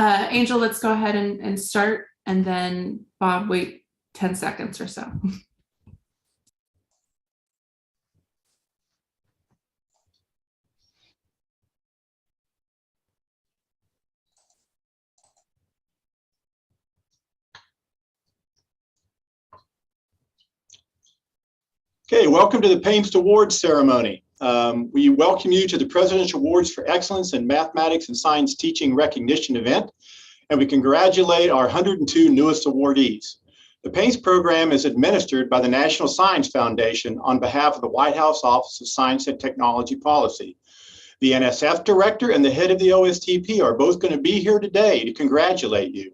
Angel, let's go ahead and start, and then Bob, wait 10 seconds or so. Okay, welcome to the PAEMST Awards ceremony. We welcome you to the Presidential Awards for Excellence in Mathematics and Science Teaching Recognition event, and we congratulate our 102 newest awardees. The PAEMST program is administered by the National Science Foundation on behalf of the White House Office of Science and Technology Policy. The NSF director and the head of the OSTP are both going to be here today to congratulate you,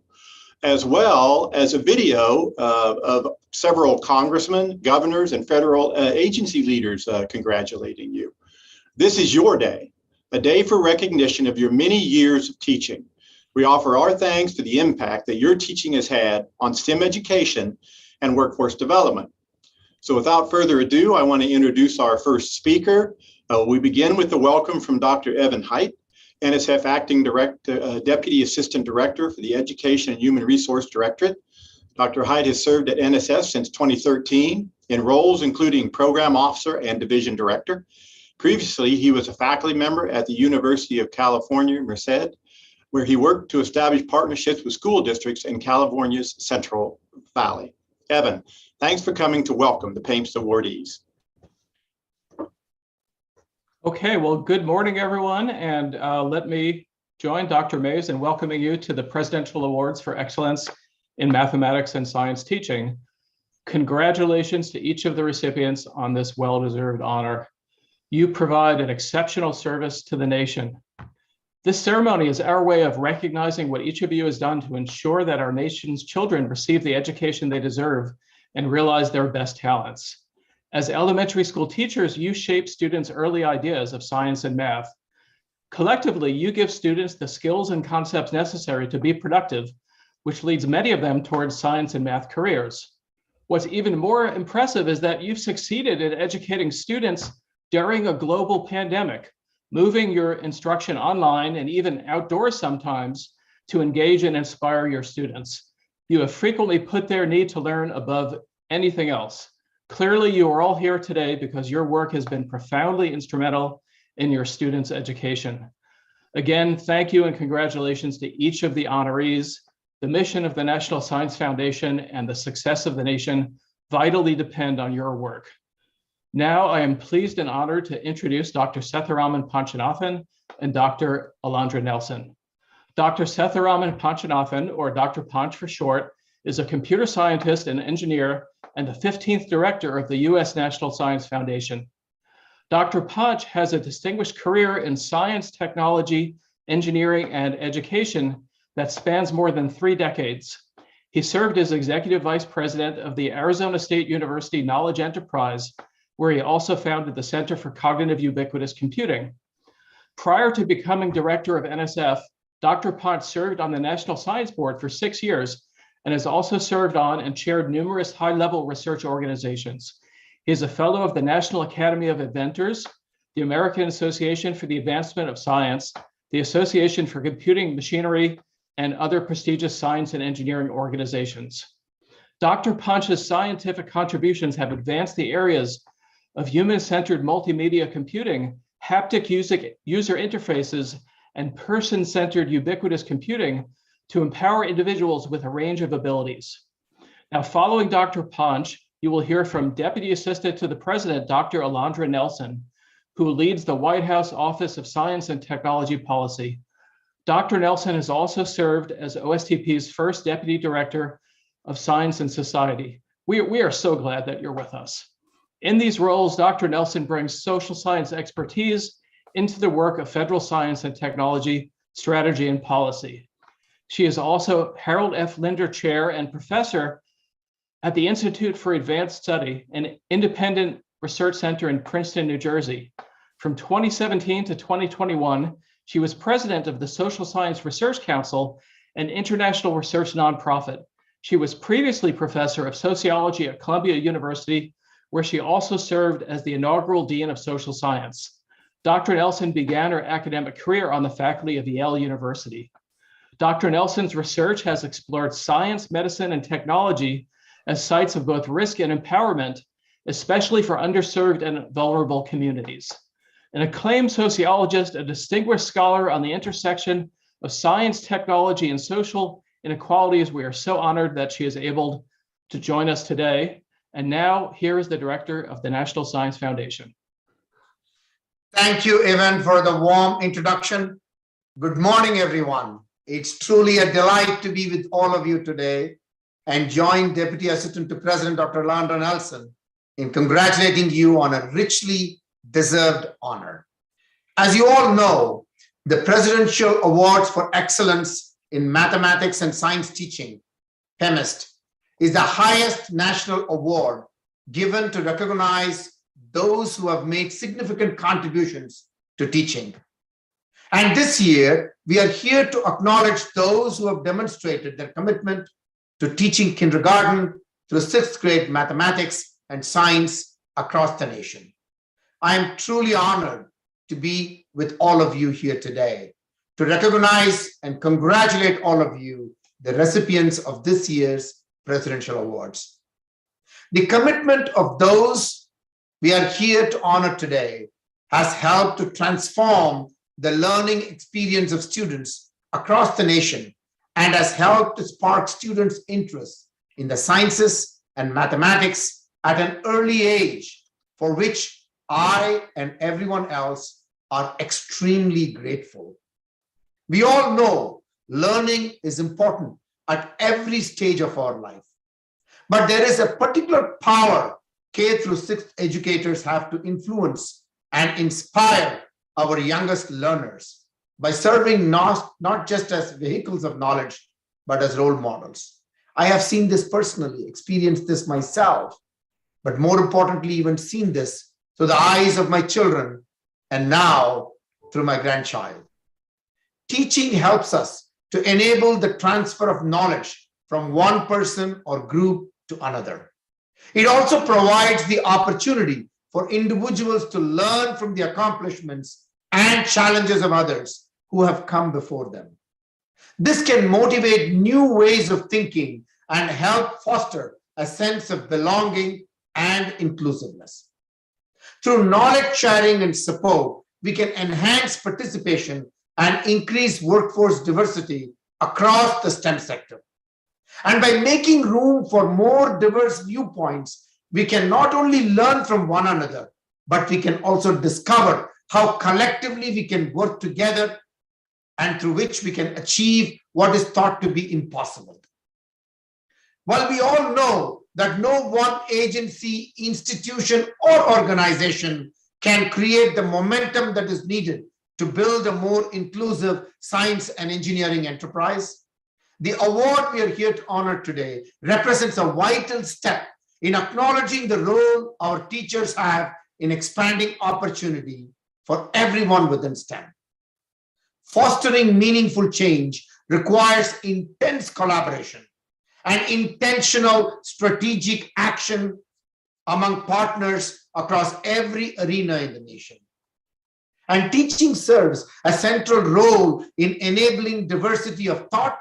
as well as a video of several congressmen, governors, and federal agency leaders congratulating you. This is your day, a day for recognition of your many years of teaching. We offer our thanks for the impact that your teaching has had on STEM education and workforce development. So without further ado, I want to introduce our first speaker. We begin with the welcome from Dr. Evan Hite, NSF Acting Deputy Assistant Director for the Education and Human Resource Directorate. Dr. Hite has served at NSF since 2013 in roles including Program Officer and Division Director. Previously, he was a faculty member at the University of California, Merced, where he worked to establish partnerships with school districts in California's Central Valley. Evan, thanks for coming to welcome the PAEMST awardees. Okay, well, good morning, everyone, and let me join Dr. Mays in welcoming you to the Presidential Awards for Excellence in Mathematics and Science Teaching. Congratulations to each of the recipients on this well-deserved honor. You provide an exceptional service to the nation. This ceremony is our way of recognizing what each of you has done to ensure that our nation's children receive the education they deserve and realize their best talents. As elementary school teachers, you shape students' early ideas of science and math. Collectively, you give students the skills and concepts necessary to be productive, which leads many of them towards science and math careers. What's even more impressive is that you've succeeded in educating students during a global pandemic, moving your instruction online and even outdoors sometimes to engage and inspire your students. You have frequently put their need to learn above anything else. Clearly, you are all here today because your work has been profoundly instrumental in your students' education. Again, thank you and congratulations to each of the honorees. The mission of the National Science Foundation and the success of the nation vitally depend on your work. Now, I am pleased and honored to introduce Dr. Setheraman Panchanathan and Dr. Alandra Nelson. Dr. Setheraman Panchanathan, or Dr. Panch for short, is a computer scientist and engineer and the 15th director of the U.S. National Science Foundation. Dr. Panch has a distinguished career in science, technology, engineering, and education that spans more than 3 decades. He served as executive vice president of the Arizona State University Knowledge Enterprise, where he also founded the Center for Cognitive Ubiquitous Computing. Prior to becoming director of NSF, Dr. Panch served on the National Science Board for 6 years and has also served on and chaired numerous high-level research organizations. He is a fellow of the National Academy of Inventors, the American Association for the Advancement of Science, the Association for Computing Machinery, and other prestigious science and engineering organizations. Dr. Panch's scientific contributions have advanced the areas of human-centered multimedia computing, haptic user interfaces, and person-centered ubiquitous computing to empower individuals with a range of abilities. Now, following Dr. Panch, you will hear from Deputy Assistant to the President, Dr. Alandra Nelson, who leads the White House Office of Science and Technology Policy. Dr. Nelson has also served as OSTP's first Deputy Director of Science and Society. We are so glad that you're with us. In these roles, Dr. Nelson brings social science expertise into the work of federal science and technology, strategy, and policy. She is also Harold F. Linder Chair and Professor at the Institute for Advanced Study, an independent research center in Princeton, New Jersey. From 2017 to 2021, she was president of the Social Science Research Council, an international research nonprofit. She was previously professor of sociology at Columbia University, where she also served as the inaugural dean of social science. Dr. Nelson began her academic career on the faculty of Yale University. Dr. Nelson's research has explored science, medicine, and technology as sites of both risk and empowerment, especially for underserved and vulnerable communities. An acclaimed sociologist, a distinguished scholar on the intersection of science, technology, and social inequalities, we are so honored that she is able to join us today. And now, here is the director of the National Science Foundation. Thank you, Evan, for the warm introduction. Good morning, everyone. It's truly a delight to be with all of you today and join Deputy Assistant to President Dr. Alandra Nelson in congratulating you on a richly deserved honor. As you all know, the Presidential Awards for Excellence in Mathematics and Science Teaching, PAEMST, is the highest national award given to recognize those who have made significant contributions to teaching. And this year, we are here to acknowledge those who have demonstrated their commitment to teaching kindergarten through 6th grade mathematics and science across the nation. I am truly honored to be with all of you here today to recognize and congratulate all of you, the recipients of this year's Presidential Awards. The commitment of those we are here to honor today has helped to transform the learning experience of students across the nation and has helped to spark students' interest in the sciences and mathematics at an early age, for which I and everyone else are extremely grateful. We all know learning is important at every stage of our life, but there is a particular power K through 6th educators have to influence and inspire our youngest learners by serving not just as vehicles of knowledge, but as role models. I have seen this personally, experienced this myself, but more importantly, even seen this through the eyes of my children and now through my grandchild. Teaching helps us to enable the transfer of knowledge from one person or group to another. It also provides the opportunity for individuals to learn from the accomplishments and challenges of others who have come before them. This can motivate new ways of thinking and help foster a sense of belonging and inclusiveness. Through knowledge sharing and support, we can enhance participation and increase workforce diversity across the STEM sector. And by making room for more diverse viewpoints, we can not only learn from one another, but we can also discover how collectively we can work together and through which we can achieve what is thought to be impossible. While we all know that no one agency, institution, or organization can create the momentum that is needed to build a more inclusive science and engineering enterprise, the award we are here to honor today represents a vital step in acknowledging the role our teachers have in expanding opportunity for everyone within STEM. Fostering meaningful change requires intense collaboration and intentional strategic action among partners across every arena in the nation. And teaching serves a central role in enabling diversity of thought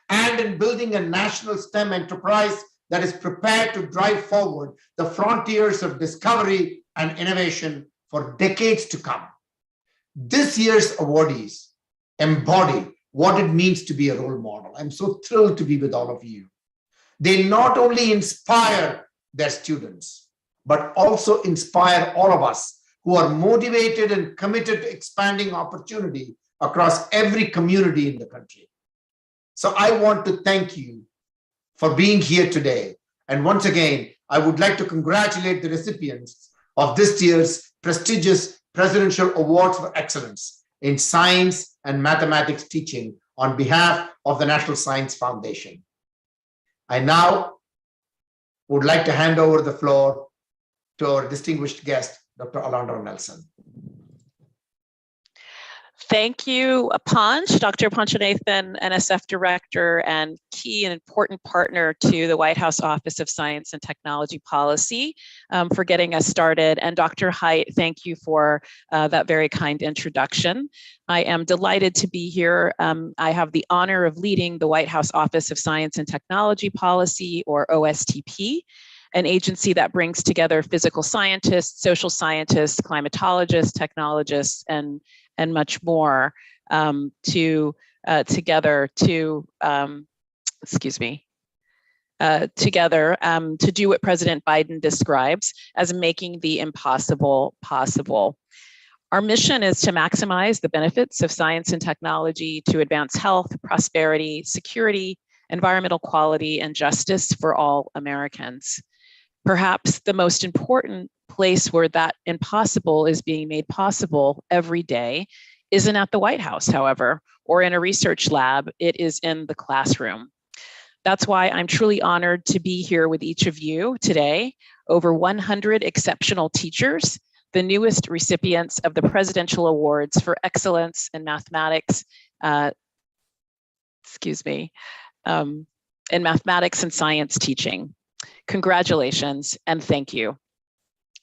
and in building a national STEM enterprise that is prepared to drive forward the frontiers of discovery and innovation for decades to come. This year's awardees embody what it means to be a role model. I'm so thrilled to be with all of you. They not only inspire their students, but also inspire all of us who are motivated and committed to expanding opportunity across every community in the country. So I want to thank you for being here today. And once again, I would like to congratulate the recipients of this year's prestigious Presidential Awards for Excellence in Science and Mathematics Teaching on behalf of the National Science Foundation. I now would like to hand over the floor to our distinguished guest, Dr. Alandra Nelson. Thank you, Panch, Dr. Panchanathan, NSF Director and key and important partner to the White House Office of Science and Technology Policy, for getting us started. And Dr. Haidt, thank you for that very kind introduction. I am delighted to be here. I have the honor of leading the White House Office of Science and Technology Policy, or OSTP, an agency that brings together physical scientists, social scientists, climatologists, technologists, and much more together to do what President Biden describes as making the impossible possible. Our mission is to maximize the benefits of science and technology to advance health, prosperity, security, environmental quality, and justice for all Americans. Perhaps the most important place where that impossible is being made possible every day isn't at the White House, however, or in a research lab. It is in the classroom. That's why I'm truly honored to be here with each of you today. Over 100 exceptional teachers, the newest recipients of the Presidential Awards for Excellence in Mathematics, in mathematics and science teaching. Congratulations and thank you.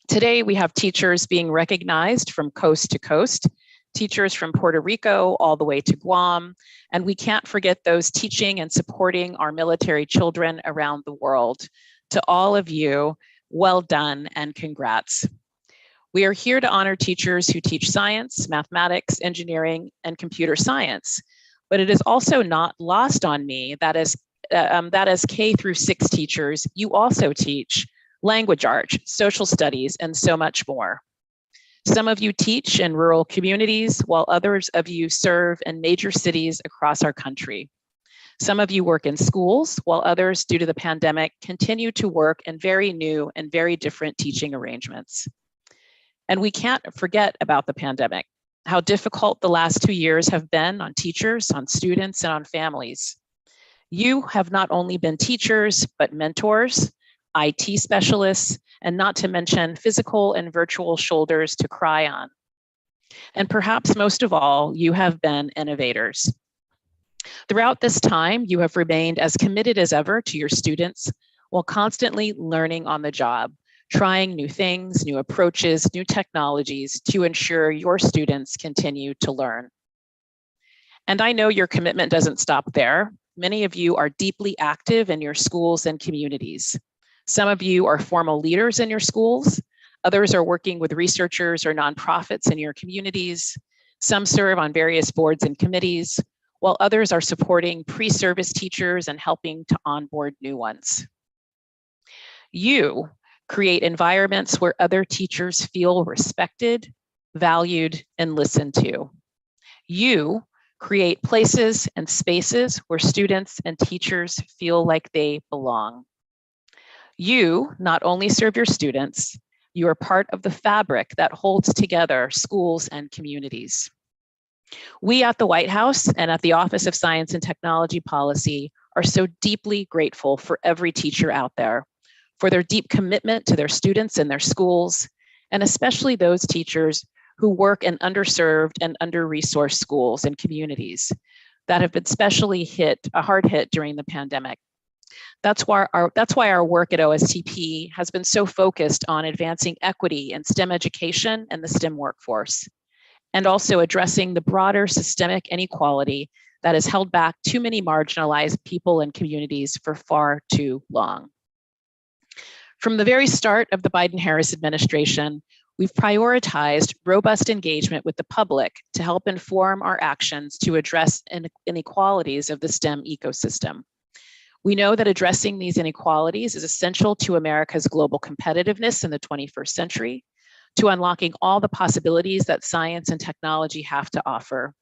Today, we have teachers being recognized from coast to coast, teachers from Puerto Rico all the way to Guam, and we can't forget those teaching and supporting our military children around the world. To all of you, well done and congrats. We are here to honor teachers who teach science, mathematics, engineering, and computer science, but it is also not lost on me that as K through 6 teachers, you also teach language arts, social studies, and so much more. Some of you teach in rural communities, while others of you serve in major cities across our country. Some of you work in schools, while others, due to the pandemic, continue to work in very new and very different teaching arrangements. And we can't forget about the pandemic, how difficult the last 2 years have been on teachers, on students, and on families. You have not only been teachers, but mentors, IT specialists, and not to mention physical and virtual shoulders to cry on. And perhaps most of all, you have been innovators. Throughout this time, you have remained as committed as ever to your students while constantly learning on the job, trying new things, new approaches, new technologies to ensure your students continue to learn. And I know your commitment doesn't stop there. Many of you are deeply active in your schools and communities. Some of you are formal leaders in your schools. Others are working with researchers or nonprofits in your communities. Some serve on various boards and committees, while others are supporting pre-service teachers and helping to onboard new ones. You create environments where other teachers feel respected, valued, and listened to. You create places and spaces where students and teachers feel like they belong. You not only serve your students, you are part of the fabric that holds together schools and communities. We at the White House and at the Office of Science and Technology Policy are so deeply grateful for every teacher out there, for their deep commitment to their students and their schools, and especially those teachers who work in underserved and under-resourced schools and communities that have been especially hard hit during the pandemic. That's why our work at OSTP has been so focused on advancing equity in STEM education and the STEM workforce, and also addressing the broader systemic inequality that has held back too many marginalized people and communities for far too long. From the very start of the Biden-Harris administration, we've prioritized robust engagement with the public to help inform our actions to address inequalities of the STEM ecosystem. We know that addressing these inequalities is essential to America's global competitiveness in the 21st century, to unlocking all the possibilities that science and technology have to offer.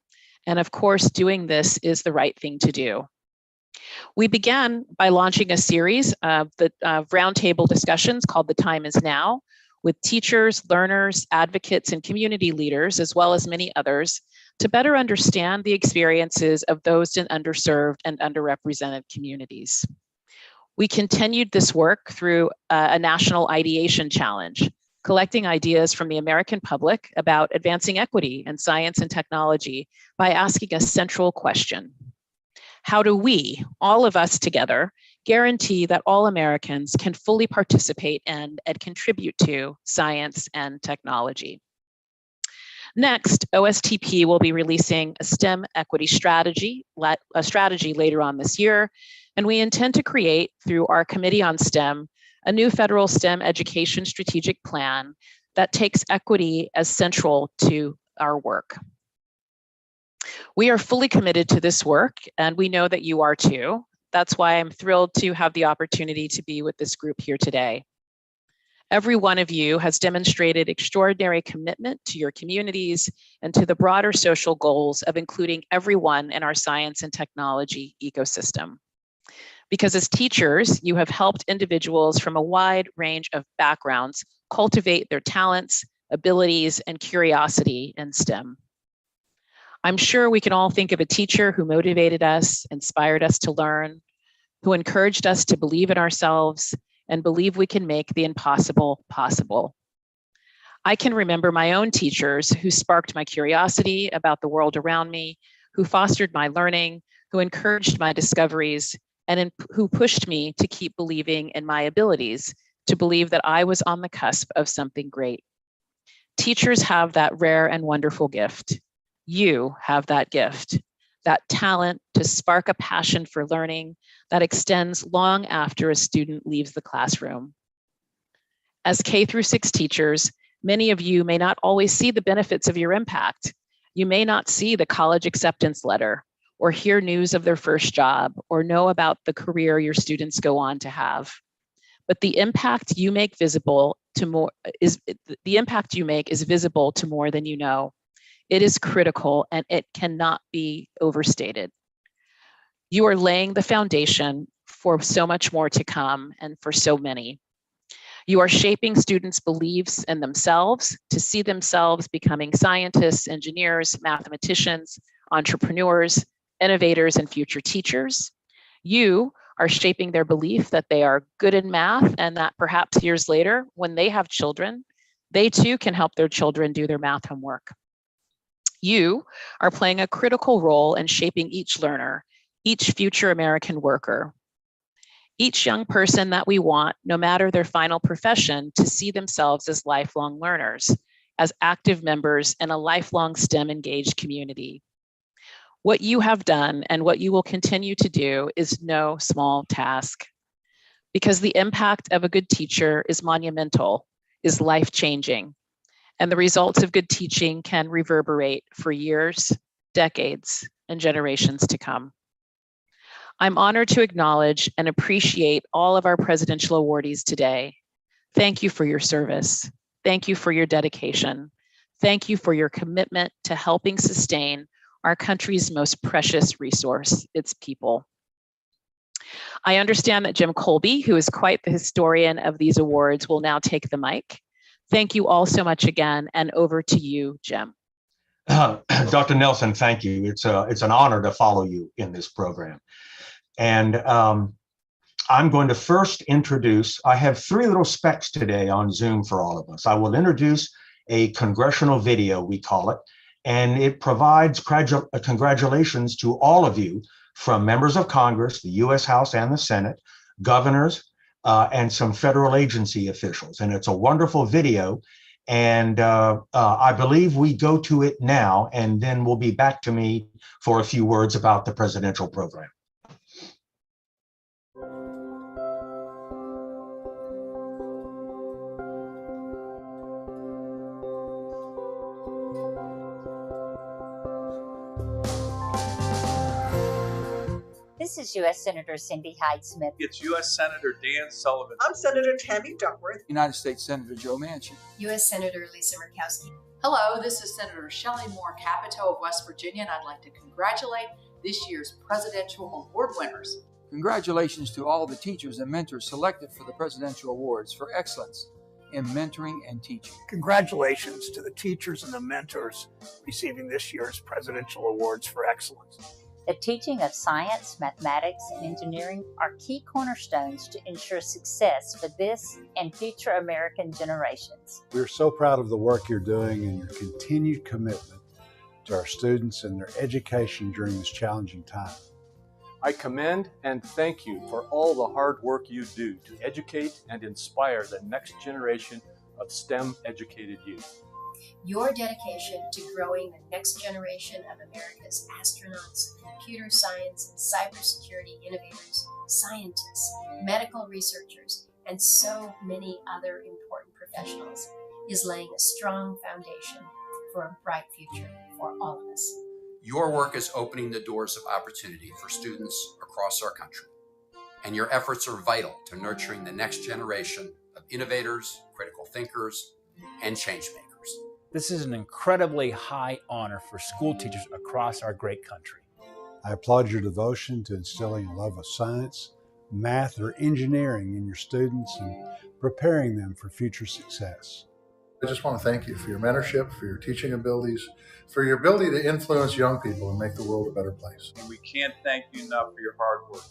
And of course, doing this is the right thing to do. We began by launching a series of roundtable discussions called The Time Is Now, with teachers, learners, advocates, and community leaders, as well as many others, to better understand the experiences of those in underserved and underrepresented communities. We continued this work through a national ideation challenge, collecting ideas from the American public about advancing equity in science and technology by asking a central question. How do we, all of us together, guarantee that all Americans can fully participate in and contribute to science and technology? Next, OSTP will be releasing a STEM equity strategy later on this year, and we intend to create, through our Committee on STEM, a new federal STEM education strategic plan that takes equity as central to our work. We are fully committed to this work, and we know that you are too. That's why I'm thrilled to have the opportunity to be with this group here today. Every one of you has demonstrated extraordinary commitment to your communities and to the broader social goals of including everyone in our science and technology ecosystem. Because as teachers, you have helped individuals from a wide range of backgrounds cultivate their talents, abilities, and curiosity in STEM. I'm sure we can all think of a teacher who motivated us, inspired us to learn, who encouraged us to believe in ourselves and believe we can make the impossible possible. I can remember my own teachers who sparked my curiosity about the world around me, who fostered my learning, who encouraged my discoveries, and who pushed me to keep believing in my abilities, to believe that I was on the cusp of something great. Teachers have that rare and wonderful gift. You have that gift, that talent to spark a passion for learning that extends long after a student leaves the classroom. As K-6 teachers, many of you may not always see the benefits of your impact. You may not see the college acceptance letter, or hear news of their first job, or know about the career your students go on to have. But the impact you make is visible to more than you know. It is critical and it cannot be overstated. You are laying the foundation for so much more to come and for so many. You are shaping students' beliefs in themselves to see themselves becoming scientists, engineers, mathematicians, entrepreneurs, innovators, and future teachers. You are shaping their belief that they are good in math and that perhaps years later, when they have children, they too can help their children do their math homework. You are playing a critical role in shaping each learner, each future American worker, each young person that we want, no matter their final profession, to see themselves as lifelong learners, as active members in a lifelong STEM engaged community. What you have done and what you will continue to do is no small task, because the impact of a good teacher is monumental, is life-changing, and the results of good teaching can reverberate for years, decades, and generations to come. I'm honored to acknowledge and appreciate all of our presidential awardees today. Thank you for your service. Thank you for your dedication. Thank you for your commitment to helping sustain our country's most precious resource, its people. I understand that Jim Colby, who is quite the historian of these awards, will now take the mic. Thank you all so much again, and over to you, Jim. Dr. Nelson, thank you. It's an honor to follow you in this program. And I'm going to first introduce, I have 3 little specs today on Zoom for all of us. I will introduce a congressional video, we call it, and it provides congratulations to all of you from members of Congress, the US House and the Senate, governors, and some federal agency officials. And it's a wonderful video. And I believe we go to it now, and then we'll be back to me for a few words about the presidential program. This is U.S. Senator Cindy Hyde-Smith. It's U.S. Senator Dan Sullivan. I'm Senator Tammy Duckworth. United States Senator Joe Manchin. U.S. Senator Lisa Murkowski. Hello, this is Senator Shelley Moore Capito of West Virginia, and I'd like to congratulate this year's Presidential Award winners. Congratulations to all the teachers and mentors selected for the Presidential Awards for excellence in mentoring and teaching. Congratulations to the teachers and the mentors receiving this year's Presidential Awards for Excellence. The teaching of science, mathematics, and engineering are key cornerstones to ensure success for this and future American generations. We're so proud of the work you're doing and your continued commitment to our students and their education during this challenging time. I commend and thank you for all the hard work you do to educate and inspire the next generation of STEM-educated youth. Your dedication to growing the next generation of America's astronauts, computer science and cybersecurity innovators, scientists, medical researchers, and so many other important professionals is laying a strong foundation for a bright future for all of us. Your work is opening the doors of opportunity for students across our country, and your efforts are vital to nurturing the next generation of innovators, critical thinkers, and change makers. This is an incredibly high honor for school teachers across our great country. I applaud your devotion to instilling a love of science, math, or engineering in your students and preparing them for future success. I just want to thank you for your mentorship, for your teaching abilities, for your ability to influence young people and make the world a better place. And we can't thank you enough for your hard work.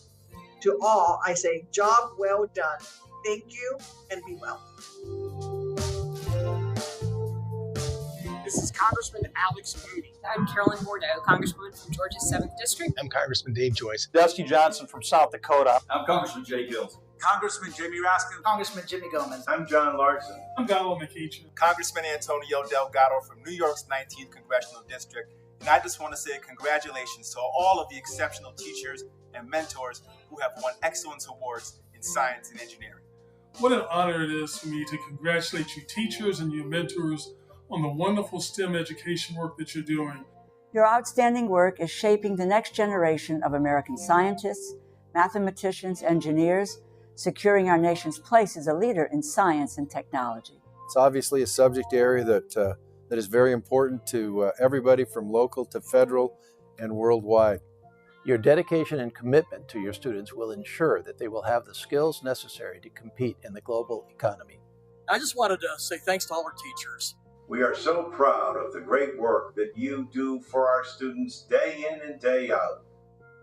To all, I say, job well done. Thank you and be well. This is Congressman Alex Moody. I'm Carolyn Bordeaux, Congresswoman from Georgia's 7th District. I'm Congressman Dave Joyce. Dusty Johnson from South Dakota. I'm Congressman Jay Gills. Congressman Jimmy Raskin. Congressman Jimmy Gomez. I'm John Larson. I'm Gallo McEachin. Congressman Antonio Delgado from New York's 19th Congressional District. And I just want to say congratulations to all of the exceptional teachers and mentors who have won excellence awards in science and engineering. What an honor it is for me to congratulate you teachers and your mentors on the wonderful STEM education work that you're doing. Your outstanding work is shaping the next generation of American scientists, mathematicians, engineers, securing our nation's place as a leader in science and technology. It's obviously a subject area that is very important to everybody from local to federal and worldwide. Your dedication and commitment to your students will ensure that they will have the skills necessary to compete in the global economy. I just wanted to say thanks to all our teachers. We are so proud of the great work that you do for our students day in and day out.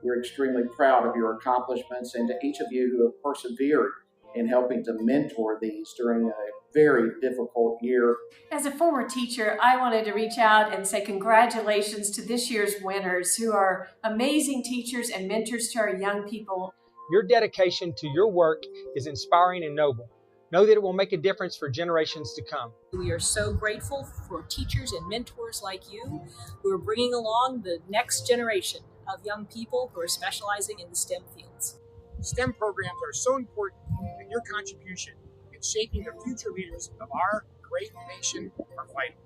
We're extremely proud of your accomplishments and to each of you who have persevered in helping to mentor these during a very difficult year. As a former teacher, I wanted to reach out and say congratulations to this year's winners who are amazing teachers and mentors to our young people. Your dedication to your work is inspiring and noble. Know that it will make a difference for generations to come. We are so grateful for teachers and mentors like you who are bringing along the next generation of young people who are specializing in the STEM fields. STEM programs are so important, and your contribution in shaping the future leaders of our great nation are vital.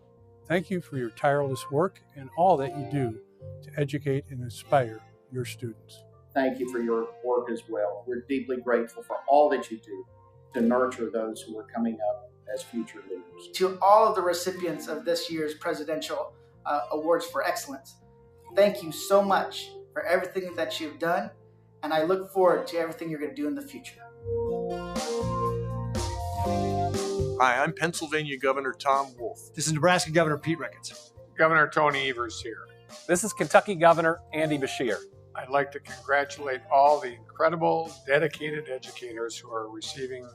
Thank you for your tireless work and all that you do to educate and inspire your students. Thank you for your work as well. We're deeply grateful for all that you do to nurture those who are coming up as future leaders. To all of the recipients of this year's Presidential Awards for Excellence, thank you so much for everything that you've done, and I look forward to everything you're going to do in the future. Hi, I'm Pennsylvania Governor Tom Wolf. This is Nebraska Governor Pete Ricketts. Governor Tony Evers here. This is Kentucky Governor Andy Beshear. I'd like to congratulate all the incredible, dedicated educators who are receiving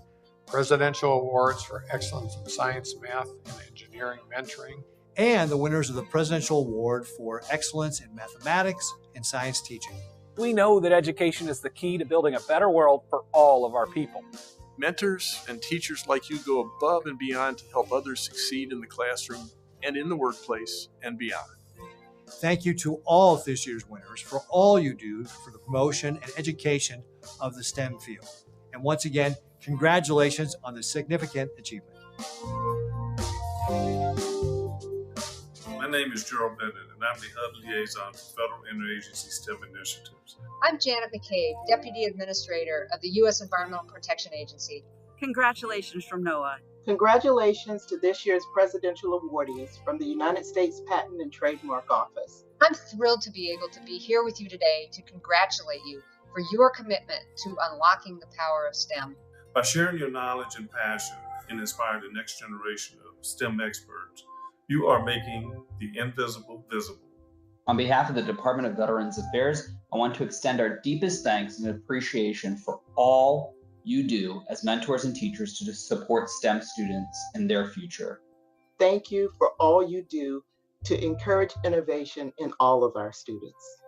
presidential awards for excellence in science, math, and engineering mentoring. And the winners of the Presidential Award for Excellence in Mathematics and Science Teaching. We know that education is the key to building a better world for all of our people. Mentors and teachers like you go above and beyond to help others succeed in the classroom and in the workplace and beyond. Thank you to all of this year's winners for all you do for the promotion and education of the STEM field. And once again, congratulations on the significant achievement. My name is Gerald Bennett, and I'm the HUD Liaison for Federal Interagency STEM Initiatives. I'm Janet McCabe, Deputy Administrator of the U.S. Environmental Protection Agency. Congratulations from NOAA. Congratulations to this year's presidential awardees from the United States Patent and Trademark Office. I'm thrilled to be able to be here with you today to congratulate you for your commitment to unlocking the power of STEM. By sharing your knowledge and passion and inspiring the next generation of STEM experts, you are making the invisible visible. On behalf of the Department of Veterans Affairs, I want to extend our deepest thanks and appreciation for all you do as mentors and teachers to support STEM students in their future. Thank you for all you do to encourage innovation in all of our students.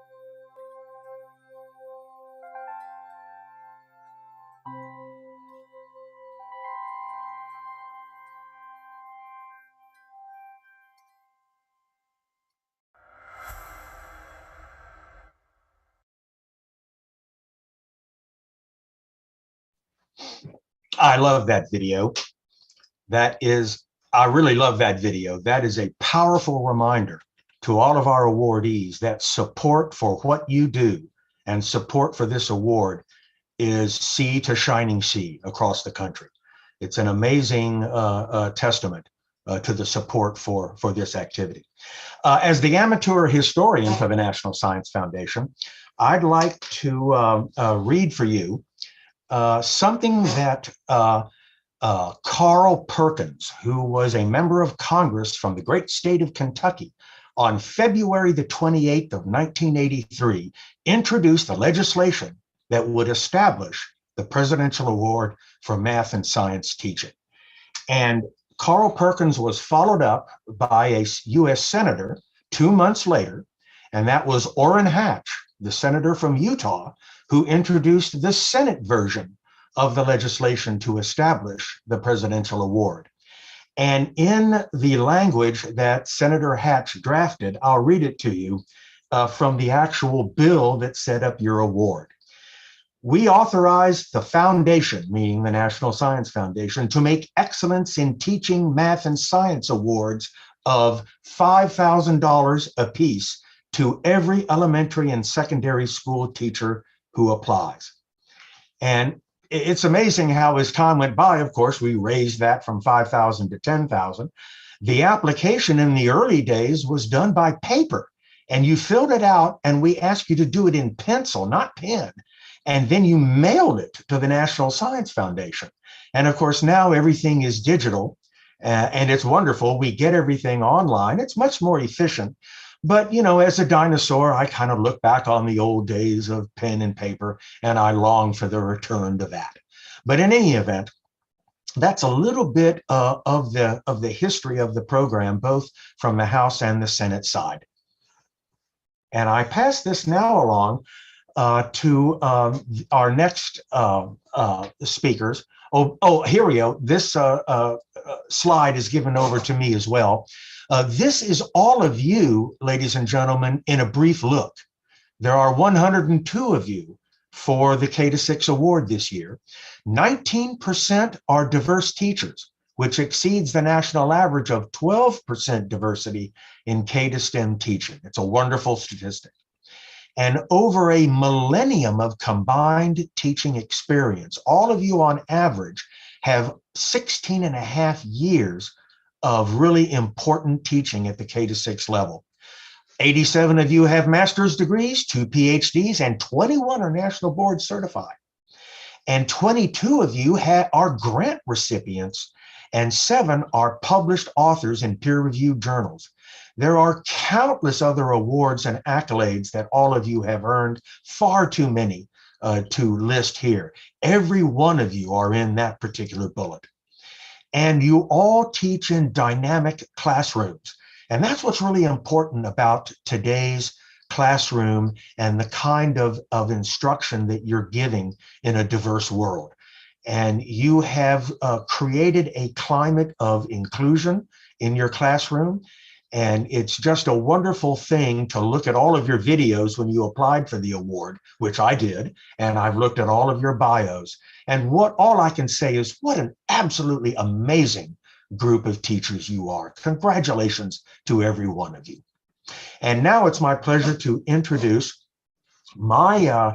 I love that video. I really love that video. That is a powerful reminder to all of our awardees that support for what you do and support for this award is sea to shining sea across the country. It's an amazing testament to the support for this activity. As the amateur historian for the National Science Foundation, I'd like to read for you something that Carl Perkins, who was a member of Congress from the great state of Kentucky, on February the 28th of 1983, introduced the legislation that would establish the Presidential Award for Math and Science Teaching. And Carl Perkins was followed up by a U.S. Senator 2 months later, and that was Orrin Hatch, the senator from Utah, who introduced the Senate version of the legislation to establish the Presidential Award. And in the language that Senator Hatch drafted, I'll read it to you from the actual bill that set up your award. We authorize the foundation, meaning the National Science Foundation, to make Excellence in Teaching Math and Science awards of $5,000 apiece to every elementary and secondary school teacher who applies. And it's amazing how as time went by, of course, we raised that from 5,000 to 10,000. The application in the early days was done by paper, and you filled it out, and we asked you to do it in pencil, not pen. And then you mailed it to the National Science Foundation. And of course, now everything is digital, and it's wonderful. We get everything online. It's much more efficient. But, you know, as a dinosaur, I kind of look back on the old days of pen and paper, and I long for the return to that. But in any event, that's a little bit of the history of the program, both from the House and the Senate side. And I pass this now along to our next speakers. Oh, here we go. This slide is given over to me as well. This is all of you, ladies and gentlemen, in a brief look. There are 102 of you for the K-6 award this year. 19% are diverse teachers, which exceeds the national average of 12% diversity in K-STEM teaching. It's a wonderful statistic. And over a millennium of combined teaching experience, all of you on average have 16 and a half years of really important teaching at the K-6 level. 87 of you have master's degrees, 2 PhDs, and 21 are national board certified. And 22 of you are grant recipients, and 7 are published authors in peer-reviewed journals. There are countless other awards and accolades that all of you have earned, far too many to list here. Every one of you are in that particular bullet. And you all teach in dynamic classrooms. And that's what's really important about today's classroom and the kind of instruction that you're giving in a diverse world. And you have created a climate of inclusion in your classroom. And it's just a wonderful thing to look at all of your videos when you applied for the award, which I did, and I've looked at all of your bios. And all I can say is what an absolutely amazing group of teachers you are. Congratulations to every one of you. And now it's my pleasure to introduce my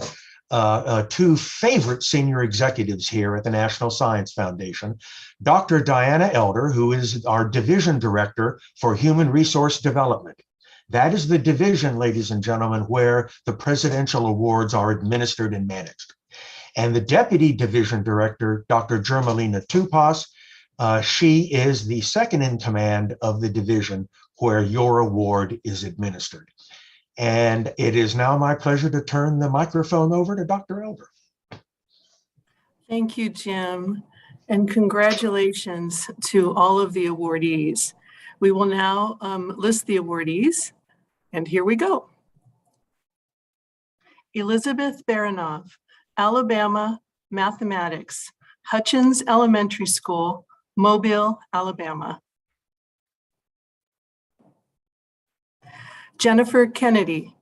2 favorite senior executives here at the National Science Foundation, Dr. Diana Elder, who is our Division Director for Human Resource Development. That is the division, ladies and gentlemen, where the presidential awards are administered and managed. And the Deputy Division Director, Dr. Germelina Tupas, she is the second in command of the division where your award is administered. And it is now my pleasure to turn the microphone over to Dr. Elder. Thank you, Jim, and congratulations to all of the awardees. We will now list the awardees, and here we go. Elizabeth Baranoff, Alabama Mathematics, Hutchins Elementary School, Mobile, Alabama. Jennifer Kennedy,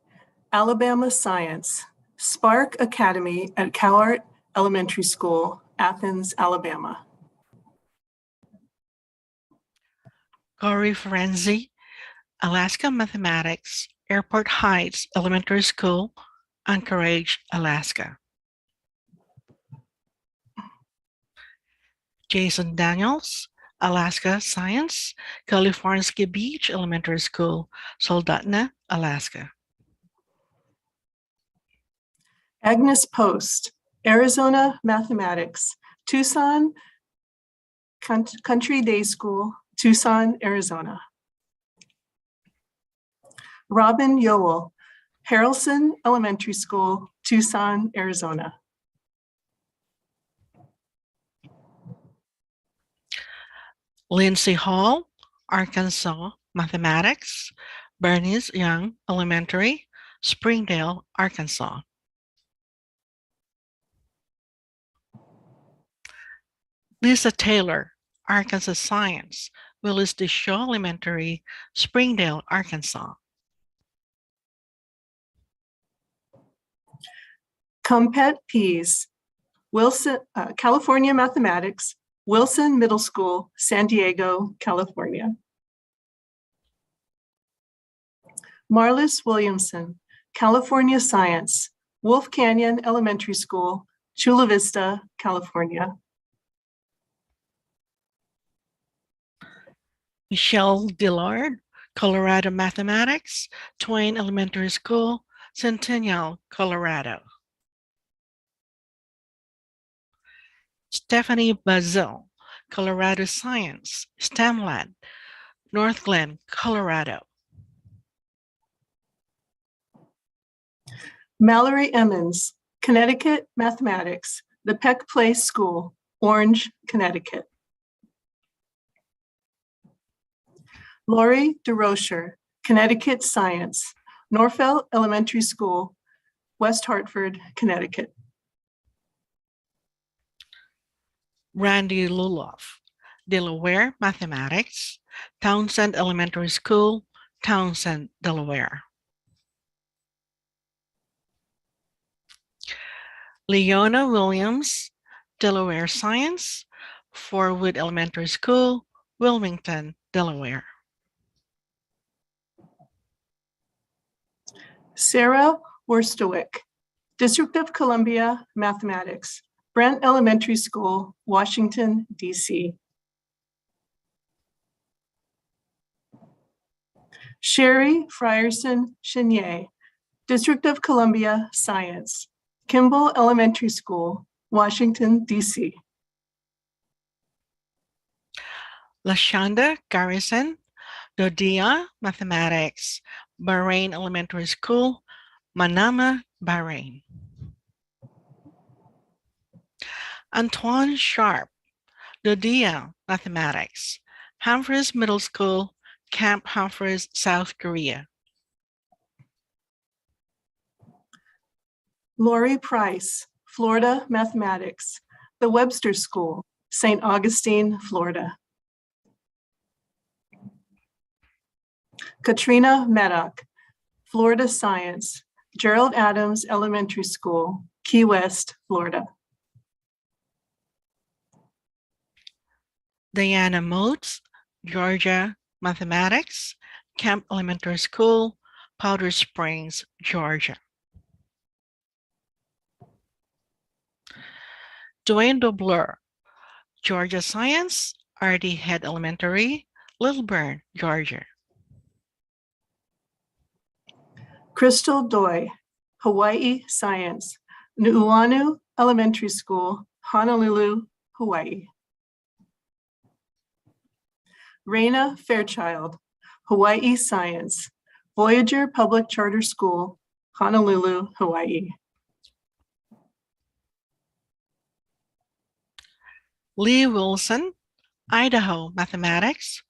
Alabama Science, Spark Academy at Cowart Elementary School, Athens, Alabama. Corey Ferenzi, Alaska Mathematics, Airport Heights Elementary School, Anchorage, Alaska. Jason Daniels, Alaska Science, California Beach Elementary School, Soldotna, Alaska. Agnes Post, Arizona Mathematics, Tucson Country Day School, Tucson, Arizona. Robin Yowell, Harrelson Elementary School, Tucson, Arizona. Lindsay Hall, Arkansas Mathematics, Bernice Young Elementary, Springdale, Arkansas. Lisa Taylor, Arkansas Science, Willis Deshawn Elementary, Springdale, Arkansas. Compet Pease, Wilson, California Mathematics, Wilson Middle School, San Diego, California. Marlis Williamson, California Science, Wolf Canyon Elementary School, Chula Vista, California. Michelle Dillard, Colorado Mathematics, Twain Elementary School, Centennial, Colorado. Stephanie Bazil, Colorado Science, STEMLAD, North Glen, Colorado. Mallory Emmons, Connecticut Mathematics, the Peck Place School, Orange, Connecticut. Lori DeRocher, Connecticut Science, Norfelt Elementary School, West Hartford, Connecticut. Randy Luloff, Delaware Mathematics, Townsend Elementary School, Townsend, Delaware. Leona Williams, Delaware Science, Forwood Elementary School, Wilmington, Delaware. Sarah Worstowick, District of Columbia Mathematics, Brent Elementary School, Washington, D.C. Sherry Frierson Chenier, District of Columbia Science, Kimball Elementary School, Washington, D.C. Lashonda Garrison, Dodia Mathematics, Bahrain Elementary School, Manama, Bahrain. Antoine Sharp, Dodia Mathematics, Humphreys Middle School, Camp Humphreys, South Korea. Lori Price, Florida Mathematics, the Webster School, St. Augustine, Florida. Katrina Maddock, Florida Science, Gerald Adams Elementary School, Key West, Florida. Diana Motes, Georgia Mathematics, Camp Elementary School, Powder Springs, Georgia. Dwayne Dobler, Georgia Science, R.D. Head Elementary, Lilburn, Georgia. Crystal Doi, Hawaii Science, Nu'uanu Elementary School, Honolulu, Hawaii. Raina Fairchild, Hawaii Science, Voyager Public Charter School, Honolulu, Hawaii. Lee Wilson, Idaho Mathematics,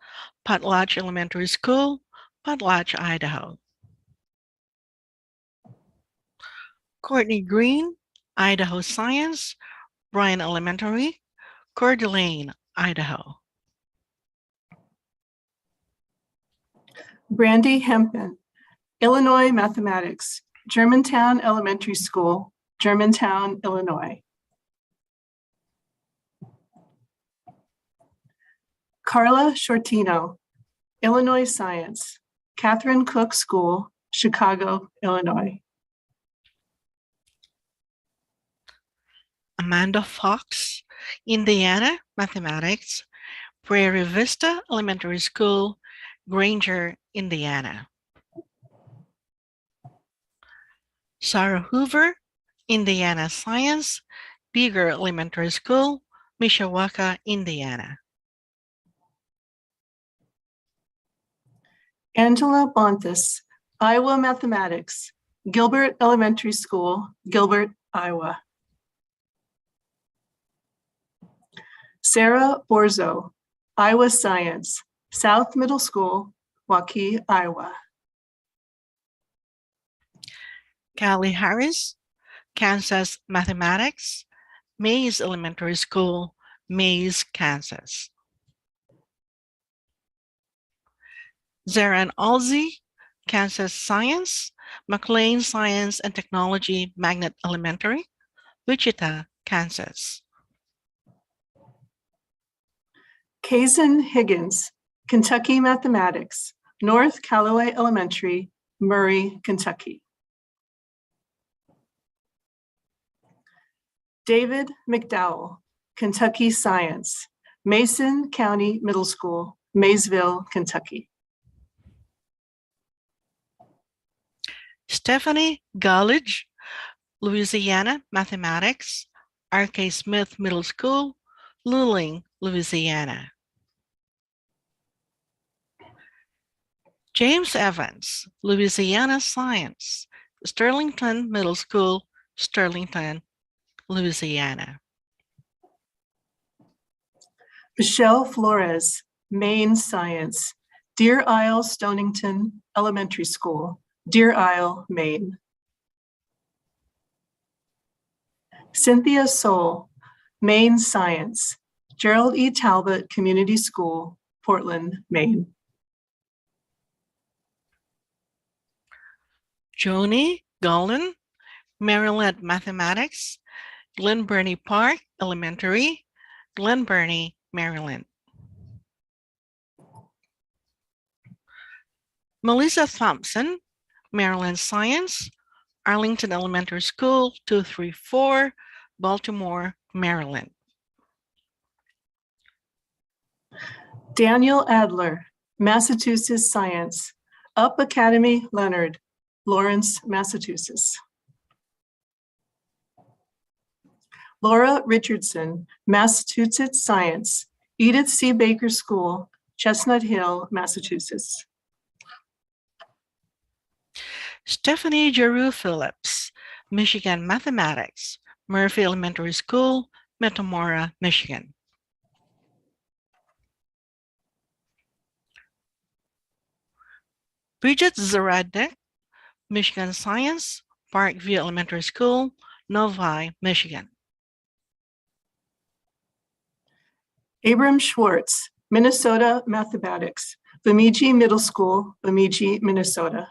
Potlatch Elementary School, Potlatch, Idaho. Courtney Green, Idaho Science, Bryan Elementary, Coeur d'Alene, Idaho. Brandy Hempen, Illinois Mathematics, Germantown Elementary School, Germantown, Illinois. Carla Shortino, Illinois Science, Catherine Cook School, Chicago, Illinois. Amanda Fox, Indiana Mathematics, Prairie Vista Elementary School, Granger, Indiana. Sarah Hoover, Indiana Science, Beager Elementary School, Mishawaka, Indiana. Angela Bontis, Iowa Mathematics, Gilbert Elementary School, Gilbert, Iowa. Sarah Borzo, Iowa Science, South Middle School, Waukee, Iowa. Callie Harris, Kansas Mathematics, Mays Elementary School, Mays, Kansas. Zaran Alzi, Kansas Science, McLean Science and Technology Magnet Elementary, Wichita, Kansas. Kazan Higgins, Kentucky Mathematics, North Callaway Elementary, Murray, Kentucky. David McDowell, Kentucky Science, Mason County Middle School, Maysville, Kentucky. Stephanie Gallage, Louisiana Mathematics, R.K. Smith Middle School, Luling, Louisiana. James Evans, Louisiana Science, Sterlington Middle School, Sterlington, Louisiana. Michelle Flores, Maine Science, Deer Isle Stonington Elementary School, Deer Isle, Maine. Cynthia Soul, Maine Science, Gerald E. Talbot Community School, Portland, Maine. Joni Golan, Maryland Mathematics, Glen Burnie Park Elementary, Glen Burnie, Maryland. Melissa Thompson, Maryland Science, Arlington Elementary School, 234, Baltimore, Maryland. Daniel Adler, Massachusetts Science, Up Academy Leonard, Lawrence, Massachusetts. Laura Richardson, Massachusetts Science, Edith C. Baker School, Chestnut Hill, Massachusetts. Stephanie Giroux Phillips, Michigan Mathematics, Murphy Elementary School, Metamora, Michigan. Bridget Zaradnik, Michigan Science, Parkview Elementary School, Novi, Michigan. Abram Schwartz, Minnesota Mathematics, Bemidji Middle School, Bemidji, Minnesota.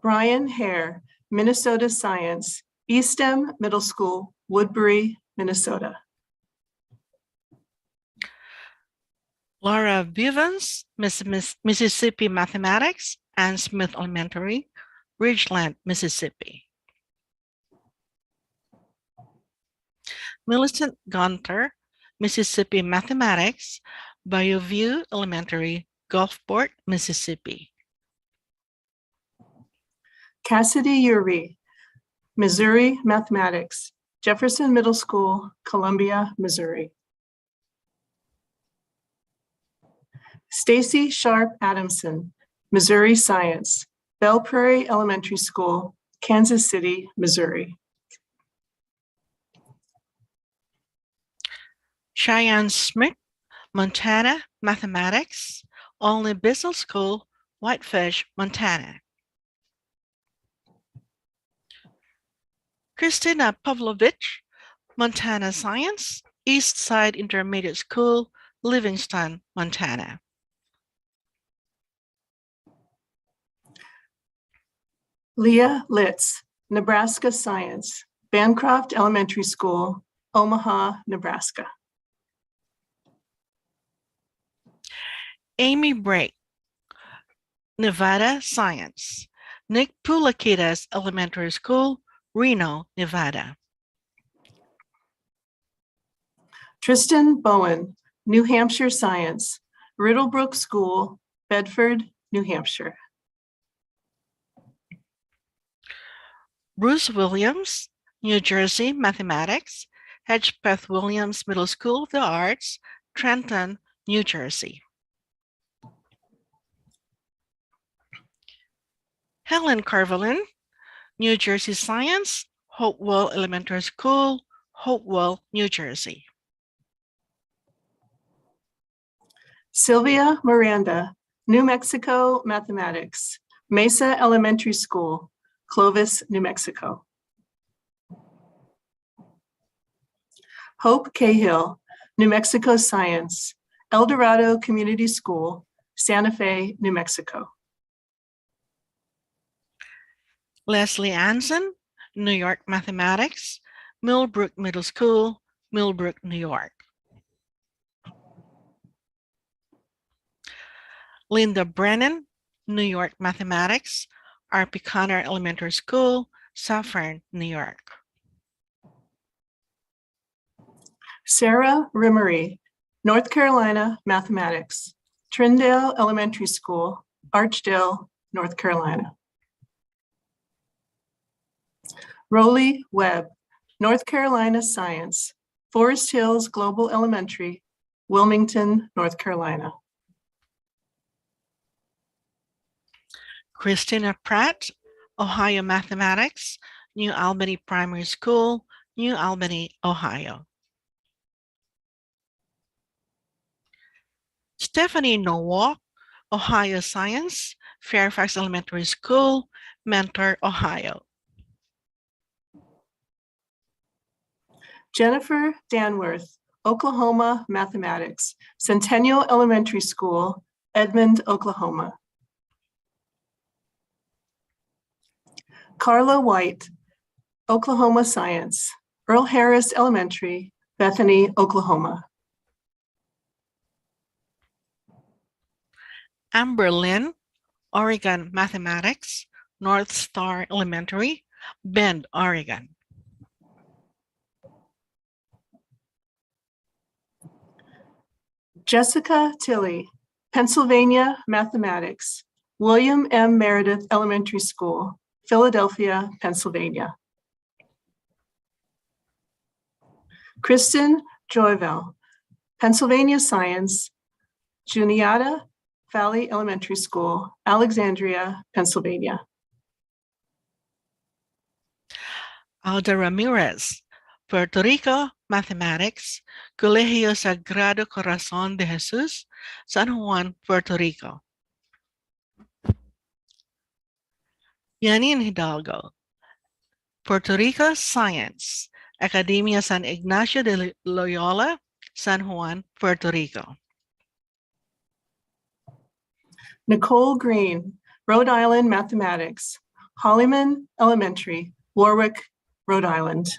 Brian Hare, Minnesota Science, Eastham Middle School, Woodbury, Minnesota. Laura Vivens, Mississippi Mathematics, and Smith Elementary, Ridgeland, Mississippi. Millicent Gunter, Mississippi Mathematics, Bayou Elementary, Gulfport, Mississippi. Cassidy Uri, Missouri Mathematics, Jefferson Middle School, Columbia, Missouri. Stacy Sharp Adamson, Missouri Science, Belle Prairie Elementary School, Kansas City, Missouri. Cheyenne Schmidt, Montana Mathematics, Olney Business School, Whitefish, Montana. Christina Pavlovich, Montana Science, East Side Intermediate School, Livingston, Montana. Leah Litz, Nebraska Science, Bancroft Elementary School, Omaha, Nebraska. Amy Brake, Nevada Science, Nick Pulakitas Elementary School, Reno, Nevada. Tristan Bowen, New Hampshire Science, Riddlebrook School, Bedford, New Hampshire. Bruce Williams, New Jersey Mathematics, Hedgepeth Williams Middle School of the Arts, Trenton, New Jersey. Helen Carvelin, New Jersey Science, Hopewell Elementary School, Hopewell, New Jersey. Sylvia Miranda, New Mexico Mathematics, Mesa Elementary School, Clovis, New Mexico. Hope Cahill, New Mexico Science, El Dorado Community School, Santa Fe, New Mexico. Leslie Anson, New York Mathematics, Millbrook Middle School, Millbrook, New York. Linda Brennan, New York Mathematics, R.P. Connor Elementary School, Suffern, New York. Sarah Rimmery, North Carolina Mathematics, Trindale Elementary School, Archdale, North Carolina. Rowley Webb, North Carolina Science, Forest Hills Global Elementary, Wilmington, North Carolina. Christina Pratt, Ohio Mathematics, New Albany Primary School, New Albany, Ohio. Stephanie Nowak, Ohio Science, Fairfax Elementary School, Mentor, Ohio. Jennifer Danworth, Oklahoma Mathematics, Centennial Elementary School, Edmond, Oklahoma. Carla White, Oklahoma Science, Earl Harris Elementary, Bethany, Oklahoma. Amber Lynn, Oregon Mathematics, North Star Elementary, Bend, Oregon. Jessica Tilley, Pennsylvania Mathematics, William M. Meredith Elementary School, Philadelphia, Pennsylvania. Kristen Joyvel, Pennsylvania Science, Juniata Valley Elementary School, Alexandria, Pennsylvania. Alda Ramirez, Puerto Rico Mathematics, Colegio Sagrado Corazón de Jesús, San Juan, Puerto Rico. Yanin Hidalgo, Puerto Rico Science, Academia San Ignacio de Loyola, San Juan, Puerto Rico. Nicole Green, Rhode Island Mathematics, Hollyman Elementary, Warwick, Rhode Island.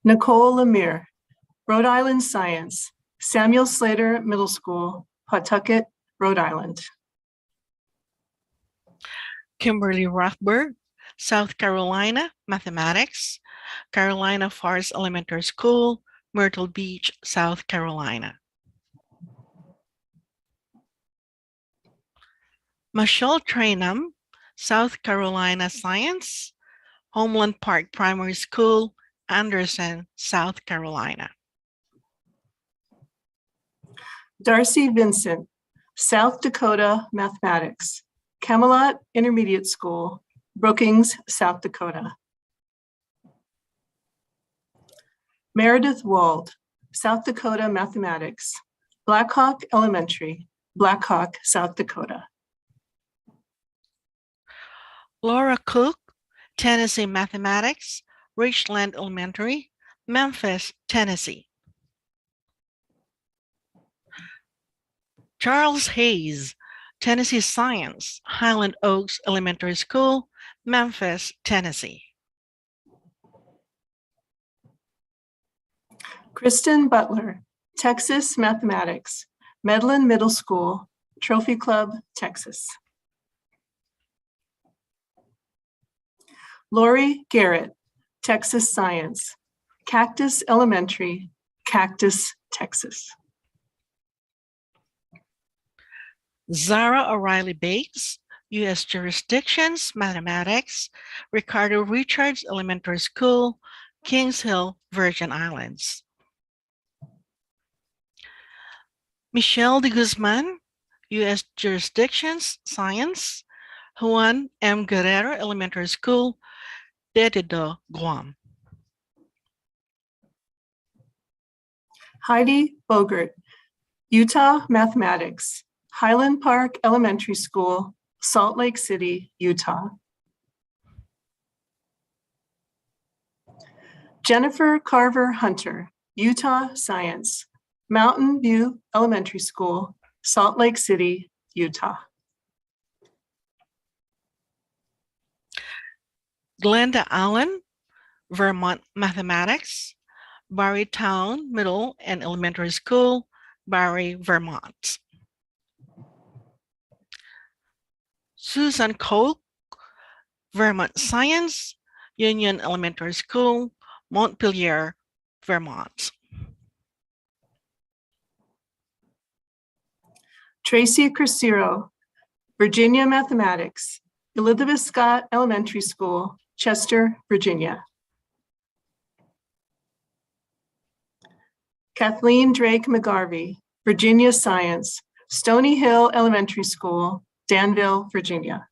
Nicole Lemire, Rhode Island Science, Samuel Slater Middle School, Pawtucket, Rhode Island. Kimberly Rothberg, South Carolina Mathematics, Carolina Forest Elementary School, Myrtle Beach, South Carolina. Michelle Trainum, South Carolina Science, Homeland Park Primary School, Anderson, South Carolina. Darcy Vincent, South Dakota Mathematics, Camelot Intermediate School, Brookings, South Dakota. Meredith Wald, South Dakota Mathematics, Blackhawk Elementary, Blackhawk, South Dakota. Laura Cook, Tennessee Mathematics, Richland Elementary, Memphis, Tennessee. Charles Hayes, Tennessee Science, Highland Oaks Elementary School, Memphis, Tennessee. Kristen Butler, Texas Mathematics, Medlin Middle School, Trophy Club, Texas. Lori Garrett, Texas Science, Cactus Elementary, Cactus, Texas. Zara O'Reilly Bates, U.S. Jurisdictions, Mathematics, Ricardo Richards Elementary School, Kings Hill, Virgin Islands. Michelle de Guzman, U.S. Jurisdictions, Science, Juan M. Guerrero Elementary School, Dededo, Guam. Heidi Bogert, Utah Mathematics, Highland Park Elementary School, Salt Lake City, Utah. Jennifer Carver Hunter, Utah Science, Mountain View Elementary School, Salt Lake City, Utah. Glenda Allen, Vermont Mathematics, Barry Town Middle and Elementary School, Barry, Vermont. Susan Koch, Vermont Science, Union Elementary School, Montpelier, Vermont. Tracy Crucero, Virginia Mathematics, Elizabeth Scott Elementary School, Chester, Virginia. Kathleen Drake McGarvey, Virginia Science, Stony Hill Elementary School, Danville, Virginia.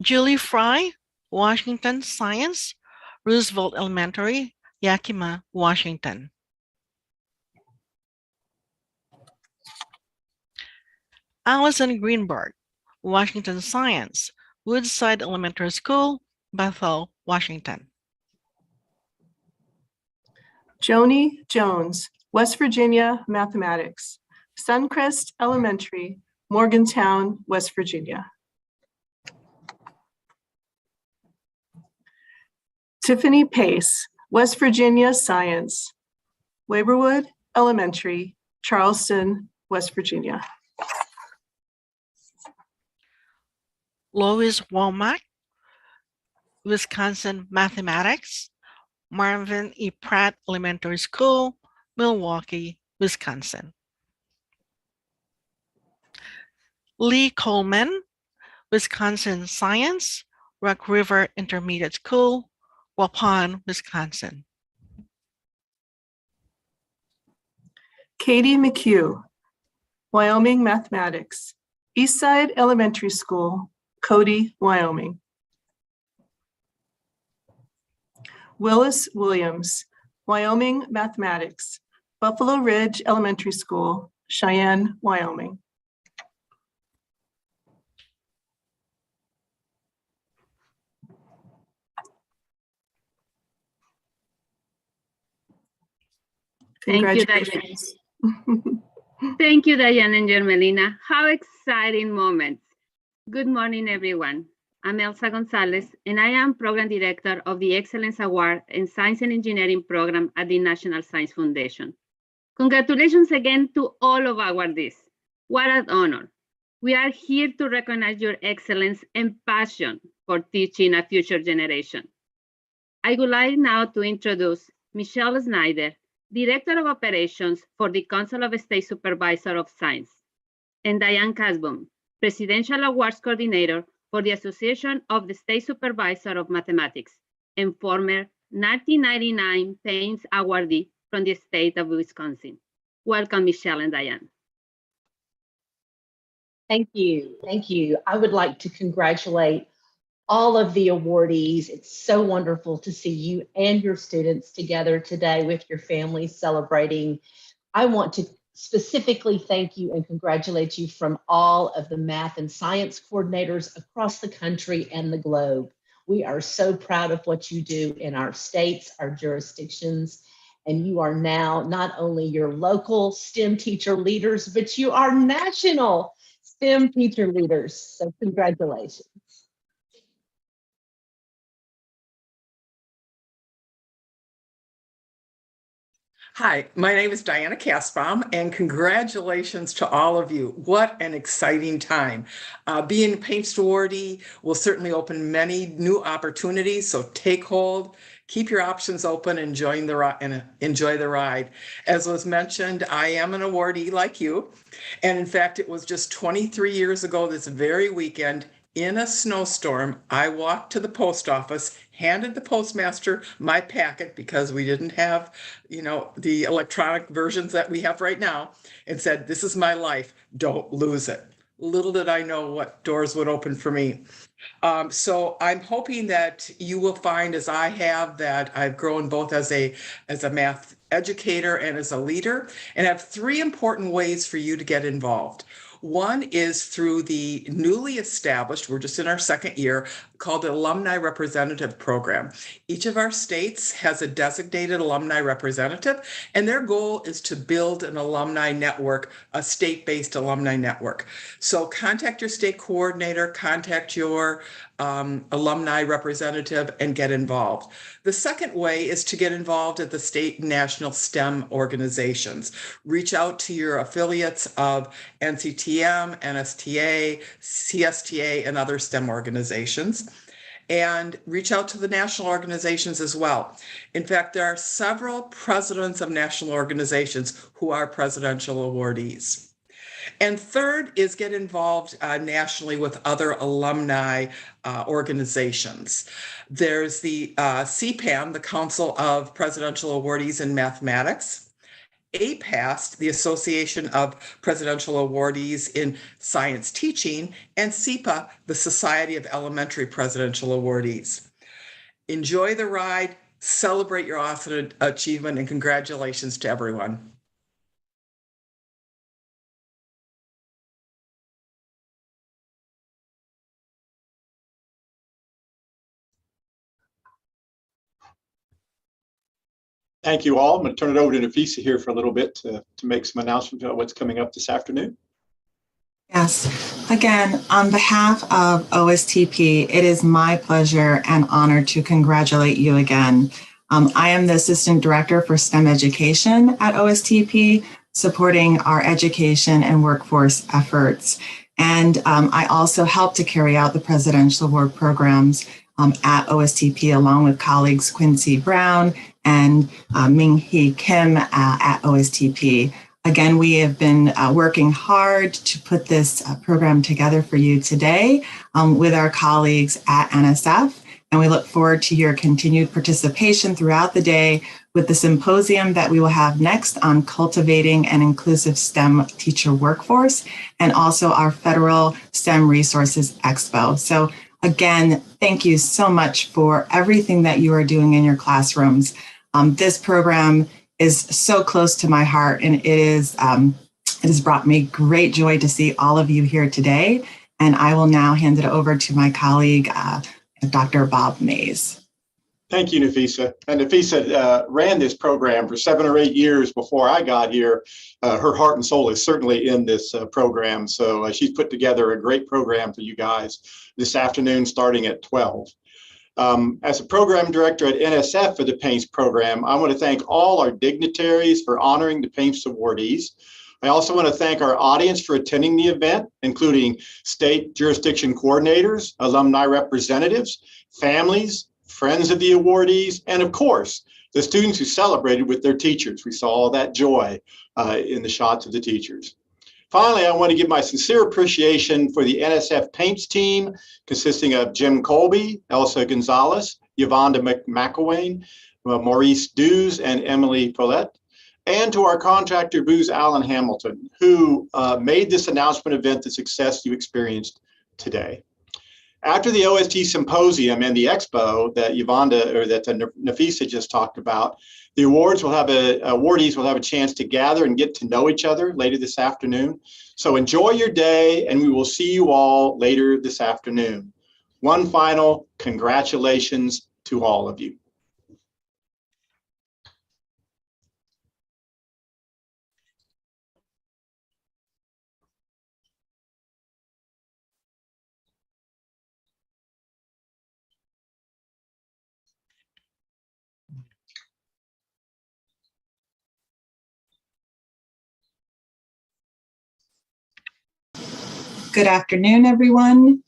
Julie Fry, Washington Science, Roosevelt Elementary, Yakima, Washington. Allison Greenberg, Washington Science, Woodside Elementary School, Bethel, Washington. Joni Jones, West Virginia Mathematics, Suncrest Elementary, Morgantown, West Virginia. Tiffany Pace, West Virginia Science, Waverwood Elementary, Charleston, West Virginia. Lois Womack, Wisconsin Mathematics, Marvin E. Pratt Elementary School, Milwaukee, Wisconsin. Lee Coleman, Wisconsin Science, Rock River Intermediate School, Waupun, Wisconsin. Katie McHugh, Wyoming Mathematics, Eastside Elementary School, Cody, Wyoming. Willis Williams, Wyoming Mathematics, Buffalo Ridge Elementary School, Cheyenne, Wyoming. Thank you, Diane. Thank you, Diane and Germelina. How exciting moments. Good morning, everyone. I'm Elsa Gonzalez, and I am Program Director of the Excellence Award in Science and Engineering Program at the National Science Foundation. Congratulations again to all of our awardees. What an honor. We are here to recognize your excellence and passion for teaching a future generation. I would like now to introduce Michelle Snyder, Director of Operations for the Council of State Supervisor of Science, and Diane Kaspam, Presidential Awards Coordinator for the Association of the State Supervisor of Mathematics, and former 1999 PAEMST awardee from the state of Wisconsin. Welcome, Michelle and Diane. Thank you. Thank you. I would like to congratulate all of the awardees. It's so wonderful to see you and your students together today with your families celebrating. I want to specifically thank you and congratulate you from all of the math and science coordinators across the country and the globe. We are so proud of what you do in our states, our jurisdictions, and you are now not only your local STEM teacher leaders, but you are national STEM teacher leaders. So congratulations. Hi, my name is Diana Kaspam, and congratulations to all of you. What an exciting time. Being a PAEMST awardee will certainly open many new opportunities, so take hold, keep your options open, and enjoy the ride. As was mentioned, I am an awardee like you, and in fact, it was just 23 years ago this very weekend, in a snowstorm, I walked to the post office, handed the postmaster my packet because we didn't have, the electronic versions that we have right now, and said, "This is my life, don't lose it." Little did I know what doors would open for me. So I'm hoping that you will find, as I have, that I've grown both as a math educator and as a leader, and have 3 important ways for you to get involved. One is through the newly established, we're just in our 2nd year, called the Alumni Representative Program. Each of our states has a designated alumni representative, and their goal is to build an alumni network, a state-based alumni network. So contact your state coordinator, contact your alumni representative, and get involved. The second way is to get involved at the state and national STEM organizations. Reach out to your affiliates of NCTM, NSTA, CSTA, and other STEM organizations, and reach out to the national organizations as well. In fact, there are several presidents of national organizations who are presidential awardees. And third is get involved nationally with other alumni organizations. There's the CPAM, the Council of Presidential Awardees in Mathematics, APAST, the Association of Presidential Awardees in Science Teaching, and SEPA, the Society of Elementary Presidential Awardees. Enjoy the ride, celebrate your awesome achievement, and congratulations to everyone. Thank you all. I'm going to turn it over to Nafisa here for a little bit to make some announcements about what's coming up this afternoon. Yes, again, on behalf of OSTP, it is my pleasure and honor to congratulate you again. I am the Assistant Director for STEM Education at OSTP, supporting our education and workforce efforts. And I also help to carry out the Presidential Award programs at OSTP, along with colleagues Quincy Brown and Ming-Hee Kim at OSTP. Again, we have been working hard to put this program together for you today with our colleagues at NSF, and we look forward to your continued participation throughout the day with the symposium that we will have next on cultivating an inclusive STEM teacher workforce, and also our Federal STEM Resources Expo. So again, thank you so much for everything that you are doing in your classrooms. This program is so close to my heart, and it has brought me great joy to see all of you here today. And I will now hand it over to my colleague, Dr. Bob Mays. Thank you, Nafisa. And Nafisa ran this program for 7 or 8 years before I got here. Her heart and soul is certainly in this program. So she's put together a great program for you guys this afternoon, starting at 12. As a program director at NSF for the PAEMST program, I want to thank all our dignitaries for honoring the PAEMST awardees. I also want to thank our audience for attending the event, including state jurisdiction coordinators, alumni representatives, families, friends of the awardees, and of course, the students who celebrated with their teachers. We saw all that joy in the shots of the teachers. Finally, I want to give my sincere appreciation for the NSF PAEMST team, consisting of Jim Colby, Elsa Gonzalez, Yvonne McElwain, Maurice Dews, and Emily Paulette. and to our contractor, Booz Allen Hamilton, who made this announcement event the success you experienced today. After the OST Symposium and the Expo that Nafisa just talked about, the awardees will have a chance to gather and get to know each other later this afternoon. So enjoy your day, and we will see you all later this afternoon. One final congratulations to all of you. Good afternoon, everyone.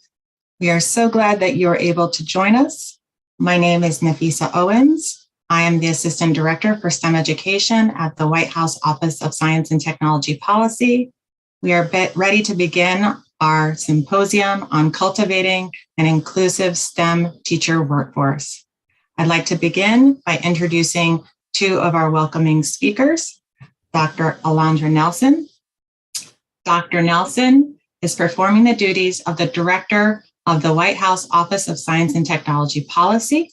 We are so glad that you are able to join us. My name is Nafisa Owens. I am the Assistant Director for STEM Education at the White House Office of Science and Technology Policy. We are ready to begin our symposium on cultivating an inclusive STEM teacher workforce. I'd like to begin by introducing two of our welcoming speakers, Dr. Alandra Nelson. Dr. Nelson is performing the duties of the Director of the White House Office of Science and Technology Policy.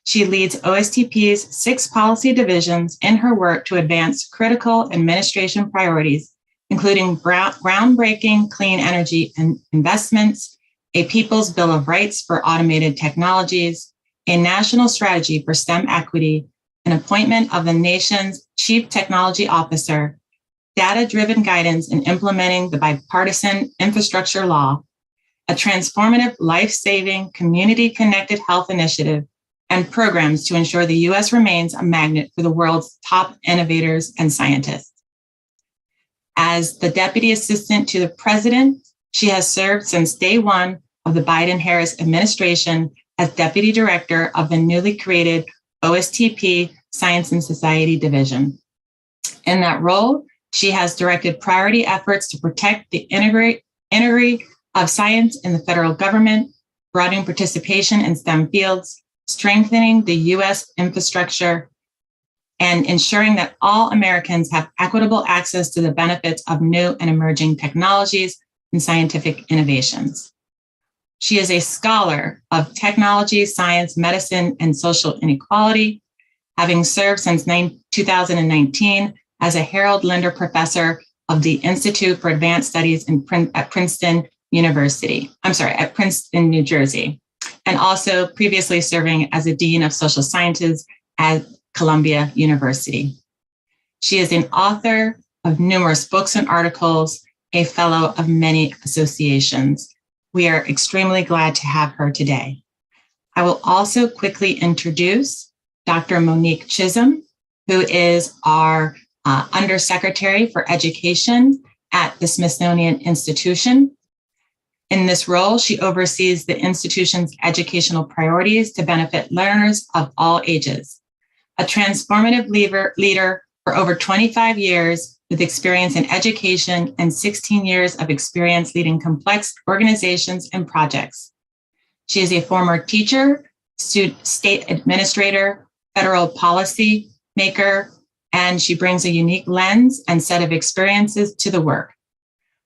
She leads OSTP's 6 policy divisions in her work to advance critical administration priorities, including groundbreaking clean energy investments, a People's Bill of Rights for automated technologies, a national strategy for STEM equity, an appointment of the nation's Chief Technology Officer, data-driven guidance in implementing the bipartisan infrastructure law, a transformative, life-saving, community-connected health initiative, and programs to ensure the U.S. remains a magnet for the world's top innovators and scientists. As the Deputy Assistant to the President, she has served since day one of the Biden-Harris administration as Deputy Director of the newly created OSTP Science and Society Division. In that role, she has directed priority efforts to protect the integrity of science in the federal government, broadening participation in STEM fields, strengthening the U.S. infrastructure, and ensuring that all Americans have equitable access to the benefits of new and emerging technologies and scientific innovations. She is a scholar of technology, science, medicine, and social inequality, having served since 2019 as a Harold Linder Professor of the Institute for Advanced Studies at Princeton, New Jersey, and also previously serving as a Dean of Social Sciences at Columbia University. She is an author of numerous books and articles, a fellow of many associations. We are extremely glad to have her today. I will also quickly introduce Dr. Monique Chisholm, who is our Undersecretary for Education at the Smithsonian Institution. In this role, she oversees the institution's educational priorities to benefit learners of all ages. A transformative leader for over 25 years with experience in education and 16 years of experience leading complex organizations and projects. She is a former teacher, state administrator, federal policy maker, and she brings a unique lens and set of experiences to the work,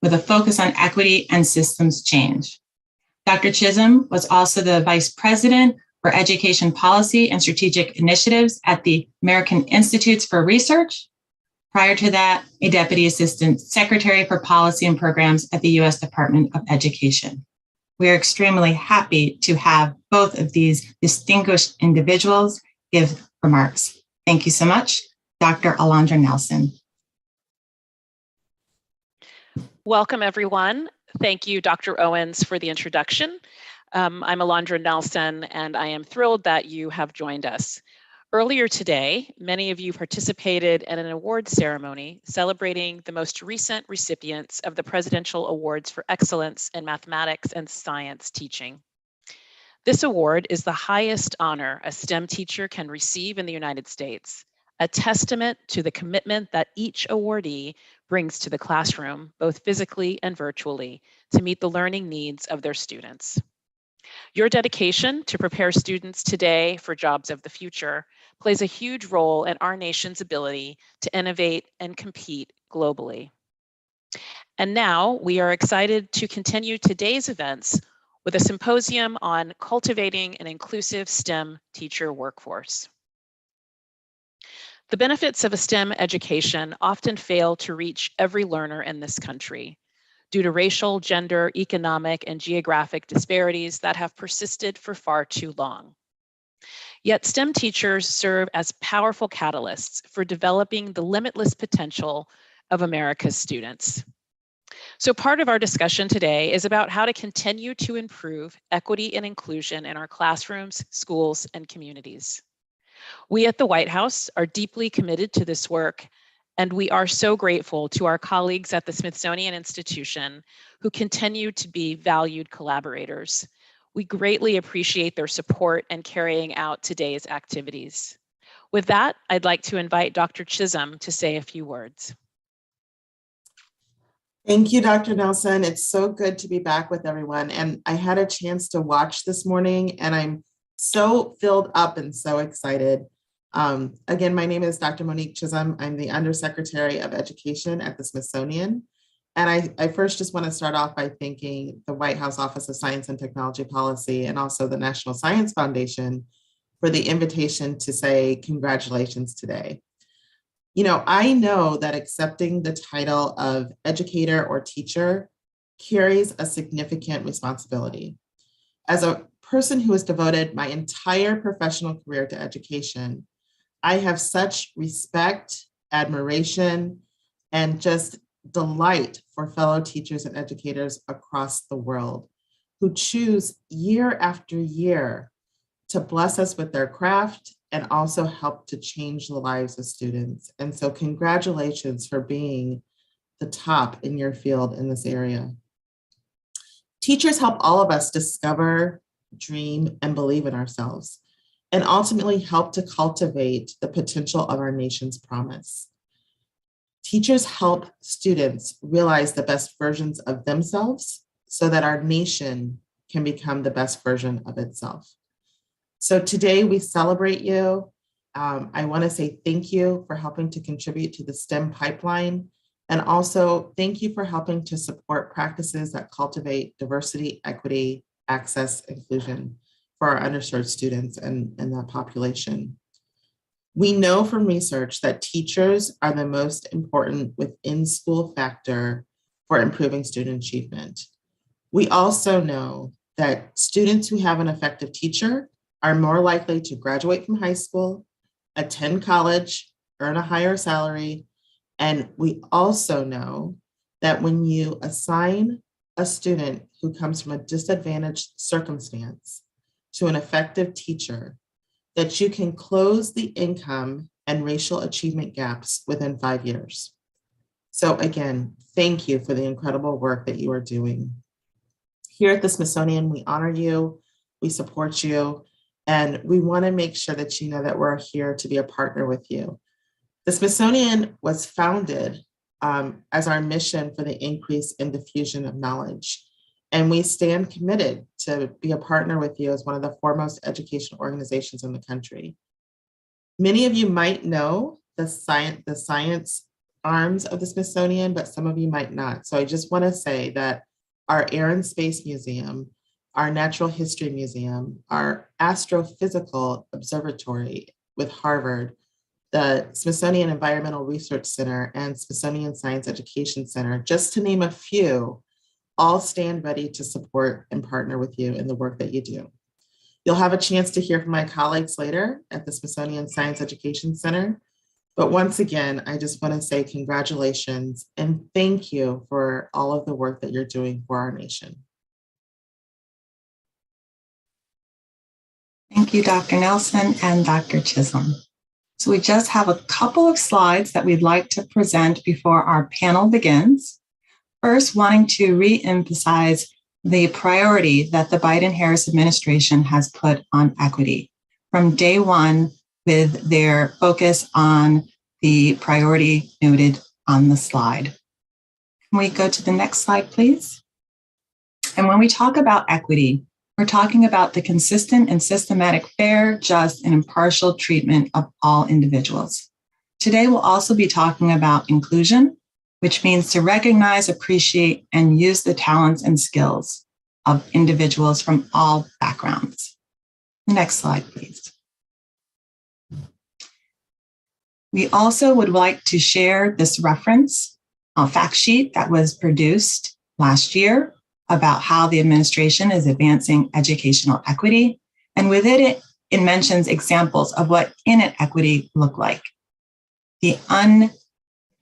with a focus on equity and systems change. Dr. Chisholm was also the Vice President for Education Policy and Strategic Initiatives at the American Institutes for Research. Prior to that, a Deputy Assistant Secretary for Policy and Programs at the U.S. Department of Education. We are extremely happy to have both of these distinguished individuals give remarks. Thank you so much. Dr. Alandra Nelson. Welcome, everyone. Thank you, Dr. Owens, for the introduction. I'm Alandra Nelson, and I am thrilled that you have joined us. Earlier today, many of you participated in an award ceremony celebrating the most recent recipients of the Presidential Awards for Excellence in Mathematics and Science Teaching. This award is the highest honor a STEM teacher can receive in the United States, a testament to the commitment that each awardee brings to the classroom, both physically and virtually, to meet the learning needs of their students. Your dedication to prepare students today for jobs of the future plays a huge role in our nation's ability to innovate and compete globally. And now we are excited to continue today's events with a symposium on cultivating an inclusive STEM teacher workforce. The benefits of a STEM education often fail to reach every learner in this country due to racial, gender, economic, and geographic disparities that have persisted for far too long. Yet STEM teachers serve as powerful catalysts for developing the limitless potential of America's students. So part of our discussion today is about how to continue to improve equity and inclusion in our classrooms, schools, and communities. We at the White House are deeply committed to this work, and we are so grateful to our colleagues at the Smithsonian Institution who continue to be valued collaborators. We greatly appreciate their support in carrying out today's activities. With that, I'd like to invite Dr. Chisholm to say a few words. Thank you, Dr. Nelson. It's so good to be back with everyone. And I had a chance to watch this morning, and I'm so filled up and so excited. Again, my name is Dr. Monique Chisholm. I'm the Undersecretary of Education at the Smithsonian. And I first just want to start off by thanking the White House Office of Science and Technology Policy and also the National Science Foundation for the invitation to say congratulations today. You know, I know that accepting the title of educator or teacher carries a significant responsibility. As a person who has devoted my entire professional career to education, I have such respect, admiration, and just delight for fellow teachers and educators across the world who choose year after year to bless us with their craft and also help to change the lives of students. And so congratulations for being the top in your field in this area. Teachers help all of us discover, dream, and believe in ourselves, and ultimately help to cultivate the potential of our nation's promise. Teachers help students realize the best versions of themselves so that our nation can become the best version of itself. So today we celebrate you. I want to say thank you for helping to contribute to the STEM pipeline, and also thank you for helping to support practices that cultivate diversity, equity, access, inclusion for our underserved students and that population. We know from research that teachers are the most important within-school factor for improving student achievement. We also know that students who have an effective teacher are more likely to graduate from high school, attend college, earn a higher salary, and we also know that when you assign a student who comes from a disadvantaged circumstance to an effective teacher, that you can close the income and racial achievement gaps within 5 years. So again, thank you for the incredible work that you are doing. Here at the Smithsonian, we honor you, we support you, and we want to make sure that you know that we're here to be a partner with you. The Smithsonian was founded as our mission for the increase in diffusion of knowledge. And we stand committed to be a partner with you as one of the foremost education organizations in the country. Many of you might know the science arms of the Smithsonian, but some of you might not. So I just want to say that our Air and Space Museum, our Natural History Museum, our Astrophysical Observatory with Harvard, the Smithsonian Environmental Research Center, and Smithsonian Science Education Center, just to name a few, all stand ready to support and partner with you in the work that you do. You'll have a chance to hear from my colleagues later at the Smithsonian Science Education Center. But once again, I just want to say congratulations and thank you for all of the work that you're doing for our nation. Thank you, Dr. Nelson and Dr. Chisholm. So we just have a couple of slides that we'd like to present before our panel begins. First, wanting to re-emphasize the priority that the Biden-Harris administration has put on equity from day one, with their focus on the priority noted on the slide. Can we go to the next slide, please? And when we talk about equity, We're talking about the consistent and systematic, fair, just, and impartial treatment of all individuals. Today, we'll also be talking about inclusion, which means to recognize, appreciate, and use the talents and skills of individuals from all backgrounds. Next slide, please. We also would like to share this reference, a fact sheet that was produced last year about how the administration is advancing educational equity. And within it, it mentions examples of what inequity look like. The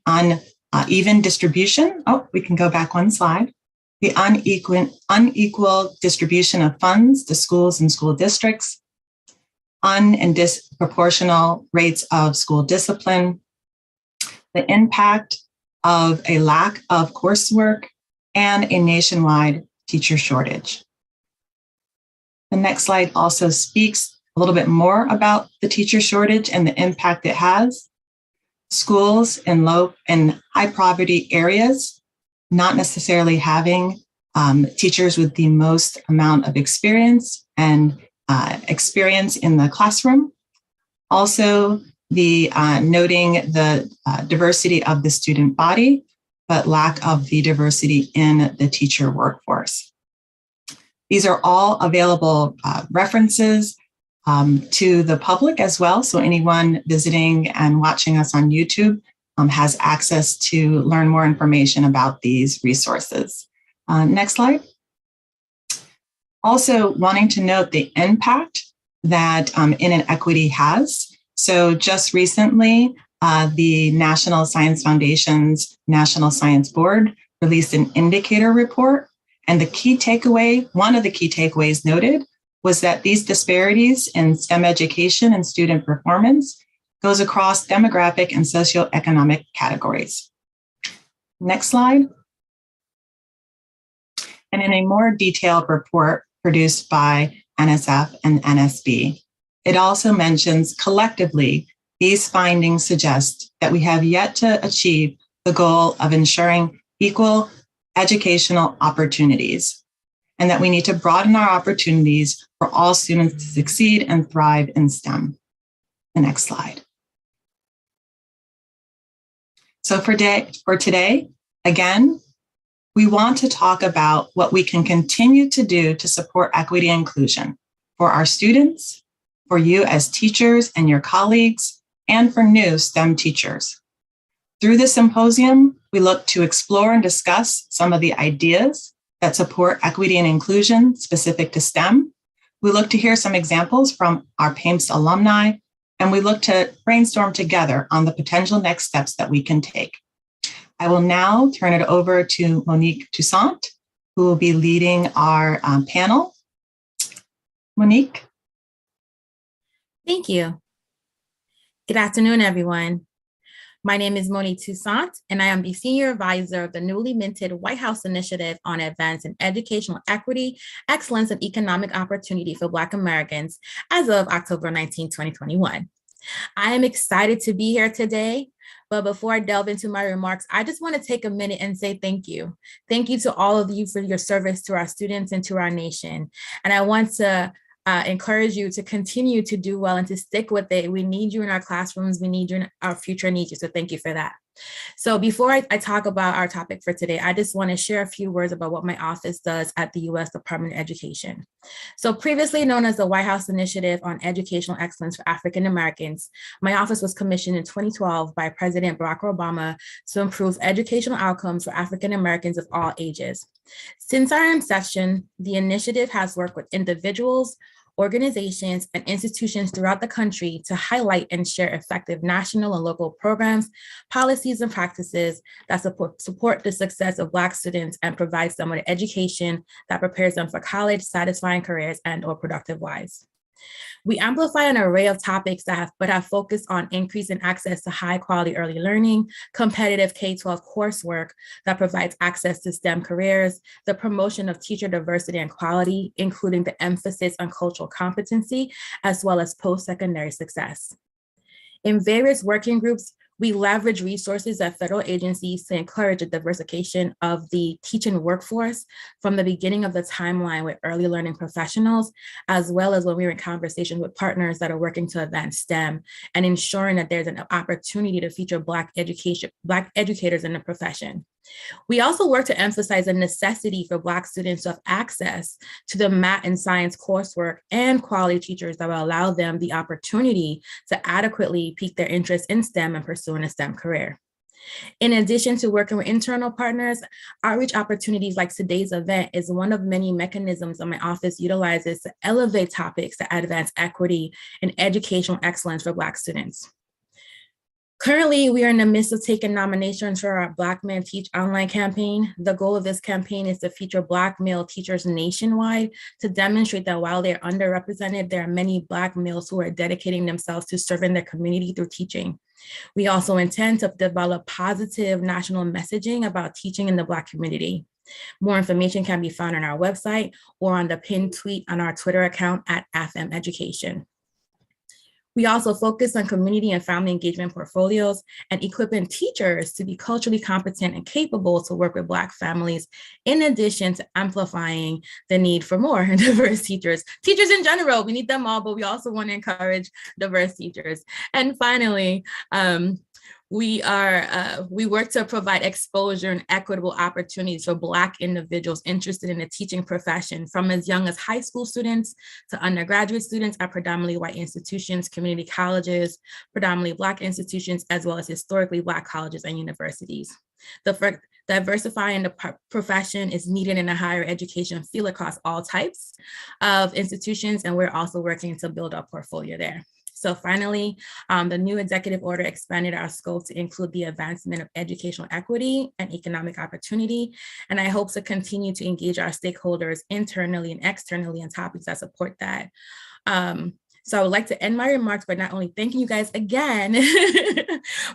uneven distribution, we can go back one slide. The unequal distribution of funds to schools and school districts, and disproportional rates of school discipline, the impact of a lack of coursework, and a nationwide teacher shortage. The next slide also speaks a little bit more about the teacher shortage and the impact it has. Schools in low and high poverty areas, not necessarily having teachers with the most amount of experience and experience in the classroom. Also, the noting the diversity of the student body, but lack of the diversity in the teacher workforce. These are all available references to the public as well. So anyone visiting and watching us on YouTube has access to learn more information about these resources. Next slide. Also wanting to note the impact that inequity has. So just recently, the National Science Foundation's National Science Board released an indicator report. And the key takeaway, one of the key takeaways noted was that these disparities in STEM education and student performance goes across demographic and socioeconomic categories. Next slide. And in a more detailed report produced by NSF and NSB, it also mentions collectively, these findings suggest that we have yet to achieve the goal of ensuring equal educational opportunities, and that we need to broaden our opportunities for all students to succeed and thrive in STEM. The next slide. So for today, again, we want to talk about what we can continue to do to support equity and inclusion for our students, for you as teachers and your colleagues, and for new STEM teachers. Through this symposium, we look to explore and discuss some of the ideas that support equity and inclusion specific to STEM. We look to hear some examples from our PAEMST alumni, and we look to brainstorm together on the potential next steps that we can take. I will now turn it over to Monique Chisholm, who will be leading our panel. Monique. Thank you. Good afternoon, everyone. My name is Monique Toussaint, and I am the Senior Advisor of the newly minted White House Initiative on Advancing Educational Equity, Excellence, and Economic Opportunity for Black Americans as of October 19, 2021. I am excited to be here today, but before I delve into my remarks, I just want to take a minute and say thank you. Thank you to all of you for your service to our students and to our nation. And I want to encourage you to continue to do well and to stick with it. We need you in our classrooms. We need you in our future needs you. So thank you for that. So before I talk about our topic for today, I just want to share a few words about what my office does at the U.S. Department of Education. So previously known as the White House Initiative on Educational Excellence for African Americans, my office was commissioned in 2012 by President Barack Obama to improve educational outcomes for African Americans of all ages. Since our inception, the initiative has worked with individuals, organizations, and institutions throughout the country to highlight and share effective national and local programs, policies, and practices that support the success of Black students and provide them with education that prepares them for college, satisfying careers, and/or productive lives. We amplify an array of topics that have focused on increasing access to high quality early learning, competitive K-12 coursework that provides access to STEM careers, the promotion of teacher diversity and quality, including the emphasis on cultural competency, as well as post-secondary success. In various working groups, We leverage resources at federal agencies to encourage the diversification of the teaching workforce from the beginning of the timeline with early learning professionals, as well as when we were in conversation with partners that are working to advance STEM and ensuring that there's an opportunity to feature Black educators in the profession. We also work to emphasize the necessity for Black students to have access to the math and science coursework and quality teachers that will allow them the opportunity to adequately pique their interest in STEM and pursuing a STEM career. In addition to working with internal partners, outreach opportunities like today's event is one of many mechanisms that my office utilizes to elevate topics to advance equity and educational excellence for Black students. Currently, we are in the midst of taking nominations for our Black Men Teach online campaign. The goal of this campaign is to feature Black male teachers nationwide to demonstrate that while they're underrepresented, there are many Black males who are dedicating themselves to serving their community through teaching. We also intend to develop positive national messaging about teaching in the Black community. More information can be found on our website or on the pinned tweet on our Twitter account at AFM Education. We also focus on community and family engagement portfolios and equipping teachers to be culturally competent and capable to work with Black families, in addition to amplifying the need for more diverse teachers. Teachers in general, we need them all, but we also want to encourage diverse teachers. And finally, we work to provide exposure and equitable opportunities for Black individuals interested in the teaching profession, from as young as high school students to undergraduate students at predominantly white institutions, community colleges, predominantly Black institutions, as well as historically Black colleges and universities. Diversifying the profession is needed in the higher education field across all types of institutions, and we're also working to build our portfolio there. So finally, the new executive order expanded our scope to include the advancement of educational equity and economic opportunity. And I hope to continue to engage our stakeholders internally and externally on topics that support that. So I would like to end my remarks by not only thanking you guys again,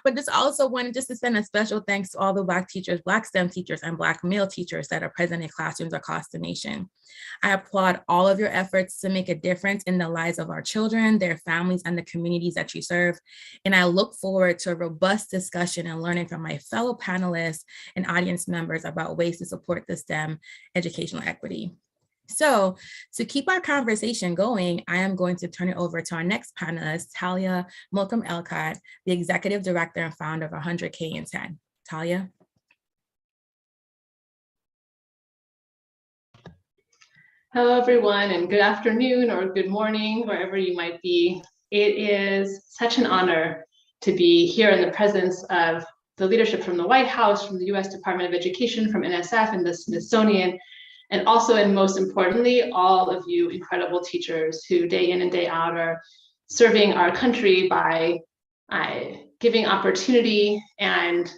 but just also wanted just to send a special thanks to all the Black teachers, Black STEM teachers, and Black male teachers that are present in classrooms across the nation. I applaud all of your efforts to make a difference in the lives of our children, their families, and the communities that you serve. And I look forward to a robust discussion and learning from my fellow panelists and audience members about ways to support the STEM educational equity. So to keep our conversation going, I am going to turn it over to our next panelist, Talia Mulcom-Elcott, the Executive Director and founder of 100K in 10. Talia. Hello, everyone, and good afternoon or good morning, wherever you might be. It is such an honor to be here in the presence of the leadership from the White House, from the U.S. Department of Education, from NSF and the Smithsonian, and also, and most importantly, all of you incredible teachers who day in and day out are serving our country by giving opportunity and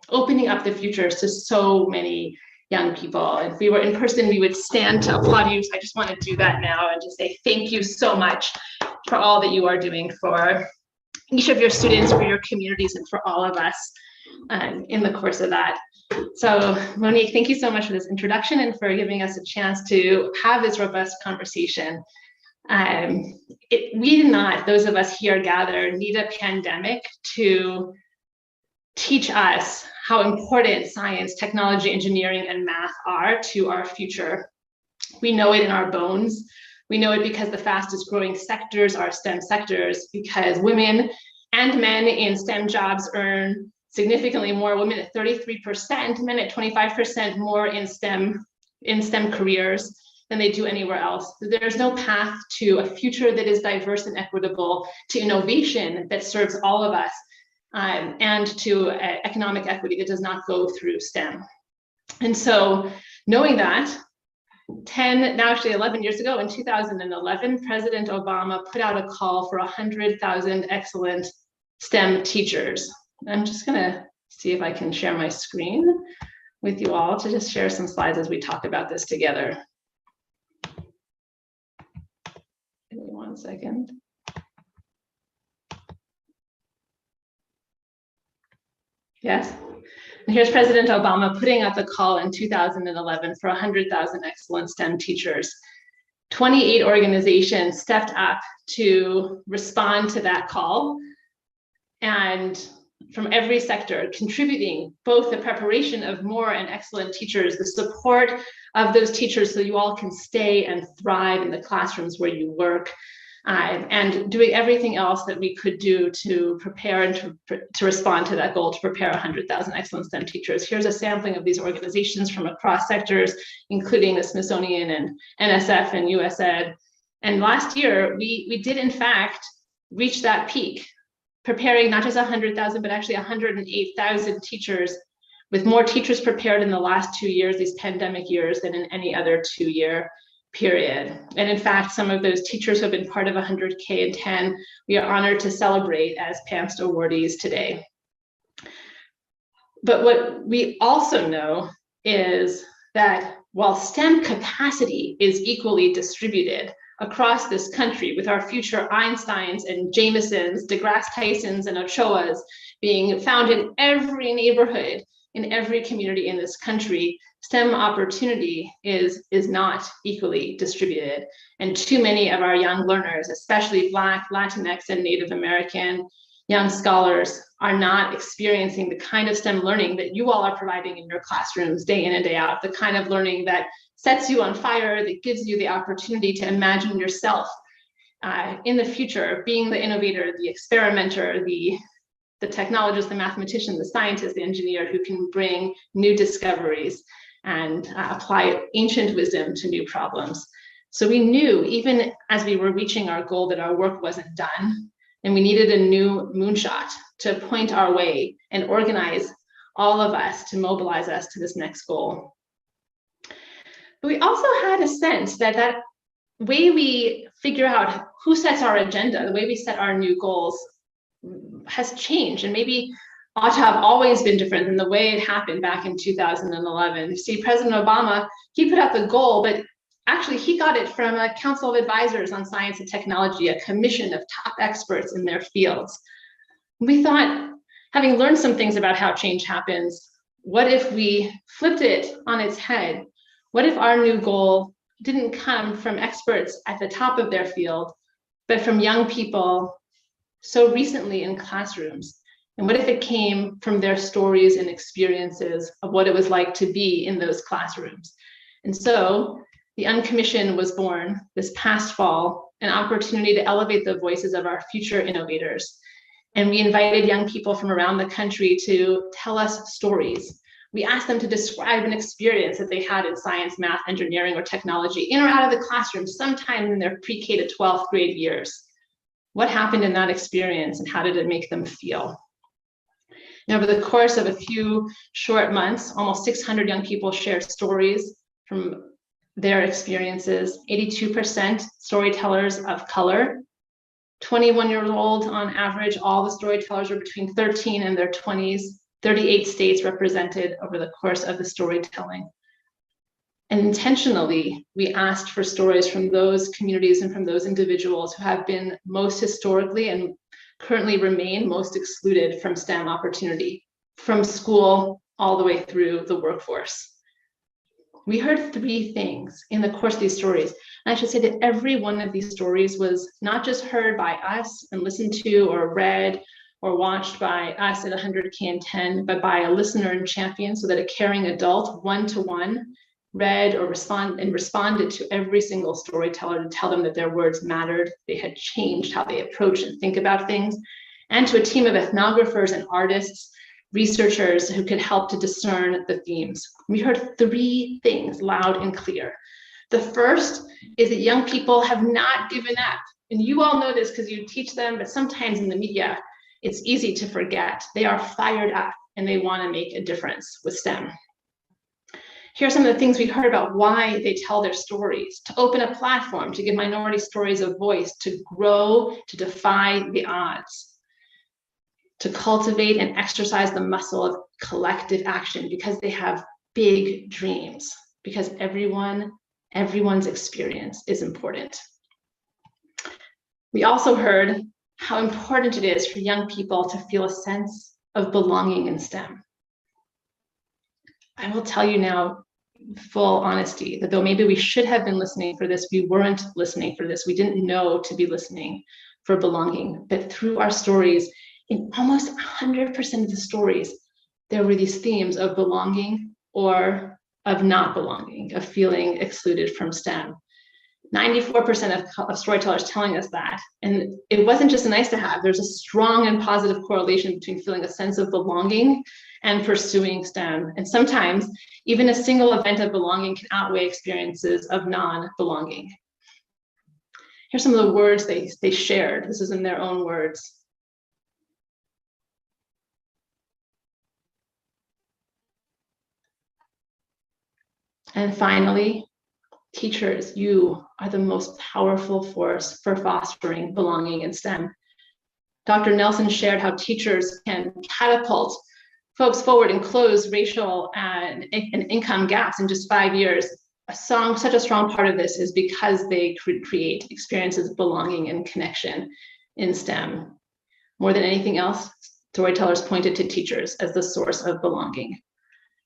opening up the futures to so many young people. If we were in person, we would stand to applaud you. So I just want to do that now and just say thank you so much for all that you are doing for each of your students, for your communities, and for all of us in the course of that. So Monique, thank you so much for this introduction and for giving us a chance to have this robust conversation. We did not, those of us here gathered, need a pandemic to teach us how important science, technology, engineering, and math are to our future. We know it in our bones. We know it because the fastest growing sectors are STEM sectors, because women and men in STEM jobs earn significantly more, women at 33%, men at 25% more in STEM careers than they do anywhere else. There's no path to a future that is diverse and equitable, to innovation that serves all of us, and to economic equity that does not go through STEM. And so knowing that, 11 years ago in 2011, President Obama put out a call for 100,000 excellent STEM teachers. I'm just gonna see if I can share my screen with you all to just share some slides as we talk about this together. Give me 1 second. Yes, and here's President Obama putting out the call in 2011 for 100,000 excellent STEM teachers. 28 organizations stepped up to respond to that call. and from every sector, contributing both the preparation of more and excellent teachers, the support of those teachers so you all can stay and thrive in the classrooms where you work, and doing everything else that we could do to prepare and to respond to that goal to prepare 100,000 excellent STEM teachers. Here's a sampling of these organizations from across sectors, including the Smithsonian and NSF and USAID. And last year, we did in fact reach that peak, preparing not just 100,000, but actually 108,000 teachers, with more teachers prepared in the last 2 years, these pandemic years, than in any other 2-year period. And in fact, some of those teachers who have been part of 100K and 10, we are honored to celebrate as PAEMST awardees today. But what we also know is that while STEM capacity is equally distributed across this country, with our future Einsteins and Jamesons, deGrasse Tysons and Ochoas being found in every neighborhood, in every community in this country, STEM opportunity is not equally distributed. And too many of our young learners, especially Black, Latinx, and Native American young scholars, are not experiencing the kind of STEM learning that you all are providing in your classrooms day in and day out, the kind of learning that sets you on fire, that gives you the opportunity to imagine yourself in the future, being the innovator, the experimenter, the technologist, the mathematician, the scientist, the engineer who can bring new discoveries and apply ancient wisdom to new problems. So we knew, even as we were reaching our goal, that our work wasn't done, and we needed a new moonshot to point our way and organize all of us to mobilize us to this next goal. But we also had a sense that that way we figure out who sets our agenda, the way we set our new goals, has changed, and maybe ought to have always been different than the way it happened back in 2011. You see, President Obama, he put out the goal, but actually he got it from a Council of Advisors on Science and Technology, a commission of top experts in their fields. We thought, having learned some things about how change happens, what if we flipped it on its head? What if our new goal didn't come from experts at the top of their field, but from young people so recently in classrooms? And what if it came from their stories and experiences of what it was like to be in those classrooms? And so the Uncommission was born this past fall, an opportunity to elevate the voices of our future innovators. And we invited young people from around the country to tell us stories. We asked them to describe an experience that they had in science, math, engineering, or technology, in or out of the classroom, sometime in their pre-K to 12th grade years. What happened in that experience, and how did it make them feel? And over the course of a few short months, almost 600 young people shared stories from their experiences. 82% storytellers of color, 21-year-old on average. All the storytellers were between 13 and their 20s. 38 states represented over the course of the storytelling. And intentionally, we asked for stories from those communities and from those individuals who have been most historically and currently remain most excluded from STEM opportunity, from school all the way through the workforce. We heard 3 things in the course of these stories. And I should say that every one of these stories was not just heard by us and listened to or read or watched by us at 100K and 10, but by a listener and champion, so that a caring adult, one-to-one, read or responded to every single storyteller to tell them that their words mattered, they had changed how they approach and think about things, and to a team of ethnographers and artists, researchers who could help to discern the themes. We heard 3 things loud and clear. The first is that young people have not given up. And you all know this because you teach them, but sometimes in the media, it's easy to forget. They are fired up and they want to make a difference with STEM. Here are some of the things we heard about why they tell their stories: to open a platform, to give minority stories a voice, to grow, to defy the odds, to cultivate and exercise the muscle of collective action because they have big dreams, because everyone's experience is important. We also heard how important it is for young people to feel a sense of belonging in STEM. I will tell you now, full honesty, that though maybe we should have been listening for this, we weren't listening for this. We didn't know to be listening for belonging. But through our stories, in almost 100% of the stories, there were these themes of belonging or of not belonging, of feeling excluded from STEM. 94% of storytellers telling us that. And it wasn't just a nice to have, there's a strong and positive correlation between feeling a sense of belonging and pursuing STEM. And sometimes even a single event of belonging can outweigh experiences of non-belonging. Here's some of the words they shared. This is in their own words. And finally, teachers, you are the most powerful force for fostering belonging in STEM. Dr. Nelson shared how teachers can catapult folks forward and close racial and income gaps in just 5 years. Such a strong part of this is because they create experiences of belonging and connection in STEM. More than anything else, storytellers pointed to teachers as the source of belonging.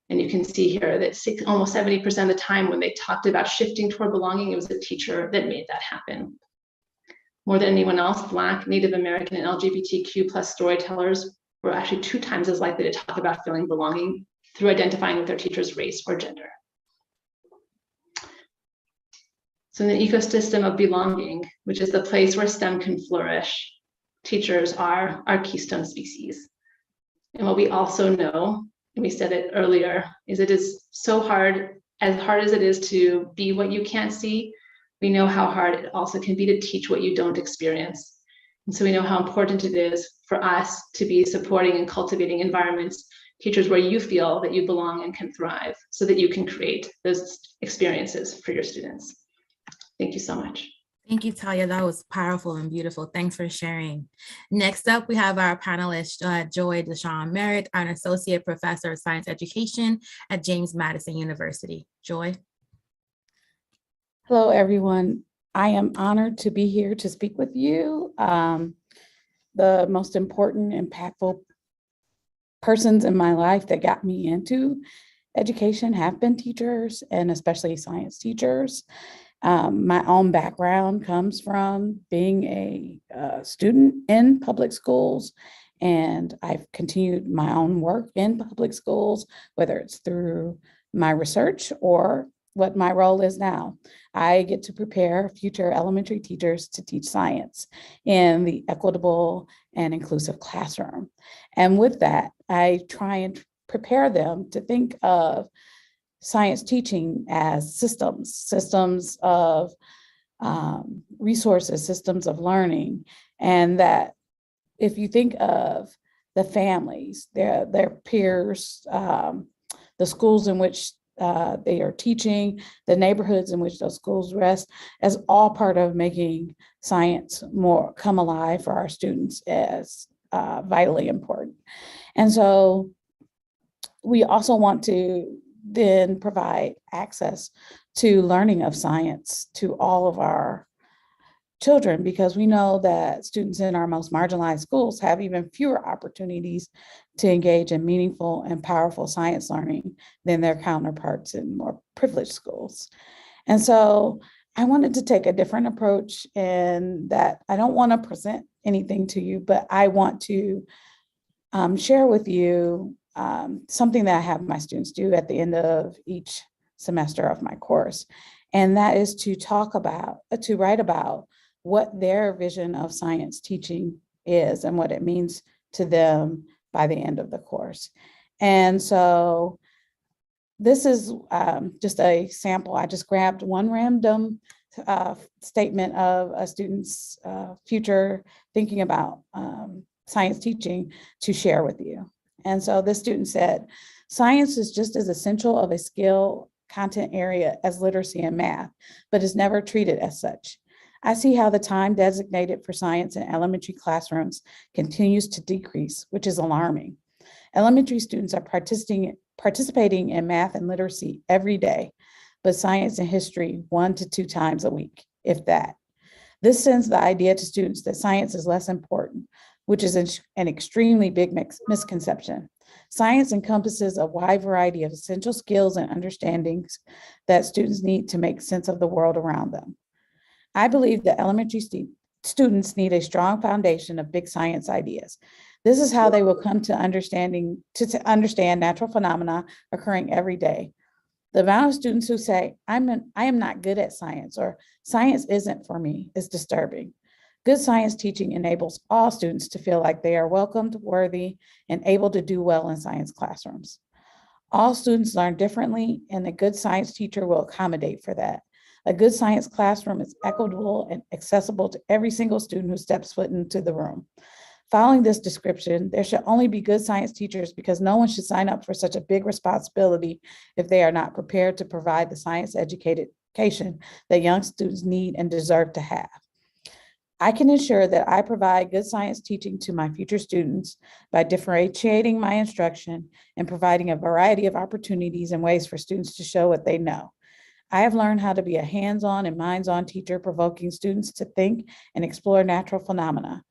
And you can see here that almost 70% of the time when they talked about shifting toward belonging, it was a teacher that made that happen. More than anyone else, Black, Native American, and LGBTQ plus storytellers were actually 2 times as likely to talk about feeling belonging through identifying with their teacher's race or gender. So in the ecosystem of belonging, which is the place where STEM can flourish, teachers are our keystone species. And what we also know, and we said it earlier, is it is so hard as it is to be what you can't see, we know how hard it also can be to teach what you don't experience. And so we know how important it is for us to be supporting and cultivating environments, teachers where you feel that you belong and can thrive so that you can create those experiences for your students. Thank you so much. Thank you, Talia. That was powerful and beautiful. Thanks for sharing. Next up, we have our panelist, Joy Deshawn Merritt, an associate professor of science education at James Madison University. Joy. Hello, everyone. I am honored to be here to speak with you. The most important, impactful persons in my life that got me into education have been teachers, and especially science teachers. My own background comes from being a student in public schools, and I've continued my own work in public schools, whether it's through my research or what my role is now. I get to prepare future elementary teachers to teach science in the equitable and inclusive classroom. And with that, I try and prepare them to think of science teaching as systems of resources, systems of learning, and that if you think of the families, their peers, the schools in which they are teaching, the neighborhoods in which those schools rest, as all part of making science more come alive for our students as vitally important. And so we also want to then provide access to learning of science to all of our children, because we know that students in our most marginalized schools have even fewer opportunities to engage in meaningful and powerful science learning than their counterparts in more privileged schools. And so I wanted to take a different approach in that I don't want to present anything to you, but I want to share with you something that I have my students do at the end of each semester of my course. And that is to write about what their vision of science teaching is and what it means to them by the end of the course. And so this is just a sample. I just grabbed one random statement of a student's future thinking about science teaching to share with you. And so this student said, science is just as essential of a skill content area as literacy and math, but is never treated as such. I see how the time designated for science in elementary classrooms continues to decrease, which is alarming. Elementary students are participating in math and literacy every day, but science and history 1 to 2 times a week, if that. This sends the idea to students that science is less important, which is an extremely big misconception. Science encompasses a wide variety of essential skills and understandings that students need to make sense of the world around them. I believe that elementary students need a strong foundation of big science ideas. This is how they will come to understand natural phenomena occurring every day. The amount of students who say, I am not good at science, or science isn't for me, is disturbing. Good science teaching enables all students to feel like they are welcomed, worthy, and able to do well in science classrooms. All students learn differently, and a good science teacher will accommodate for that. A good science classroom is equitable and accessible to every single student who steps foot into the room. Following this description, there should only be good science teachers, because no one should sign up for such a big responsibility if they are not prepared to provide the science education that young students need and deserve to have. I can ensure that I provide good science teaching to my future students by differentiating my instruction and providing a variety of opportunities and ways for students to show what they know. I have learned how to be a hands-on and minds-on teacher, provoking students to think and explore natural phenomena.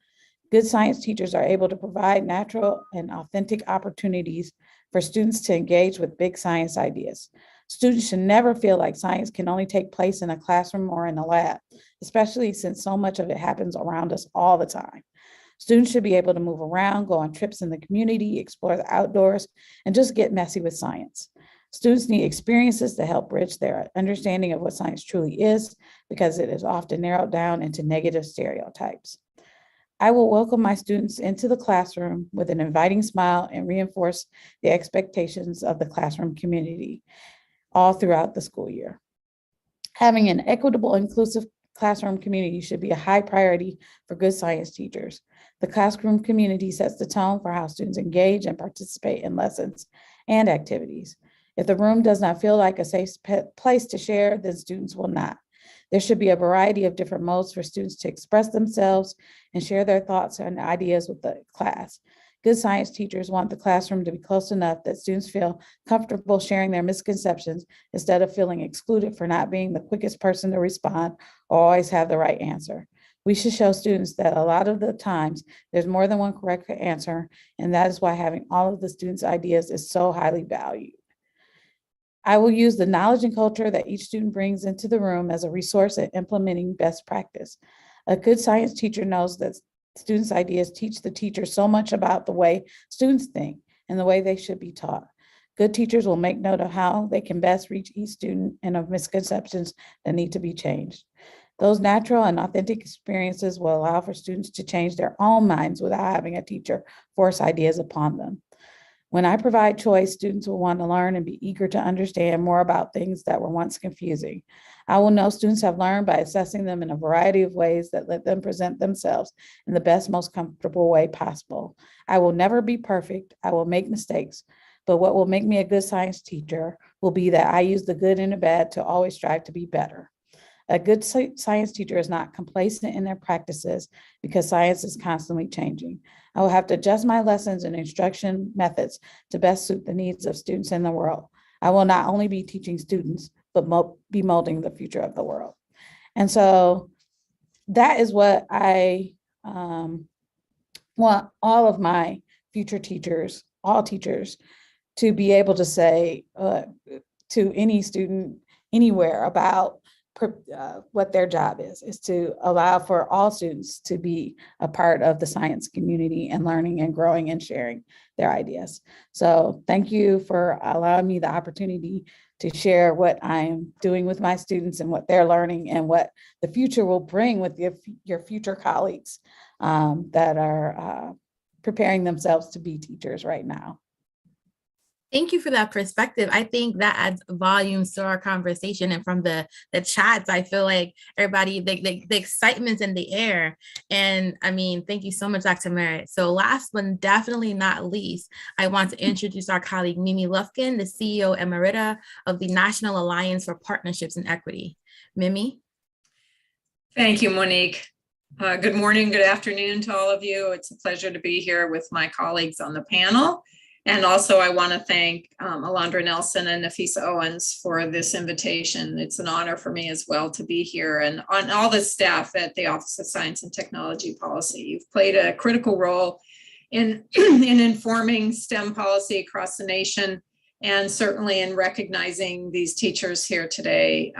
Good science teachers are able to provide natural and authentic opportunities for students to engage with big science ideas. Students should never feel like science can only take place in a classroom or in a lab, especially since so much of it happens around us all the time. Students should be able to move around, go on trips in the community, explore the outdoors, and just get messy with science. Students need experiences to help bridge their understanding of what science truly is, because it is often narrowed down into negative stereotypes. I will welcome my students into the classroom with an inviting smile and reinforce the expectations of the classroom community all throughout the school year. Having an equitable, inclusive classroom community should be a high priority for good science teachers. The classroom community sets the tone for how students engage and participate in lessons and activities. If the room does not feel like a safe place to share, then students will not. There should be a variety of different modes for students to express themselves and share their thoughts and ideas with the class. Good science teachers want the classroom to be close enough that students feel comfortable sharing their misconceptions instead of feeling excluded for not being the quickest person to respond or always have the right answer. We should show students that a lot of the times there's more than one correct answer, and that is why having all of the students' ideas is so highly valued. I will use the knowledge and culture that each student brings into the room as a resource in implementing best practice. A good science teacher knows that students' ideas teach the teacher so much about the way students think and the way they should be taught. Good teachers will make note of how they can best reach each student and of misconceptions that need to be changed. Those natural and authentic experiences will allow for students to change their own minds without having a teacher force ideas upon them. When I provide choice, students will want to learn and be eager to understand more about things that were once confusing. I will know students have learned by assessing them in a variety of ways that let them present themselves in the best, most comfortable way possible. I will never be perfect. I will make mistakes. But what will make me a good science teacher will be that I use the good and the bad to always strive to be better. A good science teacher is not complacent in their practices because science is constantly changing. I will have to adjust my lessons and instruction methods to best suit the needs of students in the world. I will not only be teaching students, but be molding the future of the world. And so that is what I want all of my future teachers, all teachers, to be able to say to any student anywhere about what their job is to allow for all students to be a part of the science community and learning and growing and sharing their ideas. So thank you for allowing me the opportunity to share what I'm doing with my students and what they're learning and what the future will bring with your future colleagues that are preparing themselves to be teachers right now. Thank you for that perspective. I think that adds volumes to our conversation. And from the chats, I feel like everybody, the excitement's in the air. And I mean, thank you so much, Dr. Merritt. So last but definitely not least, I want to introduce our colleague, Mimi Lofton, the CEO Emerita of the National Alliance for Partnerships and Equity. Mimi? Thank you, Monique. Good morning, good afternoon to all of you. It's a pleasure to be here with my colleagues on the panel. And also I want to thank Alandra Nelson and Nafisa Owens for this invitation. It's an honor for me as well to be here, and on all the staff at the Office of Science and Technology Policy. You've played a critical role in informing STEM policy across the nation, and certainly in recognizing these teachers here today.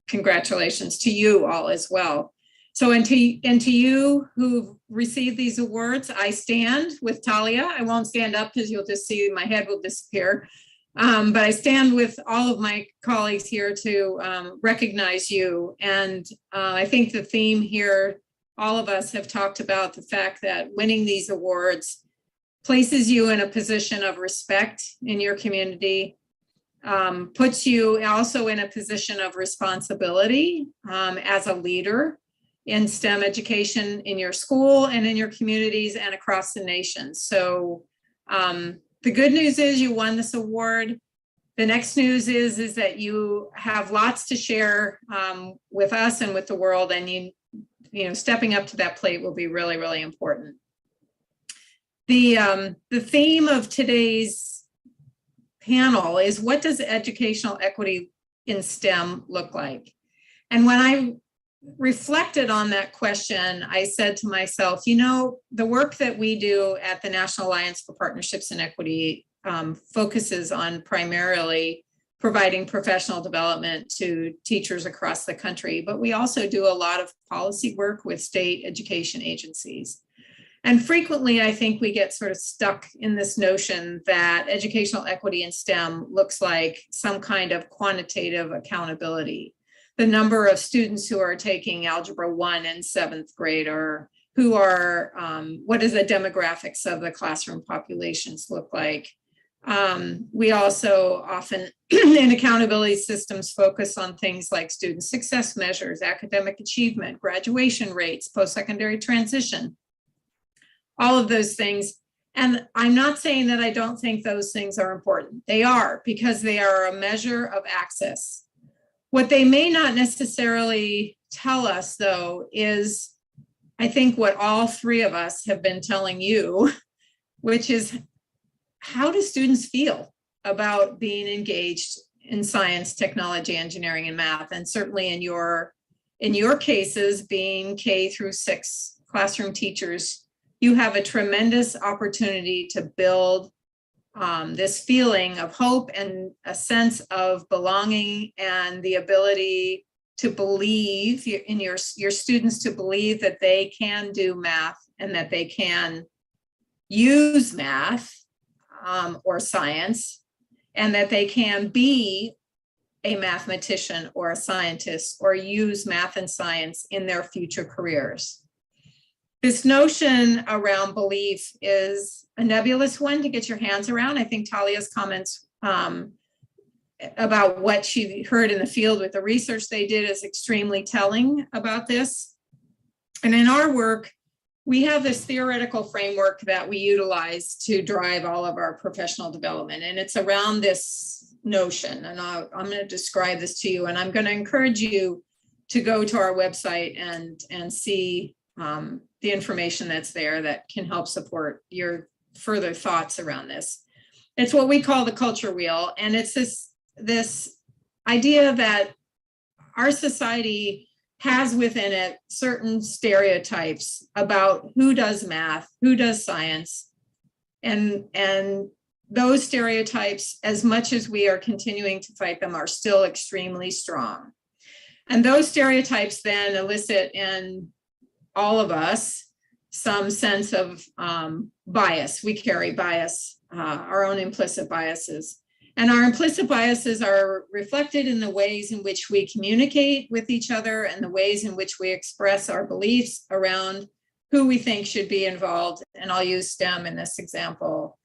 Congratulations to you all as well. So, and to you who've received these awards, I stand with Talia. I won't stand up because you'll just see my head will disappear. But I stand with all of my colleagues here to recognize you. And I think the theme here, all of us have talked about the fact that winning these awards places you in a position of respect in your community, puts you also in a position of responsibility as a leader in STEM education in your school and in your communities and across the nation. So the good news is you won this award. The next news is that you have lots to share with us and with the world, and you know, stepping up to that plate will be really, really important. The theme of today's panel is, what does educational equity in STEM look like? And when I reflected on that question, I said to myself, you know, the work that we do at the National Alliance for Partnerships and Equity focuses on primarily providing professional development to teachers across the country, but we also do a lot of policy work with state education agencies. And frequently, I think we get sort of stuck in this notion that educational equity in STEM looks like some kind of quantitative accountability. The number of students who are taking Algebra 1 in 7th grade, or who are, what does the demographics of the classroom populations look like? We also often in accountability systems focus on things like student success measures, academic achievement, graduation rates, post-secondary transition, all of those things. And I'm not saying that I don't think those things are important. They are, because they are a measure of access. What they may not necessarily tell us, though, is I think what all three of us have been telling you, which is, how do students feel about being engaged in science, technology, engineering, and math? And certainly in your cases, being K through 6 classroom teachers, you have a tremendous opportunity to build this feeling of hope and a sense of belonging, and the ability to believe in your students, to believe that they can do math and that they can use math or science, and that they can be a mathematician or a scientist or use math and science in their future careers. This notion around belief is a nebulous one to get your hands around. I think Talia's comments about what she heard in the field with the research they did is extremely telling about this. And in our work, we have this theoretical framework that we utilize to drive all of our professional development. And it's around this notion. And I'm going to describe this to you. And I'm going to encourage you to go to our website and see the information that's there that can help support your further thoughts around this. It's what we call the culture wheel. And it's this idea that our society has within it certain stereotypes about who does math, who does science, and those stereotypes, as much as we are continuing to fight them, are still extremely strong. And those stereotypes then elicit in all of us some sense of bias. We carry bias, our own implicit biases. And our implicit biases are reflected in the ways in which we communicate with each other and the ways in which we express our beliefs around who we think should be involved. And I'll use STEM in this example.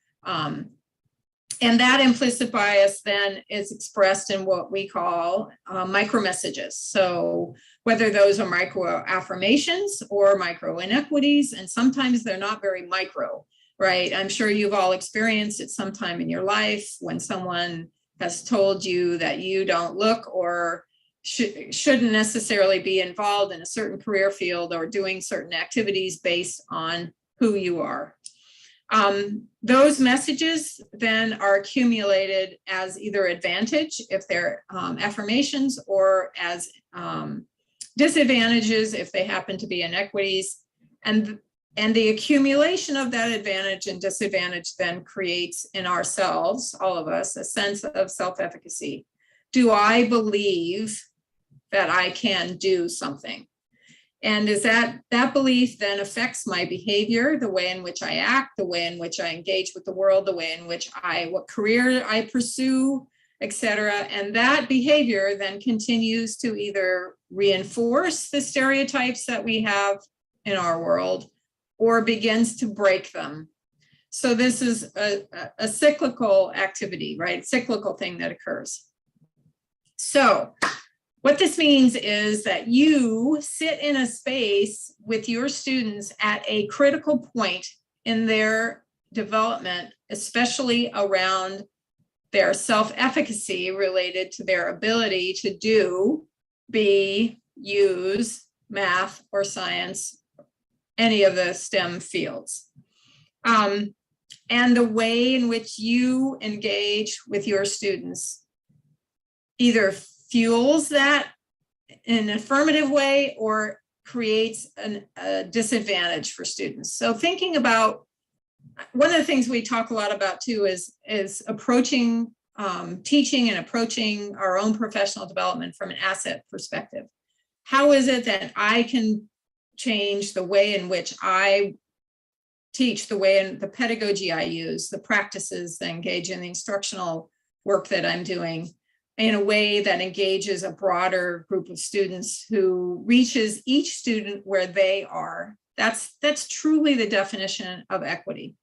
And that implicit bias then is expressed in what we call micro messages. So whether those are micro affirmations or micro inequities, and sometimes they're not very micro, right? I'm sure you've all experienced it sometime in your life when someone has told you that you don't look or shouldn't necessarily be involved in a certain career field or doing certain activities based on who you are. Those messages then are accumulated as either advantage if they're affirmations, or as disadvantages if they happen to be inequities. And the accumulation of that advantage and disadvantage then creates in ourselves, all of us, a sense of self-efficacy. Do I believe that I can do something? And is that belief then affects my behavior, the way in which I act, the way in which I engage with the world, the way in which what career I pursue, etc. And that behavior then continues to either reinforce the stereotypes that we have in our world or begins to break them. So this is a cyclical activity, right? Cyclical thing that occurs. So what this means is that you sit in a space with your students at a critical point in their development, especially around their self-efficacy related to their ability to do, be, use math or science, any of the STEM fields. And the way in which you engage with your students either fuels that in an affirmative way or creates a disadvantage for students. So thinking about, one of the things we talk a lot about too is approaching teaching and approaching our own professional development from an asset perspective. How is it that I can change the way in which I teach, the way in the pedagogy I use, the practices that engage in the instructional work that I'm doing, in a way that engages a broader group of students, who reaches each student where they are. That's truly the definition of equity.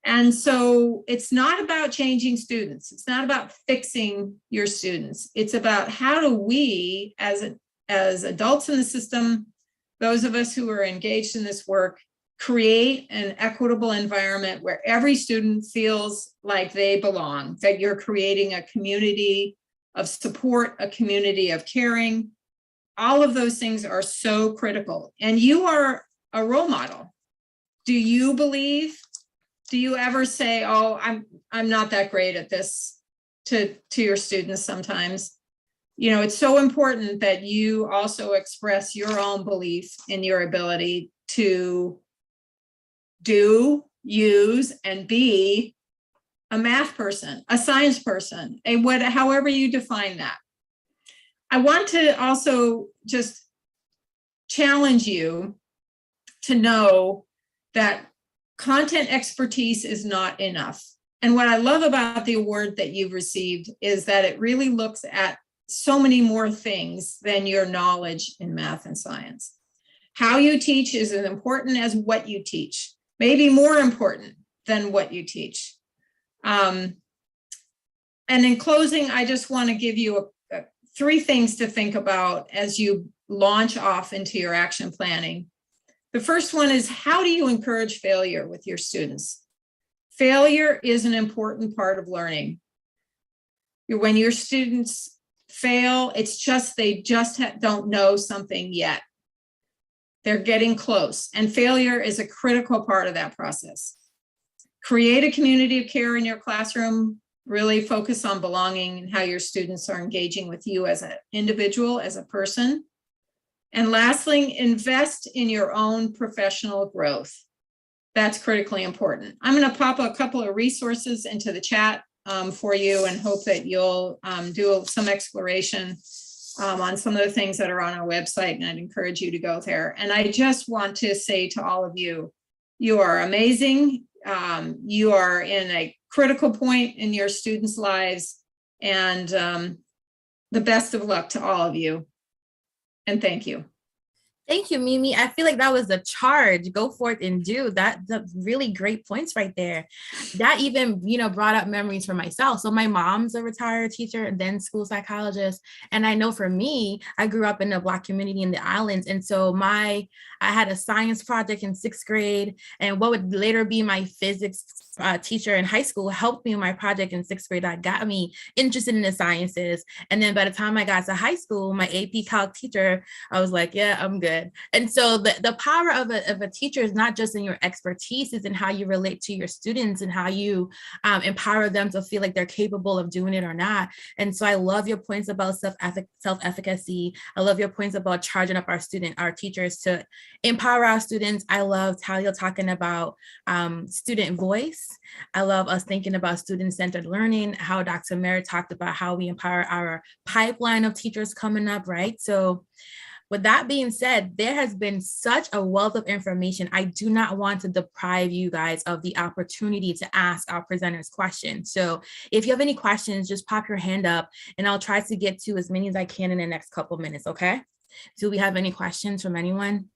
And so it's not about changing students. It's not about fixing your students. It's about how do we, as adults in the system, those of us who are engaged in this work, create an equitable environment where every student feels like they belong, that you're creating a community of support, a community of caring. All of those things are so critical. And you are a role model. Do you ever say, oh, I'm not that great at this to your students sometimes? You know, it's so important that you also express your own belief in your ability to do, use, and be a math person, a science person, however you define that. I want to also just challenge you to know that content expertise is not enough. And what I love about the award that you've received is that it really looks at so many more things than your knowledge in math and science. How you teach is as important as what you teach, maybe more important than what you teach. And in closing, I just want to give you three things to think about as you launch off into your action planning. The first one is, how do you encourage failure with your students? Failure is an important part of learning. When your students fail, it's just they don't know something yet. They're getting close, and failure is a critical part of that process. Create a community of care in your classroom. Really focus on belonging and how your students are engaging with you as an individual, as a person. And lastly, invest in your own professional growth. That's critically important. I'm going to pop a couple of resources into the chat for you, and hope that you'll do some exploration on some of the things that are on our website, and I'd encourage you to go there. And I just want to say to all of you, you are amazing. You are in a critical point in your students' lives, and the best of luck to all of you. And thank you. Thank you, Mimi. I feel like that was a charge. Go forth and do that. That's really great points right there. That even, brought up memories for myself. So my mom's a retired teacher and then school psychologist. And I know for me, I grew up in a Black community in the islands. And so I had a science project in 6th grade, and what would later be my physics teacher in high school helped me in my project in 6th grade. That got me interested in the sciences. And then by the time I got to high school, my AP Calc teacher, I was like, yeah, I'm good. And so the power of a teacher is not just in your expertise, it's in how you relate to your students and how you empower them to feel like they're capable of doing it or not. And so I love your points about self-efficacy. I love your points about charging up our teachers to empower our students. I loved how you're talking about student voice. I love us thinking about student-centered learning, how Dr. Merritt talked about how we empower our pipeline of teachers coming up, right? So With that being said, there has been such a wealth of information. I do not want to deprive you guys of the opportunity to ask our presenters questions. So if you have any questions, just pop your hand up and I'll try to get to as many as I can in the next couple of minutes, okay? Do we have any questions from anyone?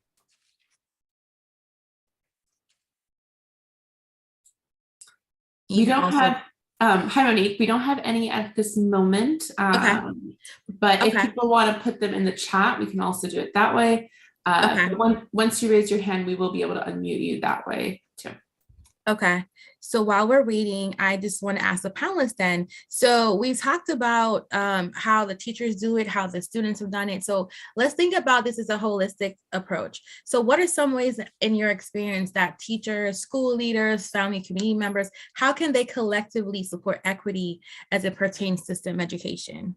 We don't have, hi Monique, we don't have any at this moment, but if people want to put them in the chat, we can also do it that way. But once you raise your hand, we will be able to unmute you that way too. Okay, so while we're waiting, I just want to ask the panelists then. So we talked about how the teachers do it, how the students have done it. So let's think about this as a holistic approach. So what are some ways in your experience that teachers, school leaders, family, community members, how can they collectively support equity as it pertains to STEM education?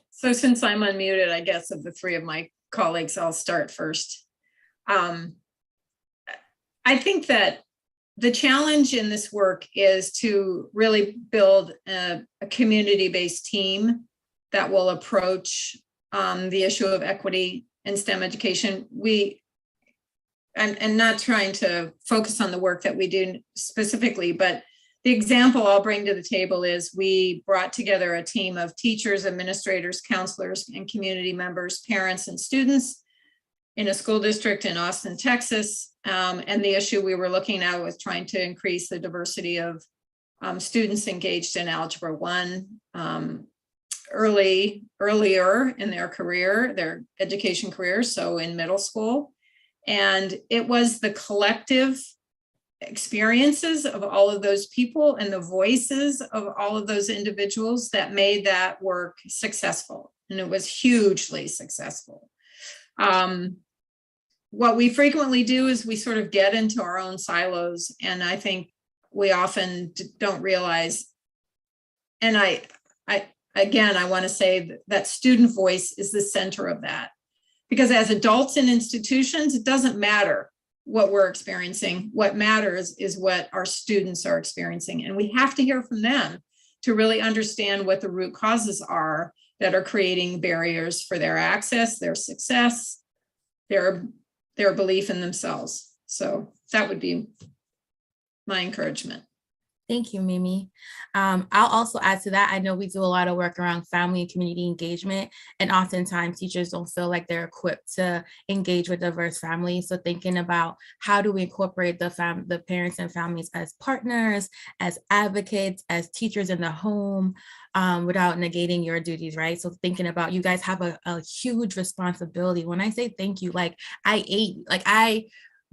So since I'm unmuted, I guess of the three of my colleagues, I'll start first. I think that the challenge in this work is to really build a community-based team that will approach the issue of equity in STEM education. And not trying to focus on the work that we do specifically, but the example I'll bring to the table is we brought together a team of teachers, administrators, counselors, and community members, parents, and students in a school district in Austin, Texas. And the issue we were looking at was trying to increase the diversity of students engaged in Algebra 1 earlier in their career, their education career, so in middle school. And it was the collective experiences of all of those people and the voices of all of those individuals that made that work successful. And it was hugely successful. What we frequently do is we sort of get into our own silos, and I think we often don't realize, and I want to say that student voice is the center of that, because as adults in institutions, it doesn't matter what we're experiencing. What matters is what our students are experiencing, and we have to hear from them to really understand what the root causes are that are creating barriers for their access, their success, their belief in themselves. So that would be my encouragement. Thank you, Mimi. I'll also add to that. I know we do a lot of work around family and community engagement, and oftentimes teachers don't feel like they're equipped to engage with diverse families. So thinking about how do we incorporate the parents and families as partners, as advocates, as teachers in the home, without negating your duties, right? So thinking about, you guys have a huge responsibility. When I say thank you, I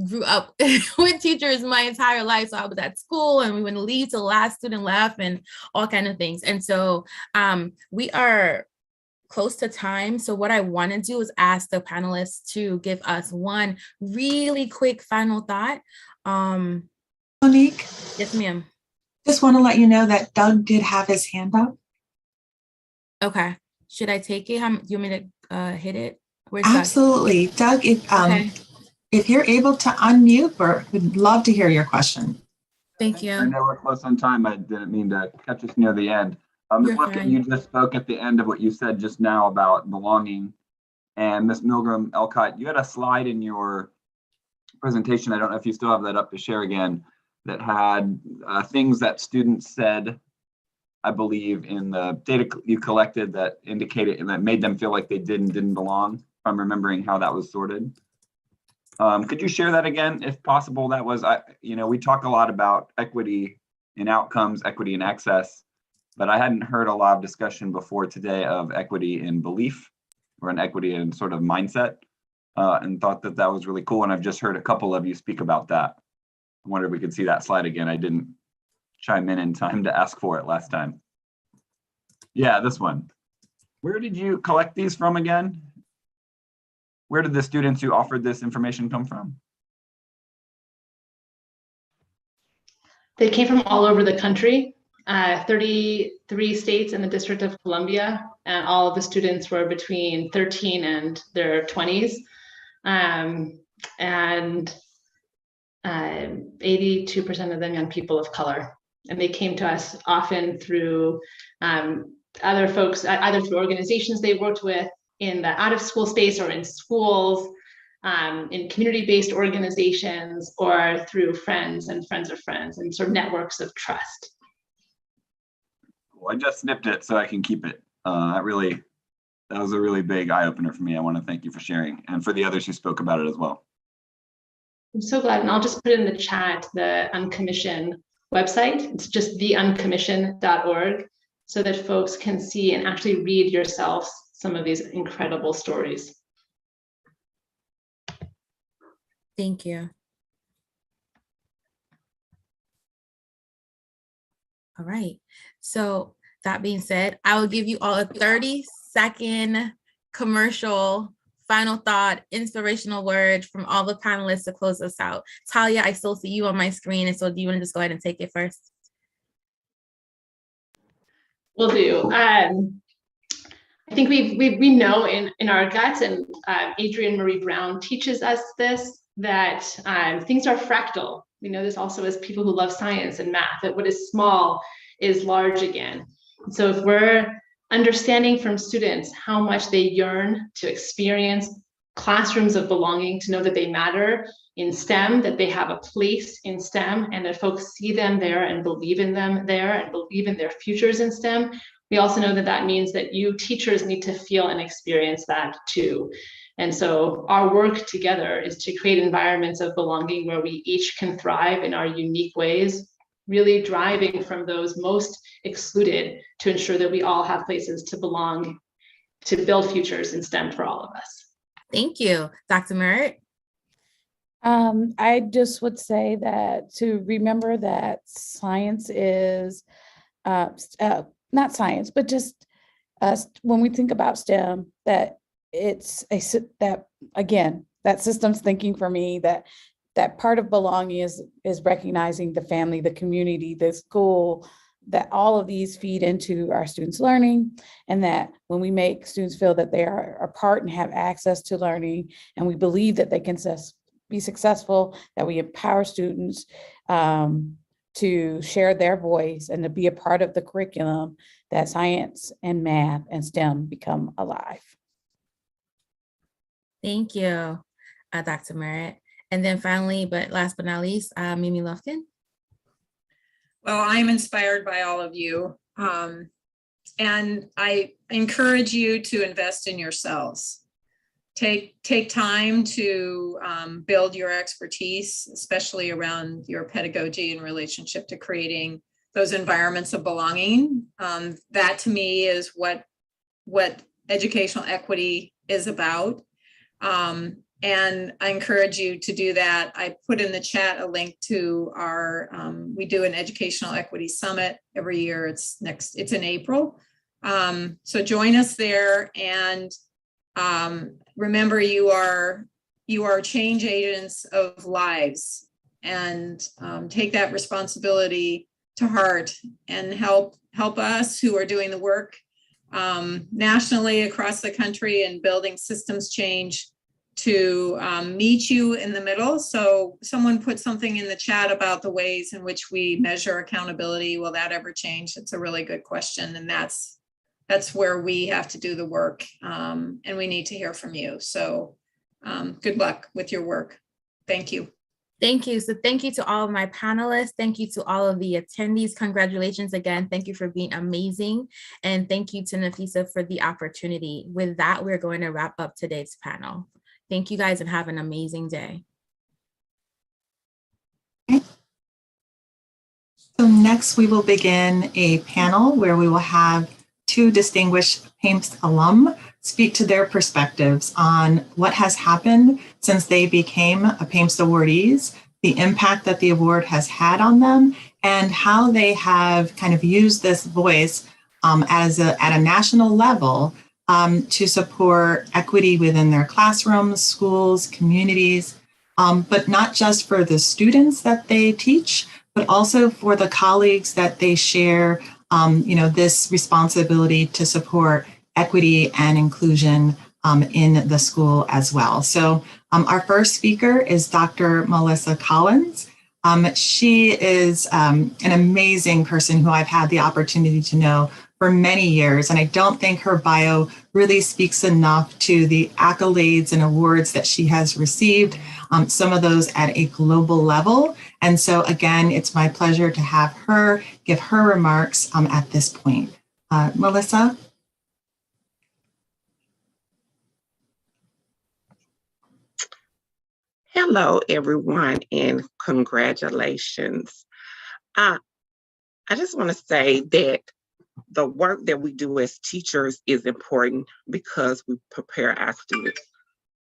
grew up with teachers my entire life. So I was at school and we wouldn't leave till the last student left and all kinds of things. And so we are close to time. So what I want to do is ask the panelists to give us one really quick final thought. Monique? Yes, ma'am. Just want to let you know that Doug did have his hand up. Okay. Should I take it? Do you want me to hit it? Where's Absolutely. Doug, if you're able to unmute, we'd love to hear your question. Thank you. I know we're close on time. I didn't mean to catch us near the end. You just spoke at the end of what you said just now about belonging. And Ms. Milgram Elcott, you had a slide in your presentation, I don't know if you still have that up to share again, that had things that students said, I believe, in the data you collected that indicated and that made them feel like they didn't belong, if I'm remembering how that was sorted. Could you share that again, if possible? That was, we talk a lot about equity in outcomes, equity in access, but I hadn't heard a lot of discussion before today of equity in belief or an equity in sort of mindset, and thought that that was really cool. And I've just heard a couple of you speak about that. I wonder if we could see that slide again. I didn't chime in time to ask for it last time. Yeah, this one. Where did you collect these from again? Where did the students who offered this information come from? They came from all over the country, 33 states in the District of Columbia, and all of the students were between 13 and their 20s. And 82% of them young people of color. And they came to us often through other folks, either through organizations they worked with in the out-of-school space or in schools, in community-based organizations, or through friends and friends of friends and sort of networks of trust. Well, I just snipped it so I can keep it. That was a really big eye-opener for me. I want to thank you for sharing, and for the others who spoke about it as well. I'm so glad, and I'll just put in the chat the Uncommission website. It's just theuncommission.org, so that folks can see and actually read yourselves some of these incredible stories. Thank you. All right. So that being said, I will give you all a 30-second commercial final thought, inspirational word from all the panelists to close us out. Talia, I still see you on my screen. And so do you want to just go ahead and take it first? Will do. I think we know in our guts, and Adrienne Marie Brown teaches us this, that things are fractal. We know this also as people who love science and math, that what is small is large again. And so if we're understanding from students how much they yearn to experience classrooms of belonging, to know that they matter in STEM, that they have a place in STEM, and that folks see them there and believe in them there and believe in their futures in STEM, we also know that that means that you teachers need to feel and experience that too. And so our work together is to create environments of belonging where we each can thrive in our unique ways, really driving from those most excluded to ensure that we all have places to belong, to build futures in STEM for all of us. Thank you. Dr. Merritt? I just would say that to remember that science is, not science, but just when we think about STEM, that it's that systems thinking for me, that part of belonging is recognizing the family, the community, the school, that all of these feed into our students' learning, and that when we make students feel that they are a part and have access to learning, and we believe that they can be successful, that we empower students to share their voice and to be a part of the curriculum, that science and math and STEM become alive. Thank you, Dr. Merritt. And then finally, but last but not least, Mimi Lofton. Well, I'm inspired by all of you. And I encourage you to invest in yourselves. Take time to build your expertise, especially around your pedagogy in relationship to creating those environments of belonging. That to me is what educational equity is about. And I encourage you to do that. I put in the chat a link to our, we do an educational equity summit every year. It's in April. So join us there, and remember you are change agents of lives, and take that responsibility to heart and help us who are doing the work nationally across the country and building systems change to meet you in the middle. So someone put something in the chat about the ways in which we measure accountability. Will that ever change? It's a really good question. And that's where we have to do the work, and we need to hear from you. So good luck with your work. Thank you. Thank you. So thank you to all of my panelists. Thank you to all of the attendees. Congratulations again. Thank you for being amazing. And thank you to Nafisa for the opportunity. With that, we're going to wrap up today's panel. Thank you guys and have an amazing day. So next we will begin a panel where we will have two distinguished PAEMST alum speak to their perspectives on what has happened since they became a PAEMST awardees, the impact that the award has had on them, and how they have kind of used this voice at a national level to support equity within their classrooms, schools, communities, but not just for the students that they teach, but also for the colleagues that they share, this responsibility to support equity and inclusion in the school as well. So our first speaker is Dr. Melissa Collins. She is an amazing person who I've had the opportunity to know for many years, and I don't think her bio really speaks enough to the accolades and awards that she has received, some of those at a global level. And so again, it's my pleasure to have her give her remarks at this point. Melissa? Hello, everyone, and congratulations. I just want to say that the work that we do as teachers is important because we prepare our students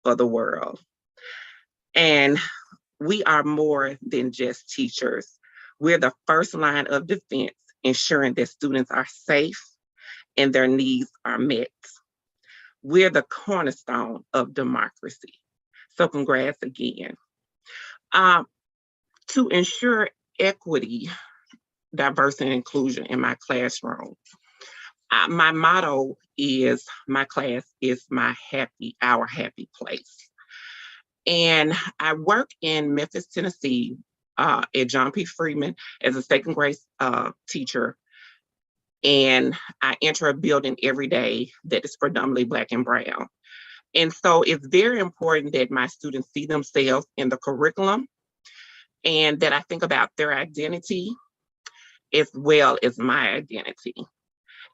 for the world. And we are more than just teachers. We're the first line of defense, ensuring that students are safe and their needs are met. We're the cornerstone of democracy. So congrats again. To ensure equity, diversity, and inclusion in my classroom, my motto is, my class is our happy place. And I work in Memphis, Tennessee at John P. Freeman as a second grade teacher. And I enter a building every day that is predominantly Black and brown. And so it's very important that my students see themselves in the curriculum and that I think about their identity as well as my identity.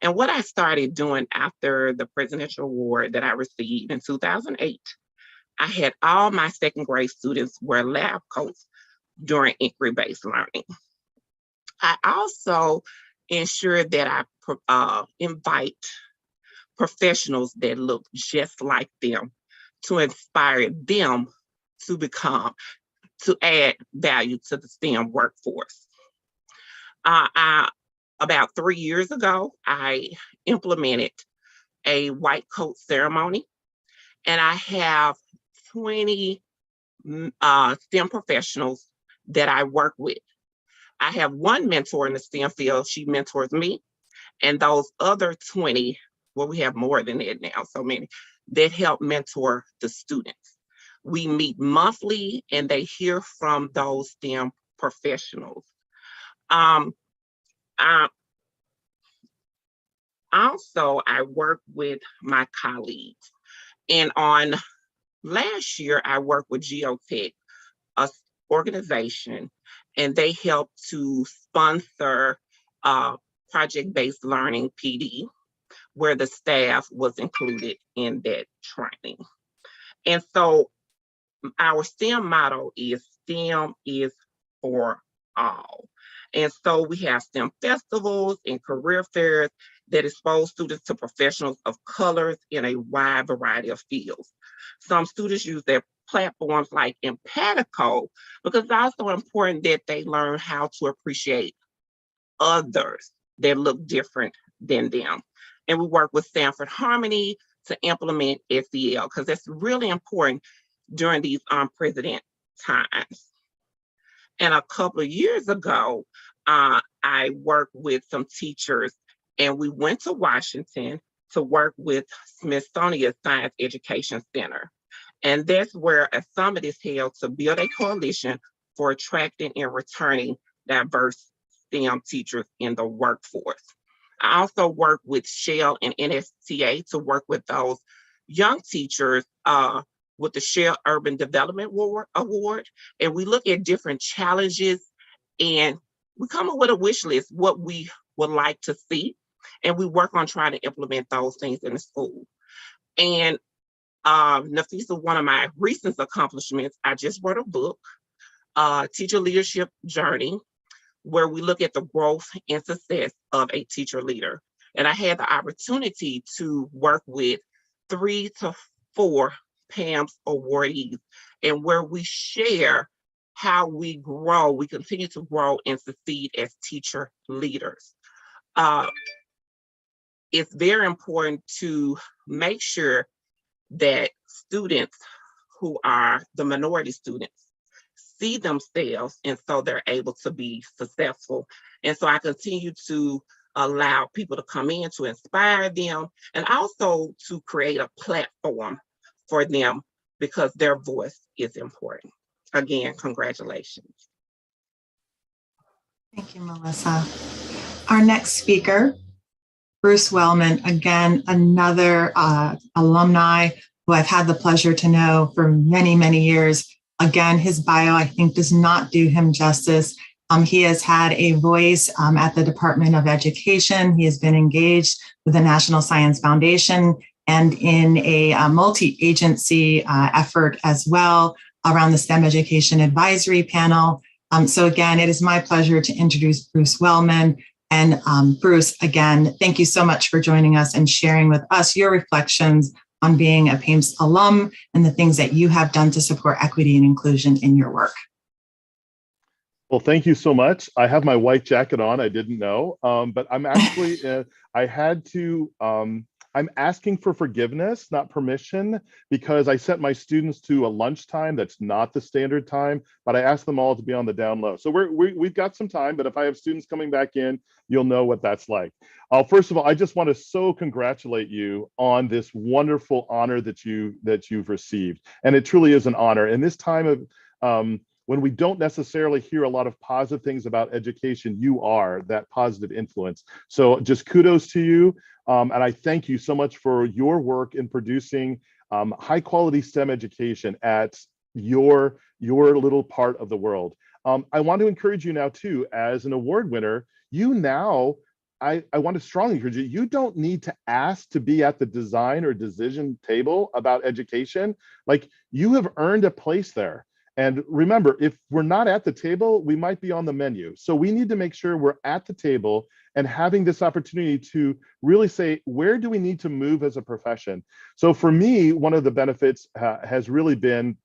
And what I started doing after the presidential award that I received in 2008, I had all my second grade students wear lab coats during inquiry-based learning. I also ensured that I invite professionals that look just like them to inspire them to add value to the STEM workforce. About 3 years ago, I implemented a white coat ceremony, and I have 20 STEM professionals that I work with. I have one mentor in the STEM field. She mentors me, and those other 20, well, we have more than that now, so many, that help mentor the students. We meet monthly, and they hear from those STEM professionals. Also, I work with my colleagues. And on last year, I worked with Geotech, an organization, and they help to sponsor project-based learning PD, where the staff was included in that training. And so our STEM motto is STEM is for all. And so we have STEM festivals and career fairs that expose students to professionals of colors in a wide variety of fields. Some students use their platforms like Empatico because it's also important that they learn how to appreciate others that look different than them. And we work with Stanford Harmony to implement SEL because it's really important during these unprecedented times. And a couple of years ago, I worked with some teachers and we went to Washington to work with Smithsonian Science Education Center. And that's where a summit is held to build a coalition for attracting and returning diverse STEM teachers in the workforce. I also work with Shell and NSTA to work with those young teachers with the Shell Urban Development Award. And we look at different challenges and we come up with a wish list, what we would like to see. And we work on trying to implement those things in the school. And Nafisa, one of my recent accomplishments, I just wrote a book, Teacher Leadership Journey, where we look at the growth and success of a teacher leader. And I had the opportunity to work with 3 to 4 PAEMST awardees, and where we share how we grow, we continue to grow and succeed as teacher leaders. It's very important to make sure that students who are the minority students see themselves, and so they're able to be successful. And so I continue to allow people to come in to inspire them and also to create a platform for them because their voice is important. Again, congratulations. Thank you, Melissa. Our next speaker, Bruce Wellman, again, another alumni who I've had the pleasure to know for many, many years. Again, his bio, I think, does not do him justice. He has had a voice at the Department of Education. He has been engaged with the National Science Foundation and in a multi-agency effort as well around the STEM Education Advisory Panel. So again, it is my pleasure to introduce Bruce Wellman. And Bruce, again, thank you so much for joining us and sharing with us your reflections on being a PAEMST alum and the things that you have done to support equity and inclusion in your work. Well, thank you so much. I have my white jacket on. I didn't know, but I'm actually, I had to, I'm asking for forgiveness, not permission, because I sent my students to a lunchtime that's not the standard time, but I asked them all to be on the down low. So we've got some time, but if I have students coming back in, you'll know what that's like. First of all, I just want to so congratulate you on this wonderful honor that you've received. And it truly is an honor. In this time of, when we don't necessarily hear a lot of positive things about education, you are that positive influence. So just kudos to you. And I thank you so much for your work in producing high quality STEM education at your little part of the world. I want to encourage you now too, as an award winner, you now, I want to strongly encourage you, you don't need to ask to be at the design or decision table about education. Like, you have earned a place there. And remember, if we're not at the table, we might be on the menu. So we need to make sure we're at the table and having this opportunity to really say, where do we need to move as a profession? So for me, one of the benefits has really been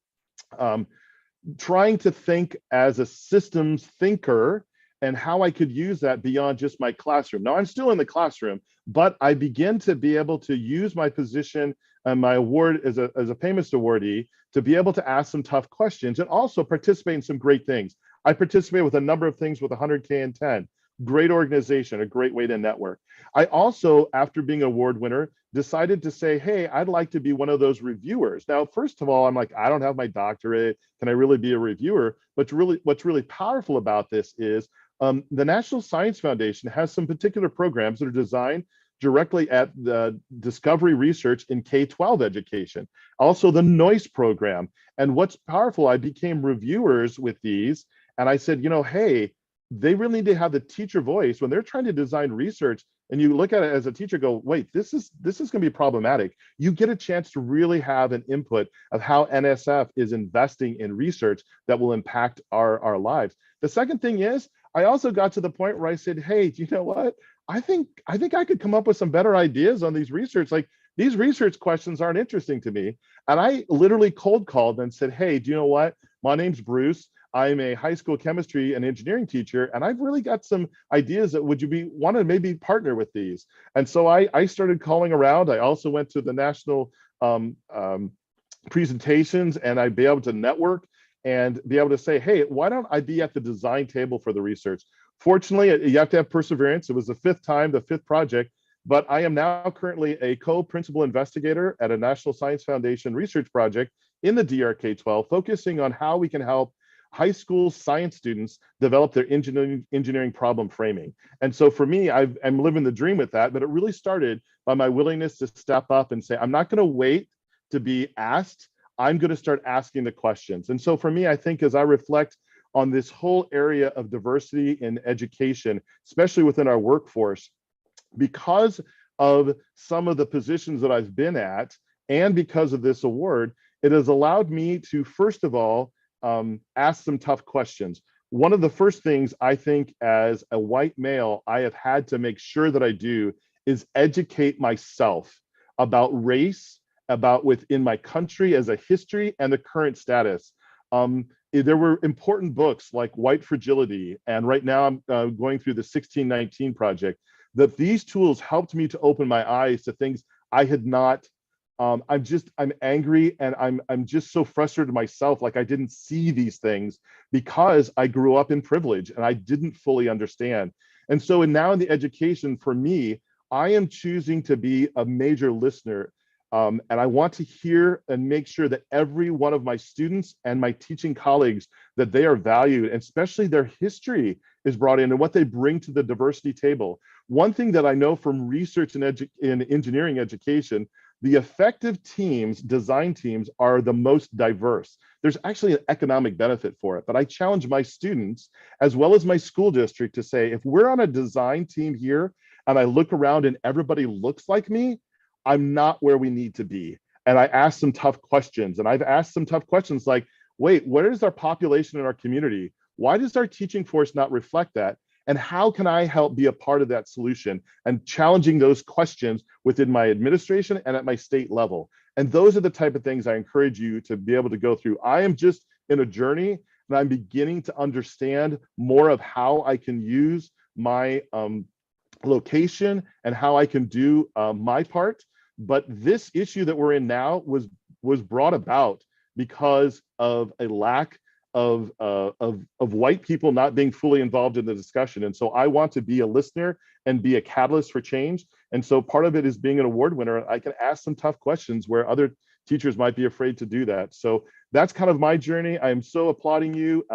trying to think as a systems thinker and how I could use that beyond just my classroom. Now, I'm still in the classroom, but I begin to be able to use my position and my award as a PAEMST awardee to be able to ask some tough questions and also participate in some great things. I participate with a number of things with 100K and 10. Great organization, a great way to network. I also, after being an award winner, decided to say, hey, I'd like to be one of those reviewers. Now, first of all, I'm like, I don't have my doctorate. Can I really be a reviewer? But what's really powerful about this is the National Science Foundation has some particular programs that are designed directly at the discovery research in K-12 education. Also the NOICE program. And what's powerful, I became reviewers with these, and I said, you know, hey, they really need to have the teacher voice when they're trying to design research. And you look at it as a teacher, go, wait, this is going to be problematic. You get a chance to really have an input of how NSF is investing in research that will impact our lives. The second thing is, I also got to the point where I said, hey, do you know what? I think I could come up with some better ideas on these research. Like, these research questions aren't interesting to me. And I literally cold called and said, hey, do you know what? My name's Bruce. I'm a high school chemistry and engineering teacher, and I've really got some ideas that would you want to maybe partner with these? And so I started calling around. I also went to the national presentations, and I'd be able to network and be able to say, hey, why don't I be at the design table for the research? Fortunately, you have to have perseverance. It was the fifth time, the fifth project, but I am now currently a co-principal investigator at a National Science Foundation research project in the DRK-12, focusing on how we can help high school science students develop their engineering problem framing. And so for me, I'm living the dream with that, but it really started by my willingness to step up and say, I'm not going to wait to be asked. I'm going to start asking the questions. And so for me, I think as I reflect on this whole area of diversity in education, especially within our workforce, because of some of the positions that I've been at, and because of this award, it has allowed me to, first of all, ask some tough questions. One of the first things I think as a white male, I have had to make sure that I do is educate myself about race, about within my country as a history and the current status. There were important books like White Fragility, and right now I'm going through the 1619 project, that these tools helped me to open my eyes to things I had not. I'm angry, and I'm just so frustrated myself, like I didn't see these things because I grew up in privilege and I didn't fully understand. And so now in the education, for me, I am choosing to be a major listener And I want to hear and make sure that every one of my students and my teaching colleagues, that they are valued, and especially their history is brought in and what they bring to the diversity table. One thing that I know from research in engineering education, the effective teams, design teams, are the most diverse. There's actually an economic benefit for it, but I challenge my students as well as my school district to say, if we're on a design team here and I look around and everybody looks like me, I'm not where we need to be. And I ask some tough questions, and I've asked some tough questions like, wait, where is our population in our community? Why does our teaching force not reflect that? And how can I help be a part of that solution? And challenging those questions within my administration and at my state level. And those are the type of things I encourage you to be able to go through. I am just in a journey, and I'm beginning to understand more of how I can use my location and how I can do my part. But this issue that we're in now was brought about because of a lack of white people not being fully involved in the discussion. And so I want to be a listener and be a catalyst for change. And so part of it is being an award winner. I can ask some tough questions where other teachers might be afraid to do that. So that's kind of my journey. I am so applauding you.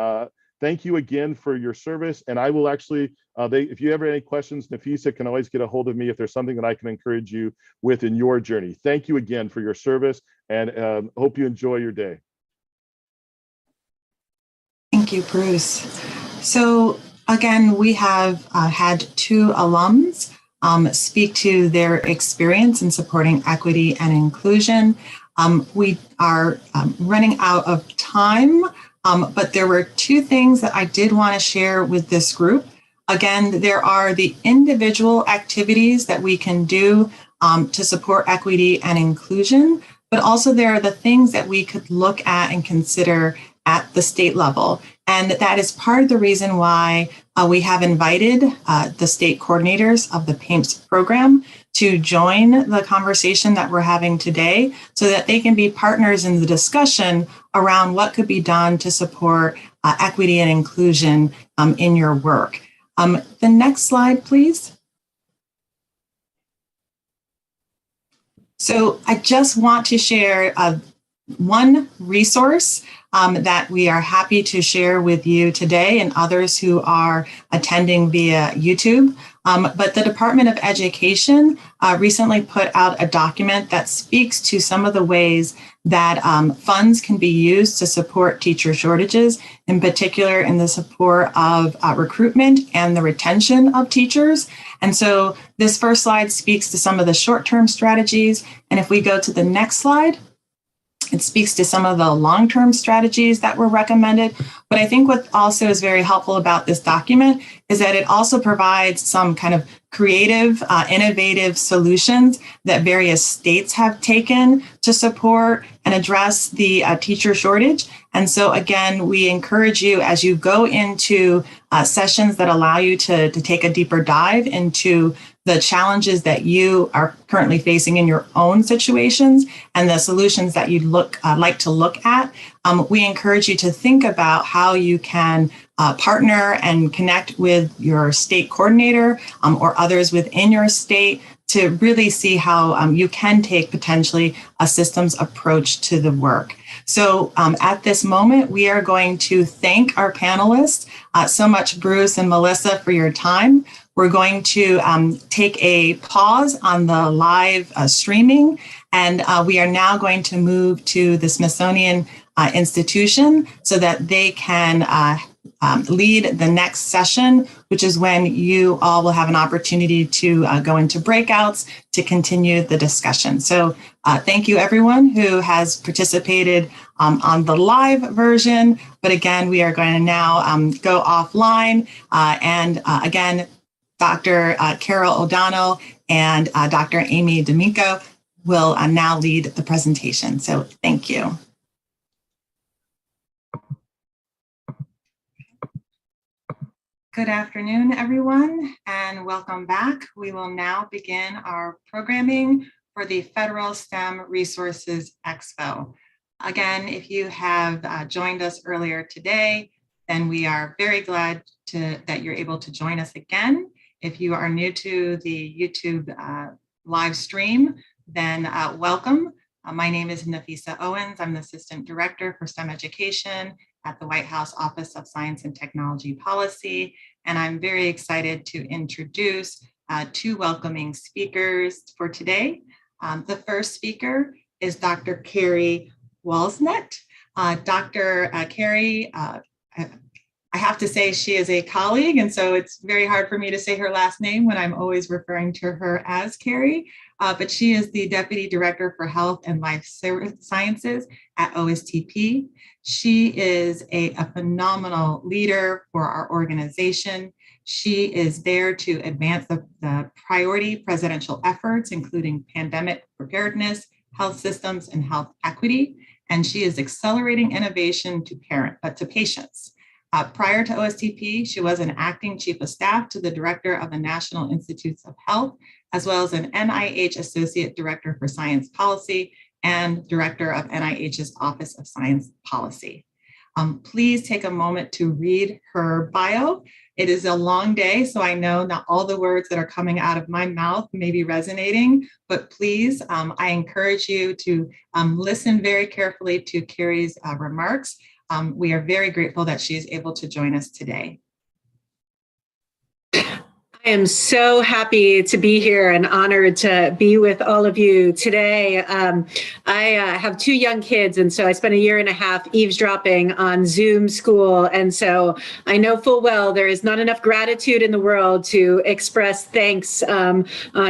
Thank you again for your service. And I will actually, if you have any questions, Nafisa can always get a hold of me if there's something that I can encourage you with in your journey. Thank you again for your service, and hope you enjoy your day. Thank you, Bruce. So again, we have had two alums speak to their experience in supporting equity and inclusion. We are running out of time, but there were two things that I did want to share with this group. Again, there are the individual activities that we can do to support equity and inclusion, but also there are the things that we could look at and consider at the state level. And that is part of the reason why we have invited the state coordinators of the PAEMST program to join the conversation that we're having today so that they can be partners in the discussion around what could be done to support equity and inclusion in your work. The next slide, please. So I just want to share one resource that we are happy to share with you today and others who are attending via YouTube. But the Department of Education recently put out a document that speaks to some of the ways that funds can be used to support teacher shortages, in particular in the support of recruitment and the retention of teachers. And so this first slide speaks to some of the short-term strategies. And if we go to the next slide, it speaks to some of the long-term strategies that were recommended. But I think what also is very helpful about this document is that it also provides some kind of creative, innovative solutions that various states have taken to support and address the teacher shortage. And so again, we encourage you as you go into sessions that allow you to take a deeper dive into the challenges that you are currently facing in your own situations and the solutions that you'd like to look at. We encourage you to think about how you can partner and connect with your state coordinator or others within your state to really see how you can take potentially a systems approach to the work. So at this moment, we are going to thank our panelists so much, Bruce and Melissa, for your time. We're going to take a pause on the live streaming, and we are now going to move to the Smithsonian institution so that they can lead the next session, which is when you all will have an opportunity to go into breakouts to continue the discussion. So thank you everyone who has participated on the live version. But again, we are going to now go offline. And again, Dr. Carol O'Donnell and Dr. Amy D'Amico will now lead the presentation. So thank you. Good afternoon, everyone, and welcome back. We will now begin our programming for the Federal STEM Resources Expo. Again, if you have joined us earlier today, then we are very glad that you're able to join us again. If you are new to the YouTube live stream, then welcome. My name is Nafisa Owens. I'm the Assistant Director for STEM Education at the White House Office of Science and Technology Policy. And I'm very excited to introduce two welcoming speakers for today. The first speaker is Dr. Carrie Walznet. Dr. Carrie, I have to say she is a colleague, and so it's very hard for me to say her last name when I'm always referring to her as Carrie, but she is the Deputy Director for Health and Life Sciences at OSTP. She is a phenomenal leader for our organization. She is there to advance the priority presidential efforts, including pandemic preparedness, health systems, and health equity, and she is accelerating innovation to patients. Prior to OSTP, she was an acting chief of staff to the director of the National Institutes of Health, as well as an NIH Associate Director for Science Policy and director of NIH's Office of Science Policy. Please take a moment to read her bio. It is a long day, so I know not all the words that are coming out of my mouth may be resonating, but please, I encourage you to listen very carefully to Carrie's remarks. We are very grateful that she is able to join us today. I am so happy to be here and honored to be with all of you today. I have two young kids, and so I spent 1.5 years eavesdropping on Zoom school. And so I know full well there is not enough gratitude in the world to express thanks on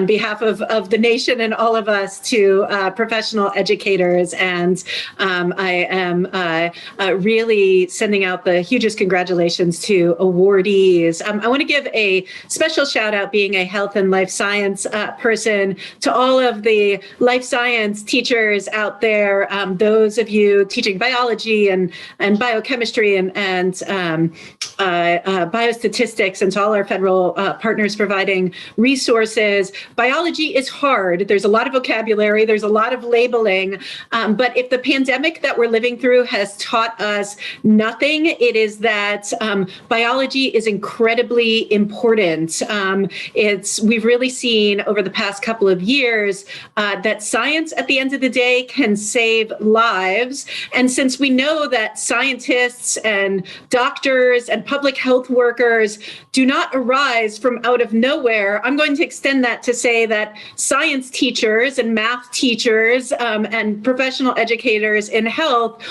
behalf of the nation and all of us to professional educators. And I am really sending out the hugest congratulations to awardees. I want to give a special shout out, being a health and life science person, to all of the life science teachers out there, those of you teaching biology and biochemistry and biostatistics, and to all our federal partners providing resources. Biology is hard. There's a lot of vocabulary, there's a lot of labeling, but if the pandemic that we're living through has taught us nothing, it is that biology is incredibly important. We've really seen over the past couple of years that science at the end of the day can save lives. And since we know that scientists and doctors and public health workers do not arise from out of nowhere, I'm going to extend that to say that science teachers and math teachers and professional educators in health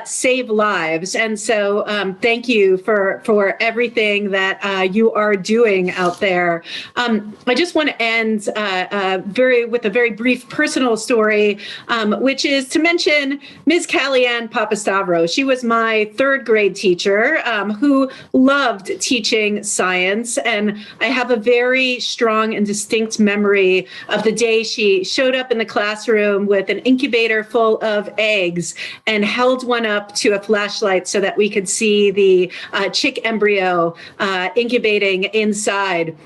save lives. And so thank you for everything that you are doing out there. I just want to end with a very brief personal story, which is to mention Ms. Kellyanne Papastavros. She was my 3rd grade teacher who loved teaching science. And I have a very strong and distinct memory of the day she showed up in the classroom with an incubator full of eggs and held one up to a flashlight so that we could see the chick embryo incubating inside.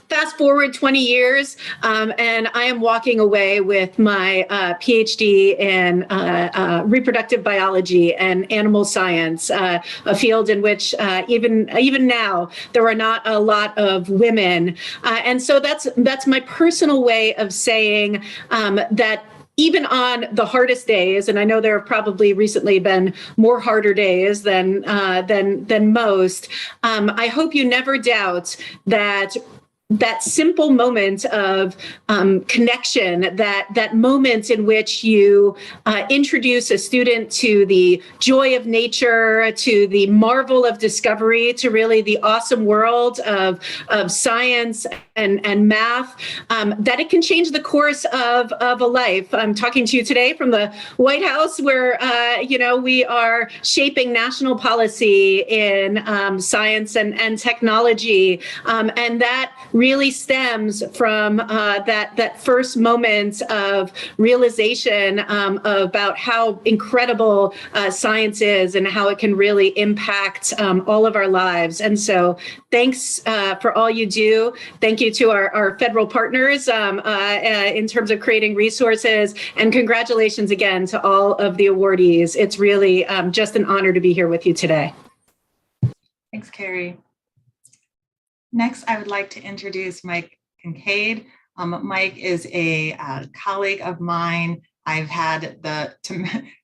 Fast forward 20 years, and I am walking away with my PhD in reproductive biology and animal science, a field in which even now there are not a lot of women, and so that's my personal way of saying that. Even on the hardest days, and I know there have probably recently been more harder days than most, I hope you never doubt that simple moment of connection, that moment in which you introduce a student to the joy of nature, to the marvel of discovery, to really the awesome world of science and math, that it can change the course of a life. I'm talking to you today from the White House, where we are shaping national policy in science and technology, and that really stems from that first moment of realization about how incredible science is and how it can really impact all of our lives. And so thanks for all you do. Thank you to our federal partners in terms of creating resources, and congratulations again to all of the awardees. It's really just an honor to be here with you today. Thanks, Carrie. Next, I would like to introduce Mike Kinkade. Mike is a colleague of mine. I've had the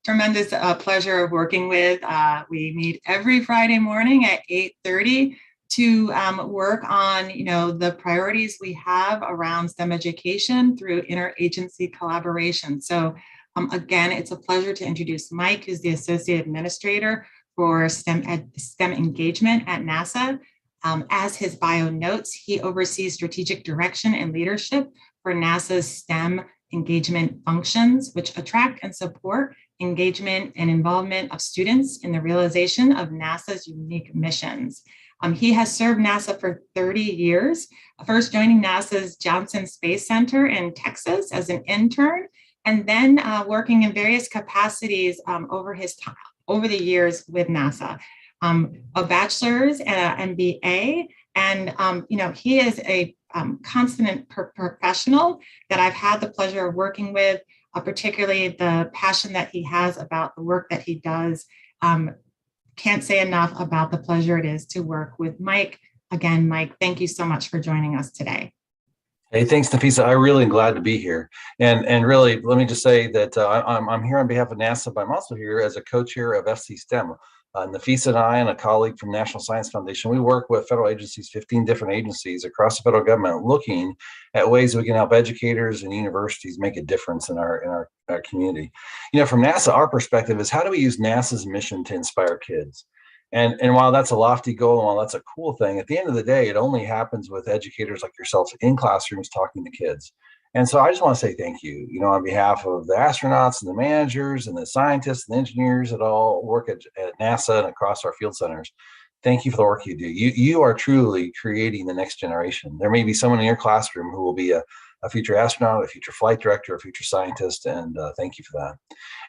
tremendous pleasure of working with. We meet every Friday morning at 8:30 to work on, the priorities we have around STEM education through interagency collaboration. So again, it's a pleasure to introduce Mike, who's the Associate Administrator for STEM engagement at NASA. As his bio notes, he oversees strategic direction and leadership for NASA's STEM engagement functions, which attract and support engagement and involvement of students in the realization of NASA's unique missions. He has served NASA for 30 years, first joining NASA's Johnson Space Center in Texas as an intern, and then working in various capacities over the years with NASA. A bachelor's and MBA, and he is a consummate professional that I've had the pleasure of working with, particularly the passion that he has about the work that he does. Can't say enough about the pleasure it is to work with Mike. Again, Mike, thank you so much for joining us today. Hey, thanks, Nafisa. I really am glad to be here. And really, let me just say that I'm here on behalf of NASA, but I'm also here as a co-chair of FC STEM. Nafisa and I and a colleague from National Science Foundation, we work with federal agencies, 15 different agencies across the federal government, looking at ways that we can help educators and universities make a difference in our community. From NASA, our perspective is, how do we use NASA's mission to inspire kids? And while that's a lofty goal, and while that's a cool thing, at the end of the day, it only happens with educators like yourselves in classrooms talking to kids. And so I just want to say thank you, on behalf of the astronauts and the managers and the scientists and the engineers that all work at NASA and across our field centers. Thank you for the work you do. You are truly creating the next generation. There may be someone in your classroom who will be a future astronaut, a future flight director, a future scientist, and thank you for that.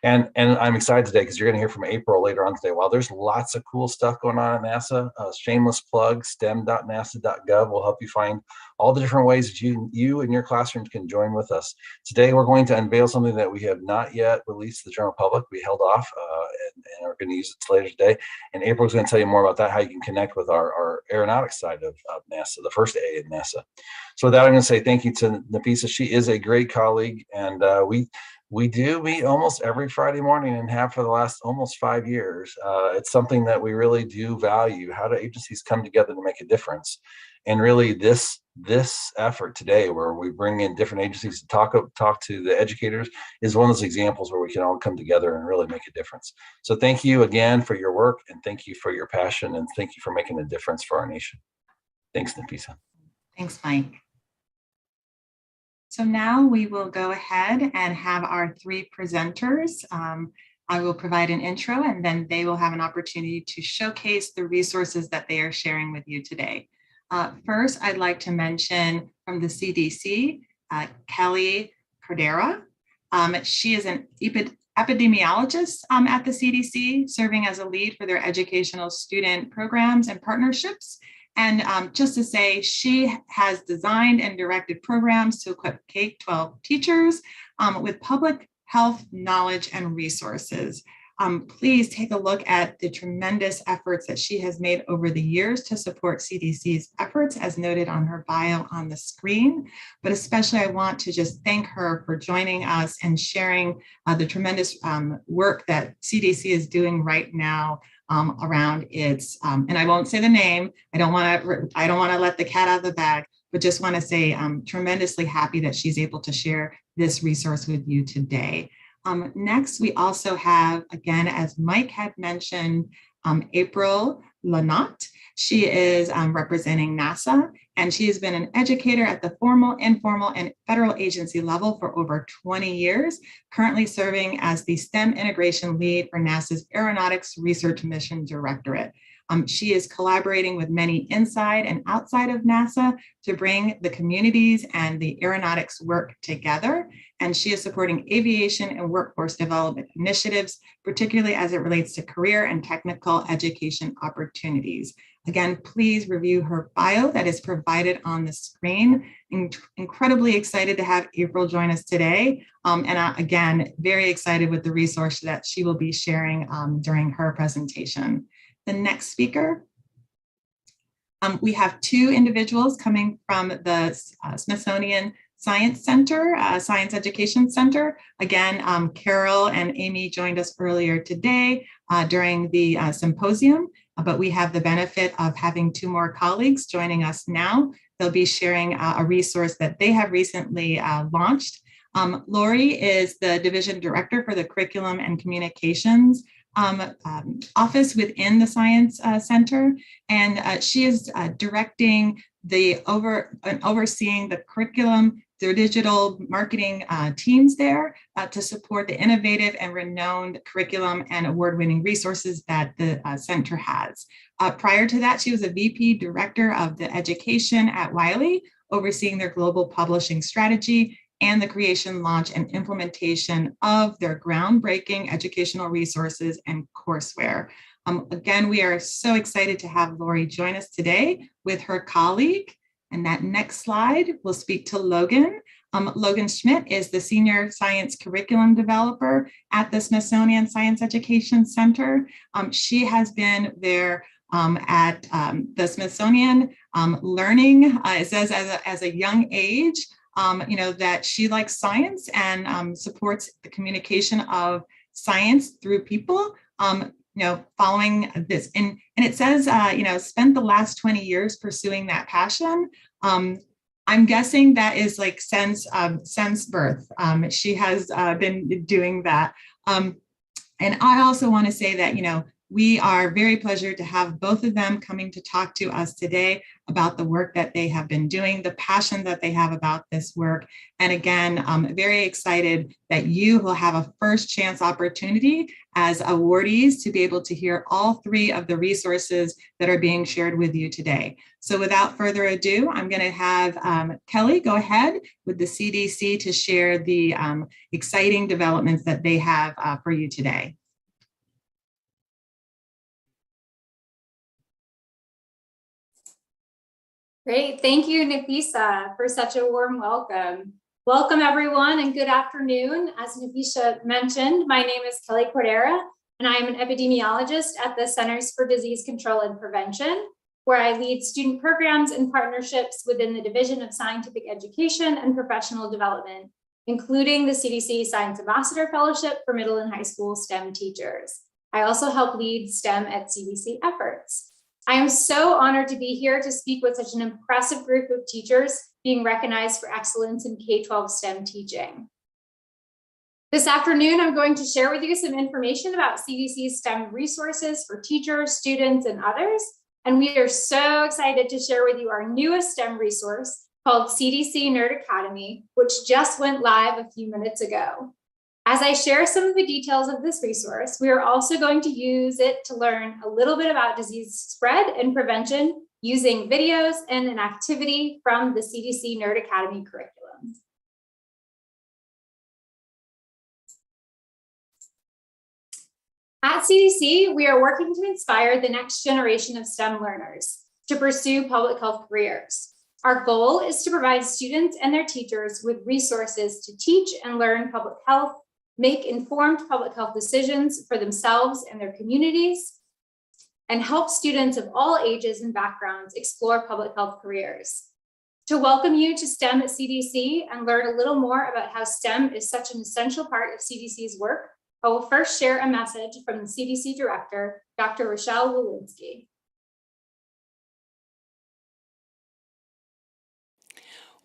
And I'm excited today because you're going to hear from April later on today. While there's lots of cool stuff going on at NASA, shameless plug, stem.nasa.gov will help you find all the different ways that you and your classrooms can join with us. Today, we're going to unveil something that we have not yet released to the general public. We held off and are going to use it later today. And April's going to tell you more about that, how you can connect with our aeronautics side of NASA, the first A at NASA. So with that, I'm going to say thank you to Nafisa. She is a great colleague, and we do meet almost every Friday morning and have for the last almost 5 years. It's something that we really do value. How do agencies come together to make a difference? And really this effort today, where we bring in different agencies to talk to the educators, is one of those examples where we can all come together and really make a difference. So thank you again for your work, and thank you for your passion, and thank you for making a difference for our nation. Thanks, Nafisa. Thanks, Mike. So now we will go ahead and have our three presenters. I will provide an intro, and then they will have an opportunity to showcase the resources that they are sharing with you today. First, I'd like to mention from the CDC, Kelly Cordera. She is an epidemiologist at the CDC, serving as a lead for their educational student programs and partnerships. And just to say, she has designed and directed programs to equip K-12 teachers with public health knowledge and resources. Please take a look at the tremendous efforts that she has made over the years to support CDC's efforts, as noted on her bio on the screen. But especially, I want to just thank her for joining us and sharing the tremendous work that CDC is doing right now around its, and I won't say the name. I don't want to let the cat out of the bag, but just want to say I'm tremendously happy that she's able to share this resource with you today. Next, we also have, again, as Mike had mentioned, April Lynott. She is representing NASA, and she has been an educator at the formal, informal, and federal agency level for over 20 years, currently serving as the STEM integration lead for NASA's Aeronautics Research Mission Directorate. She is collaborating with many inside and outside of NASA to bring the communities and the aeronautics work together. And she is supporting aviation and workforce development initiatives, particularly as it relates to career and technical education opportunities. Again, please review her bio that is provided on the screen. Incredibly excited to have April join us today. Again, very excited with the resource that she will be sharing during her presentation. The next speaker, we have two individuals coming from the Smithsonian Science Center, Science Education Center. Again, Carol and Amy joined us earlier today during the symposium, but we have the benefit of having two more colleagues joining us now. They'll be sharing a resource that they have recently launched. Lori is the Division Director for the Curriculum and Communications office within the Science Center, and she is directing and overseeing the curriculum, their digital marketing teams there to support the innovative and renowned curriculum and award-winning resources that the center has. Prior to that, she was a VP Director of the Education at Wiley, overseeing their global publishing strategy and the creation, launch, and implementation of their groundbreaking educational resources and courseware. Again, we are so excited to have Lori join us today with her colleague. And that next slide will speak to Logan. Logan Schmidt is the Senior Science Curriculum Developer at the Smithsonian Science Education Center. She has been there at the Smithsonian learning, it says as a young age, that she likes science and supports the communication of science through people, following this. And it says, spent the last 20 years pursuing that passion. I'm guessing that is like since birth. She has been doing that. And I also want to say that, we are very pleased to have both of them coming to talk to us today about the work that they have been doing, the passion that they have about this work. And again, I'm very excited that you will have a first chance opportunity as awardees to be able to hear all three of the resources that are being shared with you today. So without further ado, I'm going to have Kelly go ahead with the CDC to share the exciting developments that they have for you today. Great, thank you, Nafisa, for such a warm welcome. Welcome, everyone, and good afternoon. As Nafisa mentioned, my name is Kelly Cordera, and I am an epidemiologist at the Centers for Disease Control and Prevention, where I lead student programs and partnerships within the Division of Scientific Education and Professional Development, including the CDC Science Ambassador Fellowship for middle and high school STEM teachers. I also help lead STEM at CDC efforts. I am so honored to be here to speak with such an impressive group of teachers being recognized for excellence in K-12 STEM teaching. This afternoon, I'm going to share with you some information about CDC's STEM resources for teachers, students, and others. And we are so excited to share with you our newest STEM resource called Cdc Nerd Academy, which just went live a few minutes ago. As I share some of the details of this resource, we are also going to use it to learn a little bit about disease spread and prevention using videos and an activity from the CDC Nerd Academy curriculum. At CDC, we are working to inspire the next generation of STEM learners to pursue public health careers. Our goal is to provide students and their teachers with resources to teach and learn public health, make informed public health decisions for themselves and their communities, and help students of all ages and backgrounds explore public health careers. To welcome you to STEM at CDC and learn a little more about how STEM is such an essential part of CDC's work, I will first share a message from the CDC Director, Dr. Rochelle Walensky.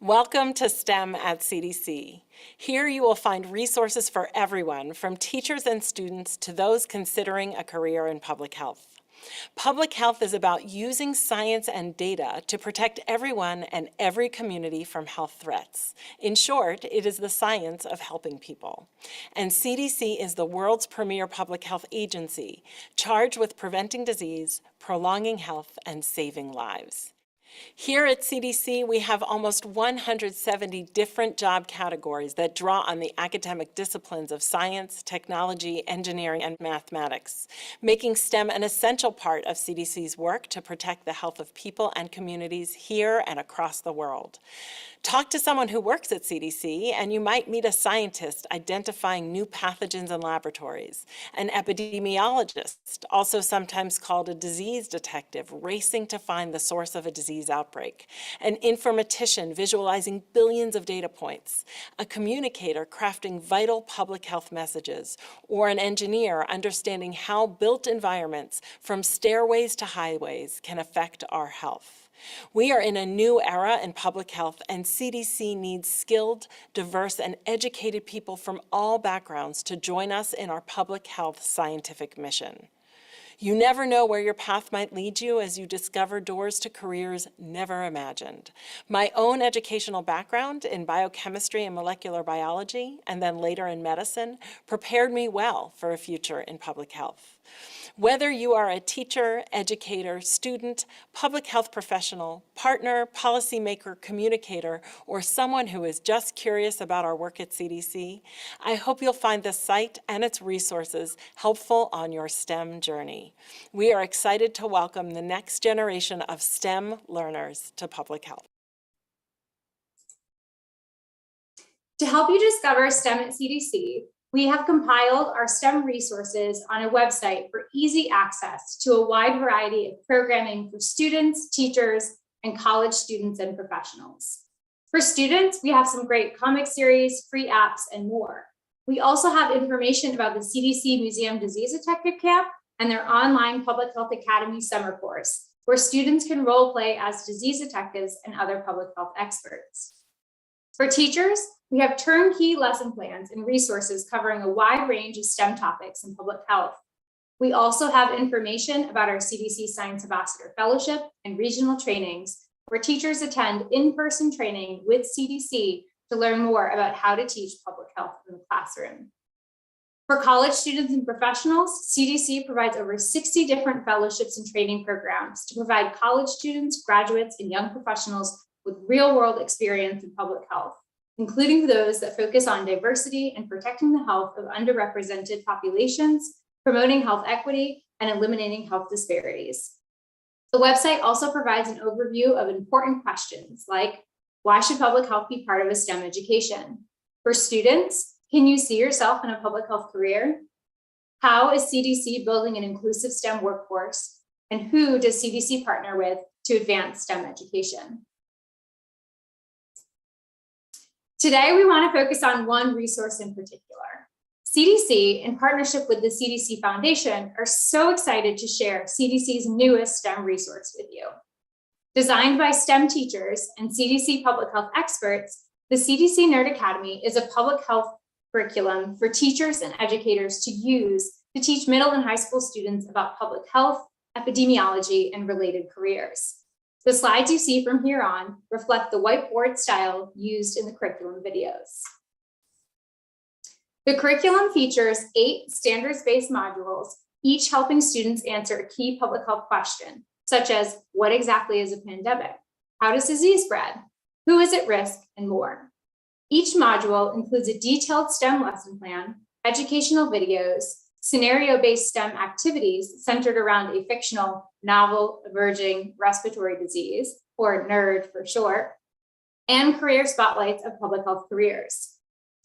Welcome to STEM at CDC. Here you will find resources for everyone, from teachers and students to those considering a career in public health. Public health is about using science and data to protect everyone and every community from health threats. In short, it is the science of helping people. And CDC is the world's premier public health agency, charged with preventing disease, prolonging health, and saving lives. Here at CDC, we have almost 170 different job categories that draw on the academic disciplines of science, technology, engineering, and mathematics, making STEM an essential part of CDC's work to protect the health of people and communities here and across the world. Talk to someone who works at CDC, and you might meet a scientist identifying new pathogens in laboratories, an epidemiologist, also sometimes called a disease detective, racing to find the source of a disease outbreak, an informatician visualizing billions of data points, a communicator crafting vital public health messages, or an engineer understanding how built environments, from stairways to highways, can affect our health. We are in a new era in public health, and CDC needs skilled, diverse, and educated people from all backgrounds to join us in our public health scientific mission. You never know where your path might lead you as you discover doors to careers never imagined. My own educational background in biochemistry and molecular biology, and then later in medicine, prepared me well for a future in public health. Whether you are a teacher, educator, student, public health professional, partner, policymaker, communicator, or someone who is just curious about our work at CDC, I hope you'll find this site and its resources helpful on your STEM journey. We are excited to welcome the next generation of STEM learners to public health. To help you discover STEM at CDC, we have compiled our STEM resources on a website for easy access to a wide variety of programming for students, teachers, and college students and professionals. For students, we have some great comic series, free apps, and more. We also have information about the CDC Museum Disease Detective Camp and their online Public Health Academy summer course, where students can role play as disease detectives and other public health experts. For teachers, we have turnkey lesson plans and resources covering a wide range of STEM topics in public health. We also have information about our CDC Science Ambassador Fellowship and regional trainings, where teachers attend in-person training with CDC to learn more about how to teach public health in the classroom. For college students and professionals, CDC provides over 60 different fellowships and training programs to provide college students, graduates, and young professionals with real-world experience in public health, including those that focus on diversity and protecting the health of underrepresented populations, promoting health equity, and eliminating health disparities. The website also provides an overview of important questions like, why should public health be part of a STEM education? For students, can you see yourself in a public health career? How is CDC building an inclusive STEM workforce? And who does CDC partner with to advance STEM education? Today, we want to focus on one resource in particular. CDC, in partnership with the CDC Foundation, are so excited to share CDC's newest STEM resource with you. Designed by STEM teachers and CDC public health experts, the CDC Nerd Academy is a public health curriculum for teachers and educators to use to teach middle and high school students about public health, epidemiology, and related careers. The slides you see from here on reflect the whiteboard style used in the curriculum videos. The curriculum features 8 standards-based modules, each helping students answer a key public health question, such as what exactly is a pandemic? How does disease spread? Who is at risk? And more. Each module includes a detailed STEM lesson plan, educational videos, scenario-based STEM activities centered around a fictional, novel, emerging respiratory disease, or NERD for short, and career spotlights of public health careers.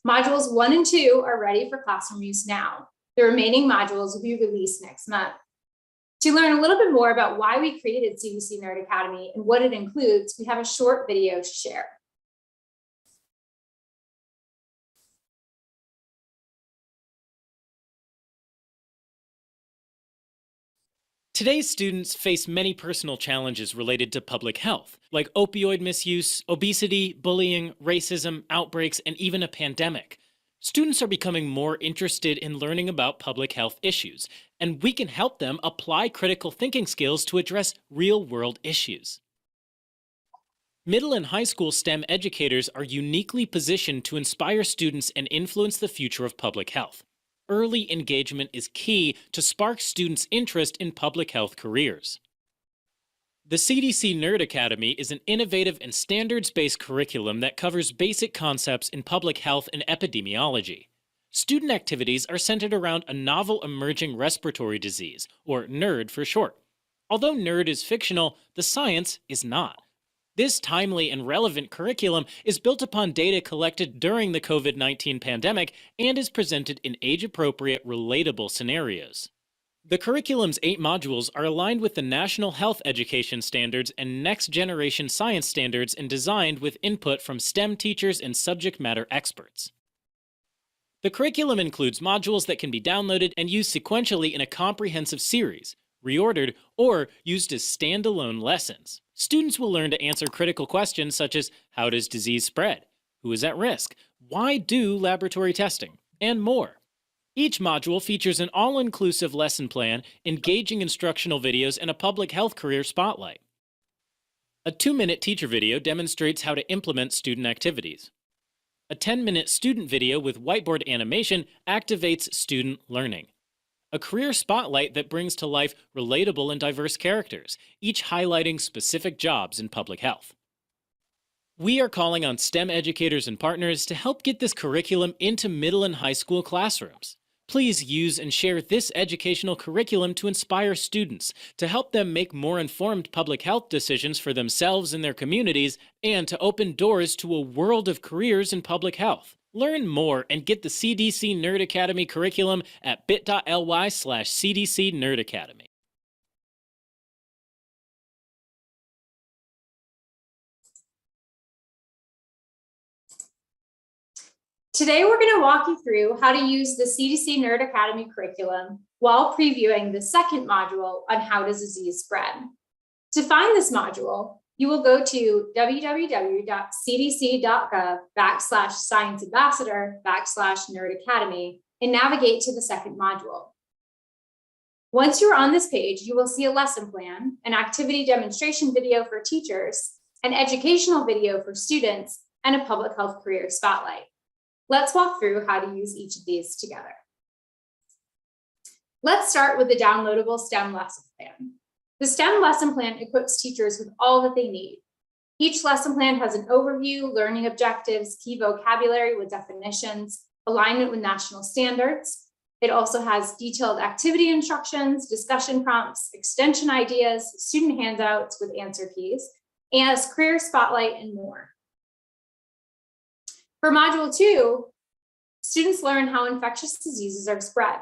Modules 1 and 2 are ready for classroom use now. The remaining modules will be released next month. To learn a little bit more about why we created CDC Nerd Academy and what it includes, we have a short video to share. Today's students face many personal challenges related to public health, like opioid misuse, obesity, bullying, racism, outbreaks, and even a pandemic. Students are becoming more interested in learning about public health issues, and we can help them apply critical thinking skills to address real-world issues. Middle and high school STEM educators are uniquely positioned to inspire students and influence the future of public health. Early engagement is key to spark students' interest in public health careers. The CDC Nerd Academy is an innovative and standards-based curriculum that covers basic concepts in public health and epidemiology. Student activities are centered around a novel emerging respiratory disease, or NERD for short. Although NERD is fictional, the science is not. This timely and relevant curriculum is built upon data collected during the COVID-19 pandemic and is presented in age-appropriate, relatable scenarios. The curriculum's 8 modules are aligned with the National Health Education Standards and Next Generation Science Standards and designed with input from STEM teachers and subject matter experts. The curriculum includes modules that can be downloaded and used sequentially in a comprehensive series, reordered, or used as standalone lessons. Students will learn to answer critical questions such as, how does disease spread? Who is at risk? Why do laboratory testing? And more. Each module features an all-inclusive lesson plan, engaging instructional videos, and a public health career spotlight. A 2-minute teacher video demonstrates how to implement student activities. A 10-minute student video with whiteboard animation activates student learning. A career spotlight that brings to life relatable and diverse characters, each highlighting specific jobs in public health. We are calling on STEM educators and partners to help get this curriculum into middle and high school classrooms. Please use and share this educational curriculum to inspire students, to help them make more informed public health decisions for themselves and their communities, and to open doors to a world of careers in public health. Learn more and get the CDC Nerd Academy curriculum at bit.ly/CDC Nerd Academy. Today, we're going to walk you through how to use the CDC Nerd Academy curriculum while previewing the second module on how does disease spread. To find this module, you will go to www.cdc.gov/scienceambassador/Nerd Academy and navigate to the second module. Once you're on this page, you will see a lesson plan, an activity demonstration video for teachers, an educational video for students, and a public health career spotlight. Let's walk through how to use each of these together. Let's start with the downloadable STEM lesson plan. The STEM lesson plan equips teachers with all that they need. Each lesson plan has an overview, learning objectives, key vocabulary with definitions, alignment with national standards. It also has detailed activity instructions, discussion prompts, extension ideas, student handouts with answer keys, and a career spotlight and more. For Module 2, students learn how infectious diseases are spread.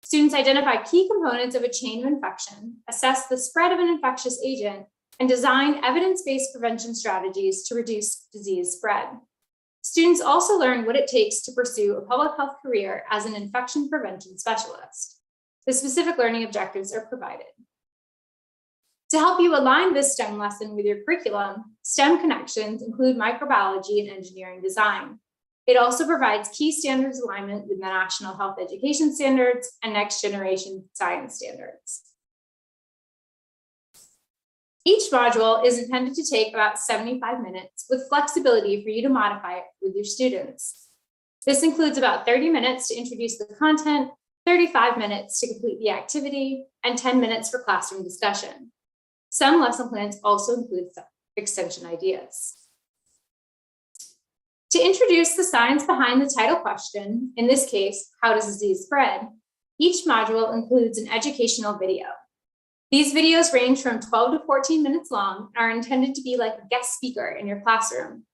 Students identify key components of a chain of infection, assess the spread of an infectious agent, and design evidence-based prevention strategies to reduce disease spread. Students also learn what it takes to pursue a public health career as an infection prevention specialist. The specific learning objectives are provided. To help you align this STEM lesson with your curriculum, STEM connections include microbiology and engineering design. It also provides key standards alignment with the National Health Education Standards and Next Generation Science Standards. Each module is intended to take about 75 minutes with flexibility for you to modify it with your students. This includes about 30 minutes to introduce the content, 35 minutes to complete the activity, and 10 minutes for classroom discussion. Some lesson plans also include extension ideas. To introduce the science behind the title question, in this case, how does disease spread, each module includes an educational video. These videos range from 12 to 14 minutes long and are intended to be like a guest speaker in your classroom.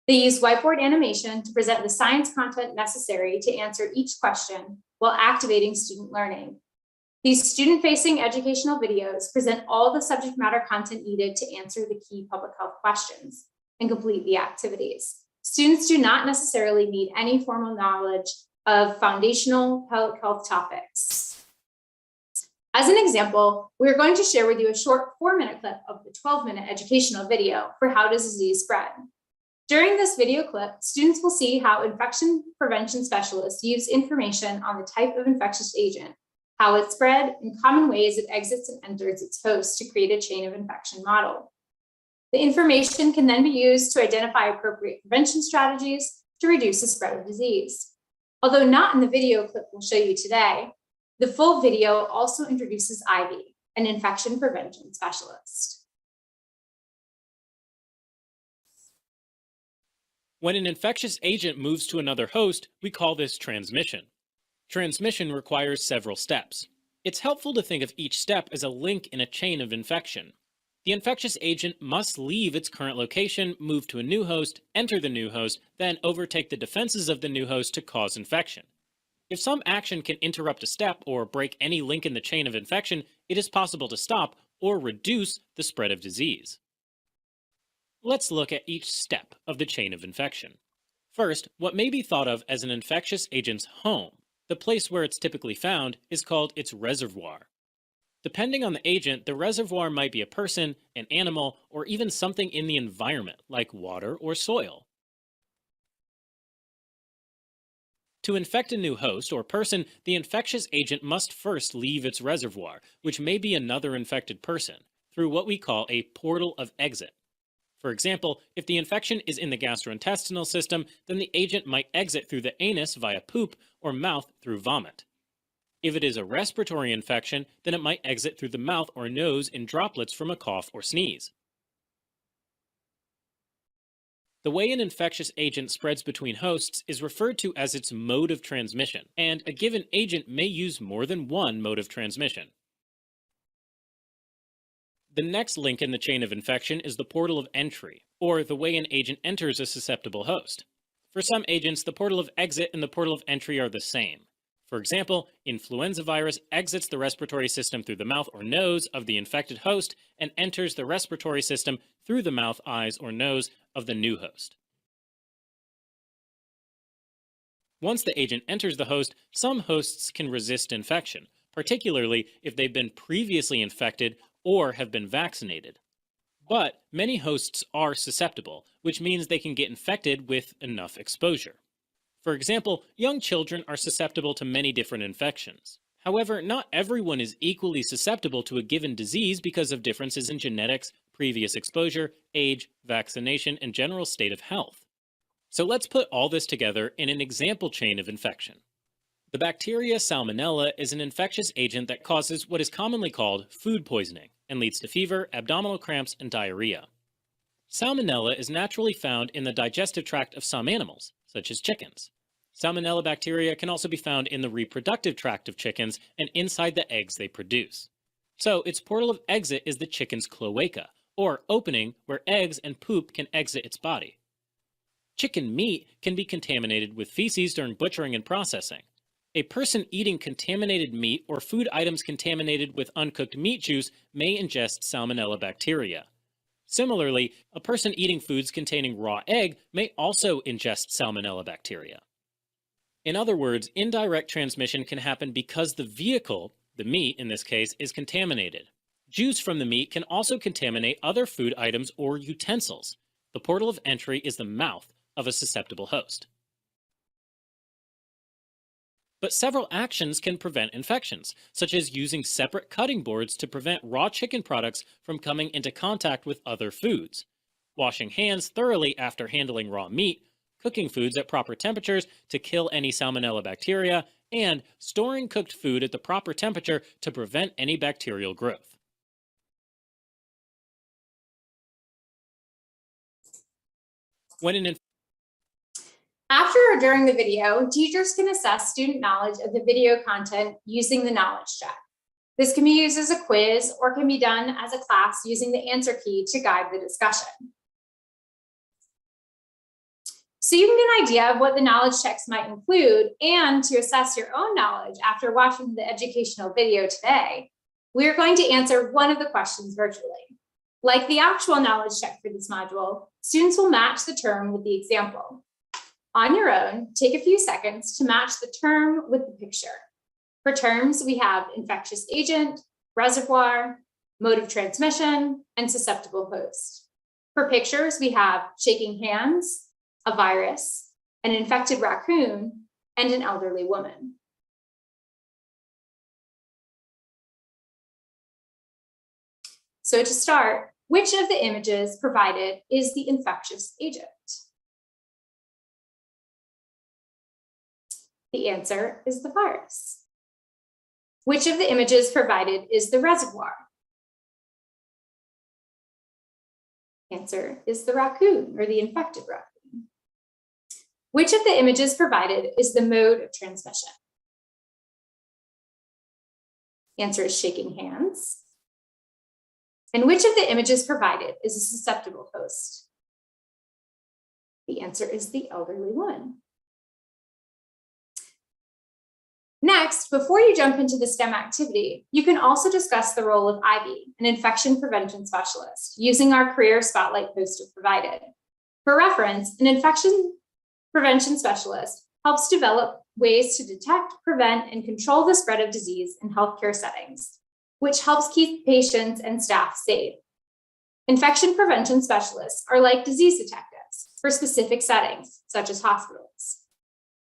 They use whiteboard animation to present the science content necessary to answer each question while activating student learning. These student-facing educational videos present all the subject matter content needed to answer the key public health questions and complete the activities. Students do not necessarily need any formal knowledge of foundational public health topics. As an example, we're going to share with you a short 4-minute clip of the 12-minute educational video for how does disease spread. During this video clip, students will see how infection prevention specialists use information on the type of infectious agent, how it spread, and common ways it exits and enters its host to create a chain of infection model. The information can then be used to identify appropriate prevention strategies to reduce the spread of disease. Although not in the video clip we'll show you today, the full video also introduces Ivy, an infection prevention specialist. When an infectious agent moves to another host, we call this transmission. Transmission requires several steps. It's helpful to think of each step as a link in a chain of infection. The infectious agent must leave its current location, move to a new host, enter the new host, then overtake the defenses of the new host to cause infection. If some action can interrupt a step or break any link in the chain of infection, it is possible to stop or reduce the spread of disease. Let's look at each step of the chain of infection. First, what may be thought of as an infectious agent's home, the place where it's typically found, is called its reservoir. Depending on the agent, the reservoir might be a person, an animal, or even something in the environment, like water or soil. To infect a new host or person, the infectious agent must first leave its reservoir, which may be another infected person, through what we call a portal of exit. For example, if the infection is in the gastrointestinal system, then the agent might exit through the anus via poop or mouth through vomit. If it is a respiratory infection, then it might exit through the mouth or nose in droplets from a cough or sneeze. The way an infectious agent spreads between hosts is referred to as its mode of transmission, and a given agent may use more than one mode of transmission. The next link in the chain of infection is the portal of entry, or the way an agent enters a susceptible host. For some agents, the portal of exit and the portal of entry are the same. For example, influenza virus exits the respiratory system through the mouth or nose of the infected host and enters the respiratory system through the mouth, eyes, or nose of the new host. Once the agent enters the host, some hosts can resist infection, particularly if they've been previously infected or have been vaccinated. But many hosts are susceptible, which means they can get infected with enough exposure. For example, young children are susceptible to many different infections. However, not everyone is equally susceptible to a given disease because of differences in genetics, previous exposure, age, vaccination, and general state of health. So let's put all this together in an example chain of infection. The bacteria Salmonella is an infectious agent that causes what is commonly called food poisoning and leads to fever, abdominal cramps, and diarrhea. Salmonella is naturally found in the digestive tract of some animals, such as chickens. Salmonella bacteria can also be found in the reproductive tract of chickens and inside the eggs they produce. So its portal of exit is the chicken's cloaca, or opening where eggs and poop can exit its body. Chicken meat can be contaminated with feces during butchering and processing. A person eating contaminated meat or food items contaminated with uncooked meat juice may ingest Salmonella bacteria. Similarly, a person eating foods containing raw egg may also ingest Salmonella bacteria. In other words, indirect transmission can happen because the vehicle, the meat in this case, is contaminated. Juice from the meat can also contaminate other food items or utensils. The portal of entry is the mouth of a susceptible host. But several actions can prevent infections, such as using separate cutting boards to prevent raw chicken products from coming into contact with other foods, washing hands thoroughly after handling raw meat, cooking foods at proper temperatures to kill any Salmonella bacteria, and storing cooked food at the proper temperature to prevent any bacterial growth. After or during the video, teachers can assess student knowledge of the video content using the knowledge check. This can be used as a quiz or can be done as a class using the answer key to guide the discussion. So you can get an idea of what the knowledge checks might include, and to assess your own knowledge after watching the educational video today, we are going to answer one of the questions virtually. Like the actual knowledge check for this module, students will match the term with the example. On your own, take a few seconds to match the term with the picture. For terms, we have infectious agent, reservoir, mode of transmission, and susceptible host. For pictures, we have shaking hands, a virus, an infected raccoon, and an elderly woman. So to start, which of the images provided is the infectious agent? The answer is the virus. Which of the images provided is the reservoir? Answer is the raccoon, or the infected raccoon. Which of the images provided is the mode of transmission? Answer is shaking hands. And which of the images provided is a susceptible host? The answer is the elderly woman. Next, before you jump into the STEM activity, you can also discuss the role of Ivy, an infection prevention specialist, using our career spotlight poster provided. For reference, an infection prevention specialist helps develop ways to detect, prevent, and control the spread of disease in healthcare settings, which helps keep patients and staff safe. Infection prevention specialists are like disease detectives for specific settings, such as hospitals.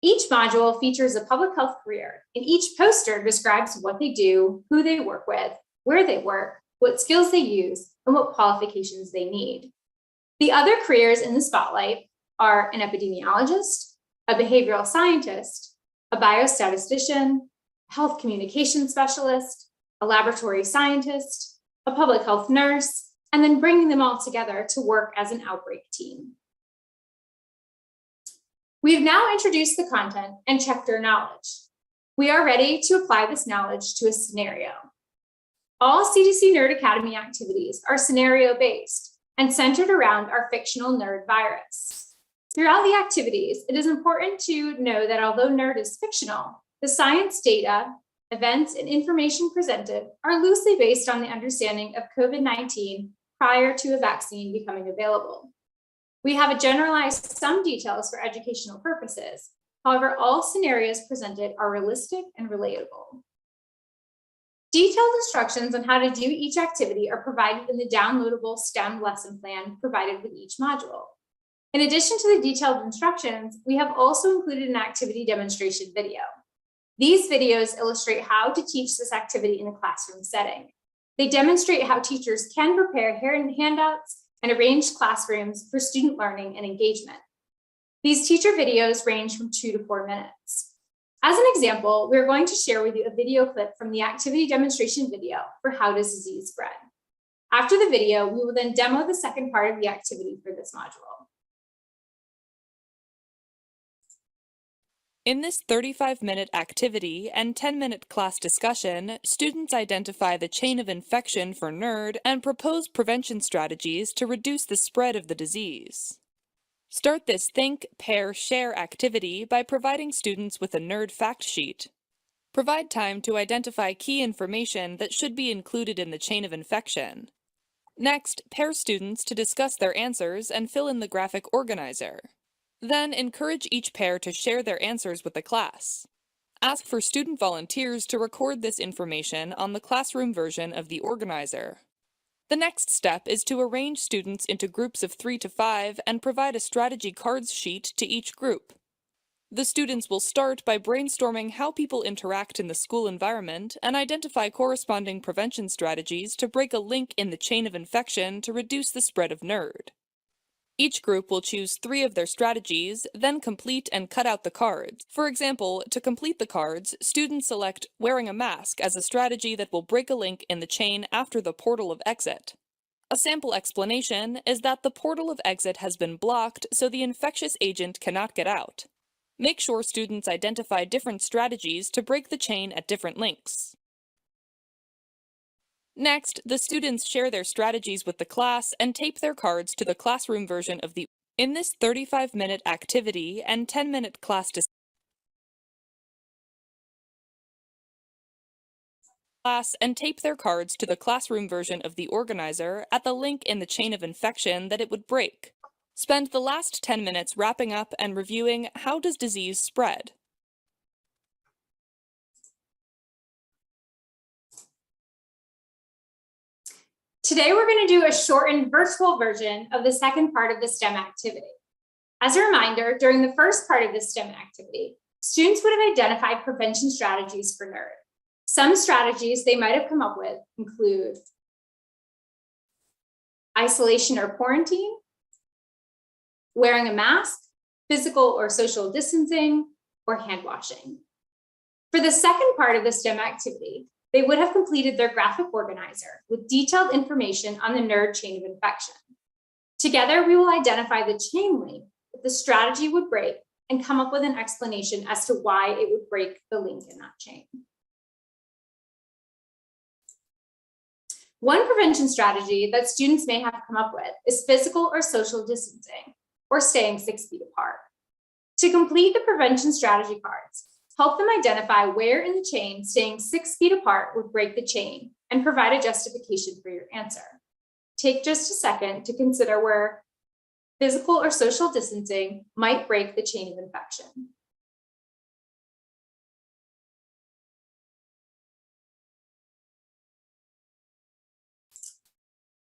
Each module features a public health career, and each poster describes what they do, who they work with, where they work, what skills they use, and what qualifications they need. The other careers in the spotlight are an epidemiologist, a behavioral scientist, a biostatistician, a health communication specialist, a laboratory scientist, a public health nurse, and then bringing them all together to work as an outbreak team. We have now introduced the content and checked our knowledge. We are ready to apply this knowledge to a scenario. All CDC Nerd Academy activities are scenario-based and centered around our fictional nerd virus. Throughout the activities, it is important to know that although nerd is fictional, the science data, events, and information presented are loosely based on the understanding of COVID-19 prior to a vaccine becoming available. We have generalized some details for educational purposes. However, all scenarios presented are realistic and relatable. Detailed instructions on how to do each activity are provided in the downloadable STEM lesson plan provided with each module. In addition to the detailed instructions, we have also included an activity demonstration video. These videos illustrate how to teach this activity in a classroom setting. They demonstrate how teachers can prepare handouts and arrange classrooms for student learning and engagement. These teacher videos range from 2 to 4 minutes. As an example, we're going to share with you a video clip from the activity demonstration video for how does disease spread. After the video, we will then demo the second part of the activity for this module. In this 35-minute activity and 10-minute class discussion, students identify the chain of infection for NERD and propose prevention strategies to reduce the spread of the disease. Start this Think, Pair, Share activity by providing students with a NERD fact sheet. Provide time to identify key information that should be included in the chain of infection. Next, pair students to discuss their answers and fill in the graphic organizer. Then encourage each pair to share their answers with the class. Ask for student volunteers to record this information on the classroom version of the organizer. The next step is to arrange students into groups of 3 to 5 and provide a strategy cards sheet to each group. The students will start by brainstorming how people interact in the school environment and identify corresponding prevention strategies to break a link in the chain of infection to reduce the spread of NERD. Each group will choose 3 of their strategies, then complete and cut out the cards. For example, to complete the cards, students select wearing a mask as a strategy that will break a link in the chain after the portal of exit. A sample explanation is that the portal of exit has been blocked so the infectious agent cannot get out. Make sure students identify different strategies to break the chain at different links. Next, the students share their strategies with the class and tape their cards to the classroom version of the. In this 35-minute activity and 10-minute class and tape their cards to the classroom version of the organizer at the link in the chain of infection that it would break. Spend the last 10 minutes wrapping up and reviewing how does disease spread. Today, we're going to do a shortened virtual version of the second part of the STEM activity. As a reminder, during the first part of the STEM activity, students would have identified prevention strategies for NERD. Some strategies they might have come up with include isolation or quarantine, wearing a mask, physical or social distancing, or hand washing. For the second part of the STEM activity, they would have completed their graphic organizer with detailed information on the NERD chain of infection. Together, we will identify the chain link that the strategy would break and come up with an explanation as to why it would break the link in that chain. One prevention strategy that students may have come up with is physical or social distancing, or staying 6 feet apart. To complete the prevention strategy cards, help them identify where in the chain staying 6 feet apart would break the chain and provide a justification for your answer. Take just a second to consider where physical or social distancing might break the chain of infection.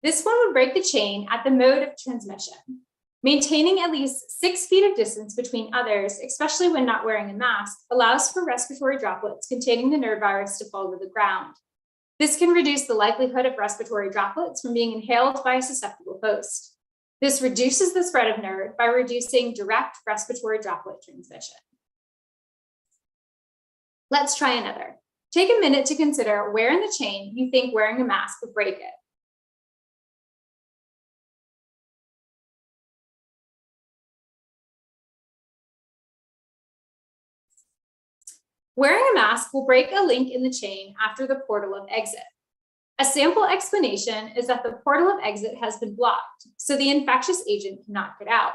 This one would break the chain at the mode of transmission. Maintaining at least 6 feet of distance between others, especially when not wearing a mask, allows for respiratory droplets containing the nerd virus to fall to the ground. This can reduce the likelihood of respiratory droplets from being inhaled by a susceptible host. This reduces the spread of nerd by reducing direct respiratory droplet transmission. Let's try another. Take a minute to consider where in the chain you think wearing a mask would break it. Wearing a mask will break a link in the chain after the portal of exit. A sample explanation is that the portal of exit has been blocked, so the infectious agent cannot get out.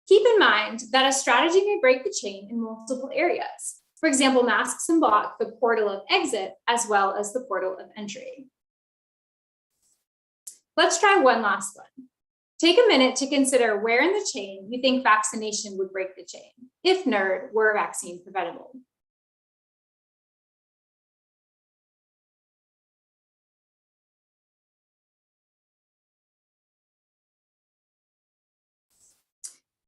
Keep in mind that a strategy may break the chain in multiple areas. For example, masks can block the portal of exit as well as the portal of entry. Let's try one last one. Take a minute to consider where in the chain you think vaccination would break the chain, if nerd were vaccine preventable.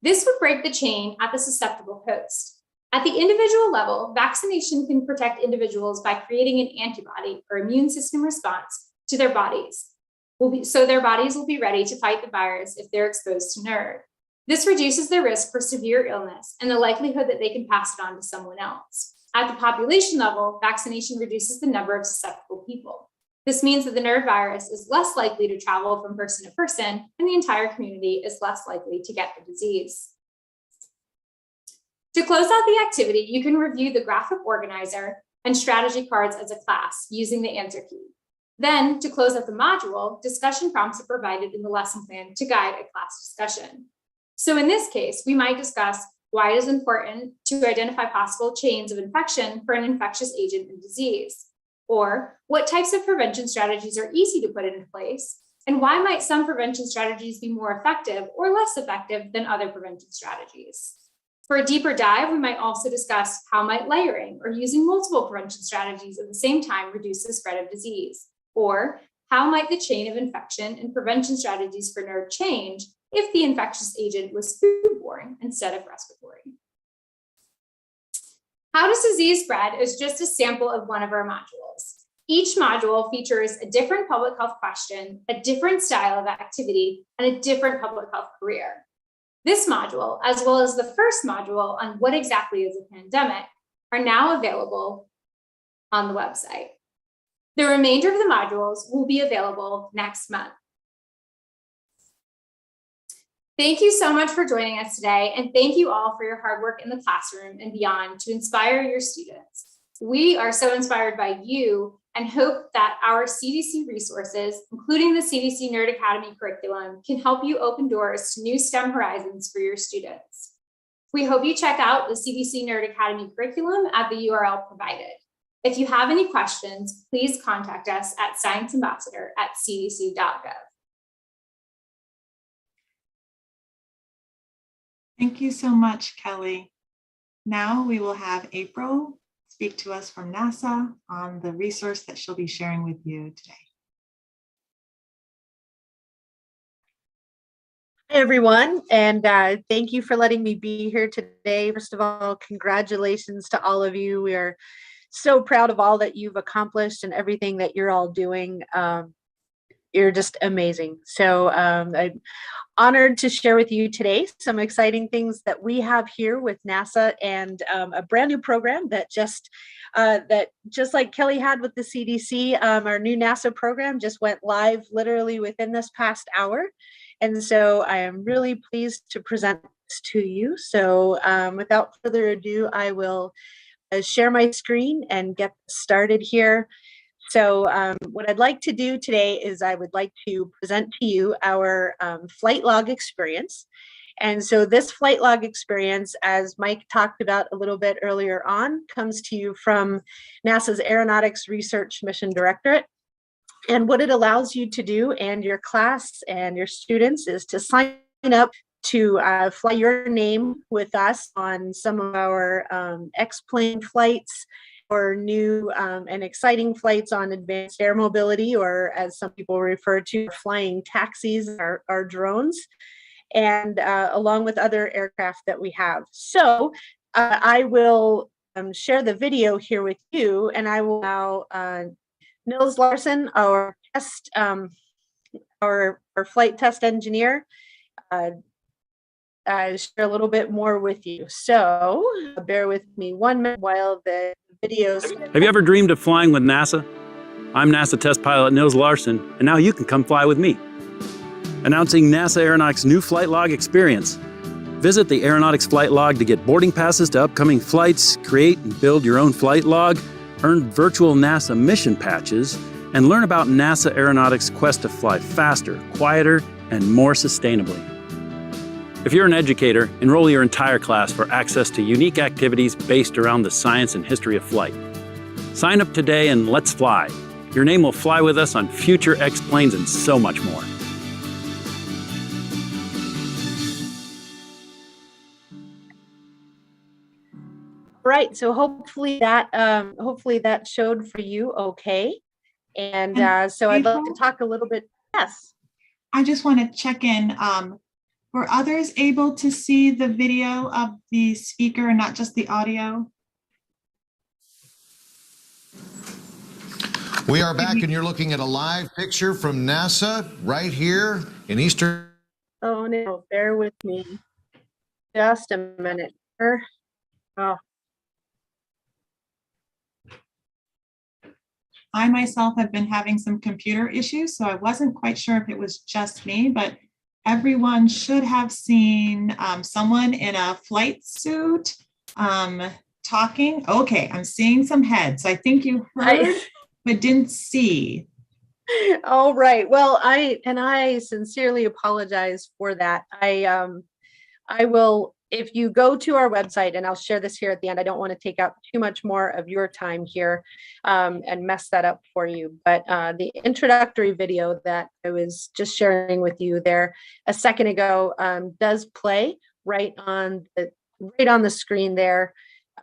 This would break the chain at the susceptible host. At the individual level, vaccination can protect individuals by creating an antibody or immune system response to their bodies. So their bodies will be ready to fight the virus if they're exposed to nerd. This reduces their risk for severe illness and the likelihood that they can pass it on to someone else. At the population level, vaccination reduces the number of susceptible people. This means that the nerd virus is less likely to travel from person to person, and the entire community is less likely to get the disease. To close out the activity, you can review the graphic organizer and strategy cards as a class using the answer key. Then, to close out the module, discussion prompts are provided in the lesson plan to guide a class discussion. So in this case, we might discuss why it is important to identify possible chains of infection for an infectious agent and disease, or what types of prevention strategies are easy to put into place, and why might some prevention strategies be more effective or less effective than other prevention strategies. For a deeper dive, we might also discuss how might layering or using multiple prevention strategies at the same time reduce the spread of disease, or how might the chain of infection and prevention strategies for nerd change if the infectious agent was foodborne instead of respiratory. How does disease spread is just a sample of one of our modules. Each module features a different public health question, a different style of activity, and a different public health career. This module, as well as the first module on what exactly is a pandemic, are now available on the website. The remainder of the modules will be available next month. Thank you so much for joining us today, and thank you all for your hard work in the classroom and beyond to inspire your students. We are so inspired by you and hope that our CDC resources, including the Cdc Nerd Academy curriculum, can help you open doors to new STEM horizons for your students. We hope you check out the Cdc Nerd Academy curriculum at the URL provided. If you have any questions, please contact us at scienceambassador@cdc.gov. Thank you so much, Kelly. Now we will have April speak to us from NASA on the resource that she'll be sharing with you today. Hi, everyone, and thank you for letting me be here today. First of all, congratulations to all of you. We are so proud of all that you've accomplished and everything that you're all doing. You're just amazing. So I'm honored to share with you today some exciting things that we have here with NASA and a brand new program that just like Kelly had with the CDC, our new NASA program just went live literally within this past hour. And so I am really pleased to present this to you. So without further ado, I will share my screen and get started here. So what I'd like to do today is I would like to present to you our flight log experience. And so this flight log experience, as Mike talked about a little bit earlier on, comes to you from NASA's Aeronautics Research Mission Directorate. And what it allows you to do, and your class and your students, is to sign up to fly your name with us on some of our X-plane flights, or new and exciting flights on advanced air mobility, or as some people refer to, flying taxis, our drones, and along with other aircraft that we have. So I will share the video here with you, and I will allow Nils Larson, our test, our flight test engineer, share a little bit more with you. So bear with me 1 minute while the videos. Have you ever dreamed of flying with NASA? I'm NASA test pilot Nils Larson, and now you can come fly with me. Announcing NASA Aeronautics' new flight log experience. Visit the Aeronautics Flight Log to get boarding passes to upcoming flights, create and build your own flight log, earn virtual NASA mission patches, and learn about NASA Aeronautics' quest to fly faster, quieter, and more sustainably. If you're an educator, enroll your entire class for access to unique activities based around the science and history of flight. Sign up today and let's fly. Your name will fly with us on future X-planes and so much more. Right, so hopefully that showed for you okay. And so I'd love to talk a little bit. Yes. I just want to check in. Were others able to see the video of the speaker and not just the audio? We are back, and you're looking at a live picture from NASA right here in Eastern. Oh no, bear with me just a minute. Oh. I myself have been having some computer issues, so I wasn't quite sure if it was just me, but everyone should have seen someone in a flight suit talking. Okay, I'm seeing some heads. I think you heard, but didn't see. All right. Well, I sincerely apologize for that. I will, if you go to our website, and I'll share this here at the end, I don't want to take up too much more of your time here and mess that up for you. But the introductory video that I was just sharing with you there a second ago does play right on the screen there,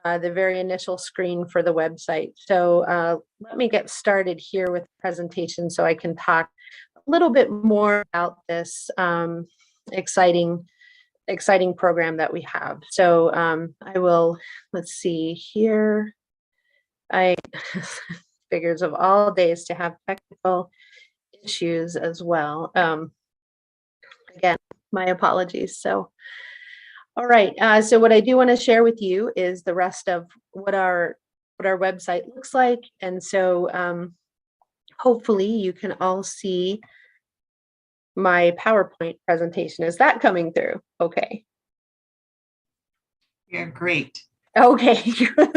the very initial screen for the website. So let me get started here with the presentation so I can talk a little bit more about this exciting program that we have. So I will, let's see here. Figures of all days to have technical issues as well. Again, my apologies. So, all right. So what I do want to share with you is the rest of what our website looks like. And so hopefully you can all see my PowerPoint presentation. Is that coming through? Okay. Yeah, great. Okay,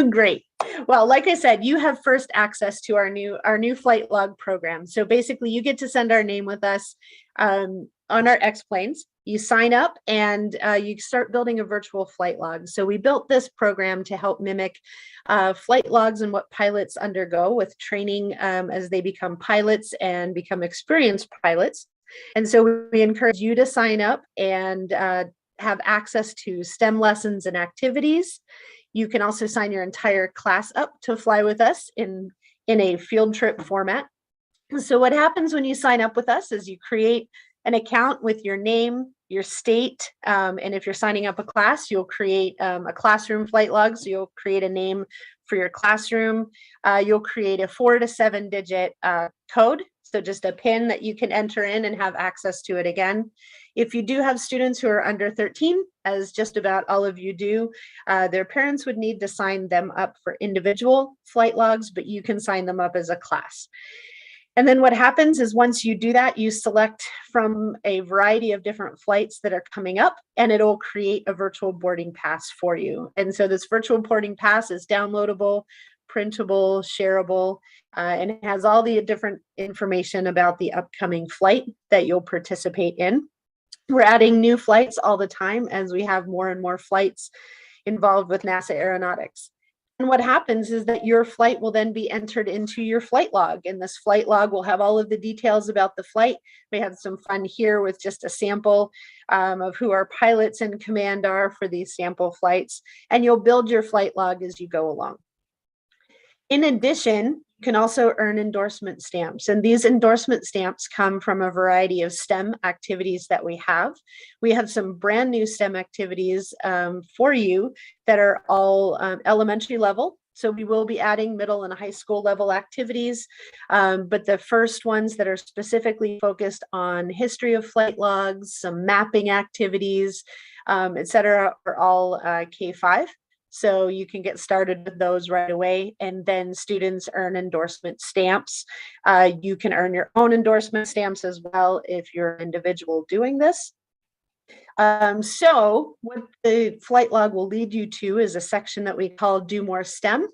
great. Well, like I said, you have first access to our new flight log program. So basically you get to send our name with us on our X-planes. You sign up and you start building a virtual flight log. So we built this program to help mimic flight logs and what pilots undergo with training as they become pilots and become experienced pilots. And so we encourage you to sign up and have access to STEM lessons and activities. You can also sign your entire class up to fly with us in a field trip format. So what happens when you sign up with us is you create an account with your name, your state, and if you're signing up a class, you'll create a classroom flight log. So you'll create a name for your classroom. You'll create a 4 to 7 digit code. So just a PIN that you can enter in and have access to it again. If you do have students who are under 13, as just about all of you do, their parents would need to sign them up for individual flight logs, but you can sign them up as a class. And then what happens is once you do that, you select from a variety of different flights that are coming up, and it'll create a virtual boarding pass for you. And so this virtual boarding pass is downloadable, printable, shareable, and it has all the different information about the upcoming flight that you'll participate in. We're adding new flights all the time as we have more and more flights involved with NASA aeronautics. And what happens is that your flight will then be entered into your flight log, and this flight log will have all of the details about the flight. We had some fun here with just a sample of who our pilots in command are for these sample flights, and you'll build your flight log as you go along. In addition, you can also earn endorsement stamps, and these endorsement stamps come from a variety of STEM activities that we have. We have some brand new STEM activities for you that are all elementary level. So we will be adding middle and high school level activities, but the first ones that are specifically focused on history of flight logs, some mapping activities, etc., are all K-5. So you can get started with those right away, and then students earn endorsement stamps. You can earn your own endorsement stamps as well if you're an individual doing this. So what the flight log will lead you to is a section that we call Do More STEM.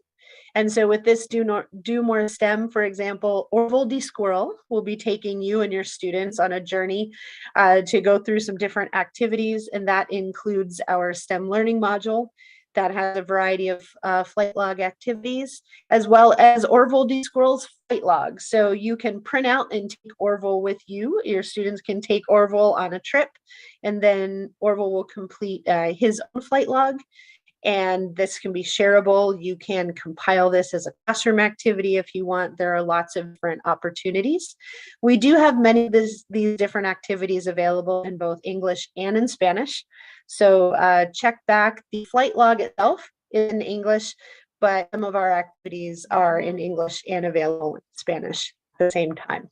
And so with this Do More STEM, for example, Orville D. Squirrel will be taking you and your students on a journey to go through some different activities, and that includes our STEM learning module that has a variety of flight log activities, as well as Orville D. Squirrel's flight log. So you can print out and take Orville with you. Your students can take Orville on a trip, and then Orville will complete his own flight log. And this can be shareable. You can compile this as a classroom activity if you want. There are lots of different opportunities. We do have many of these different activities available in both English and in Spanish. So check back. The flight log itself is in English, but some of our activities are in English and available in Spanish at the same time.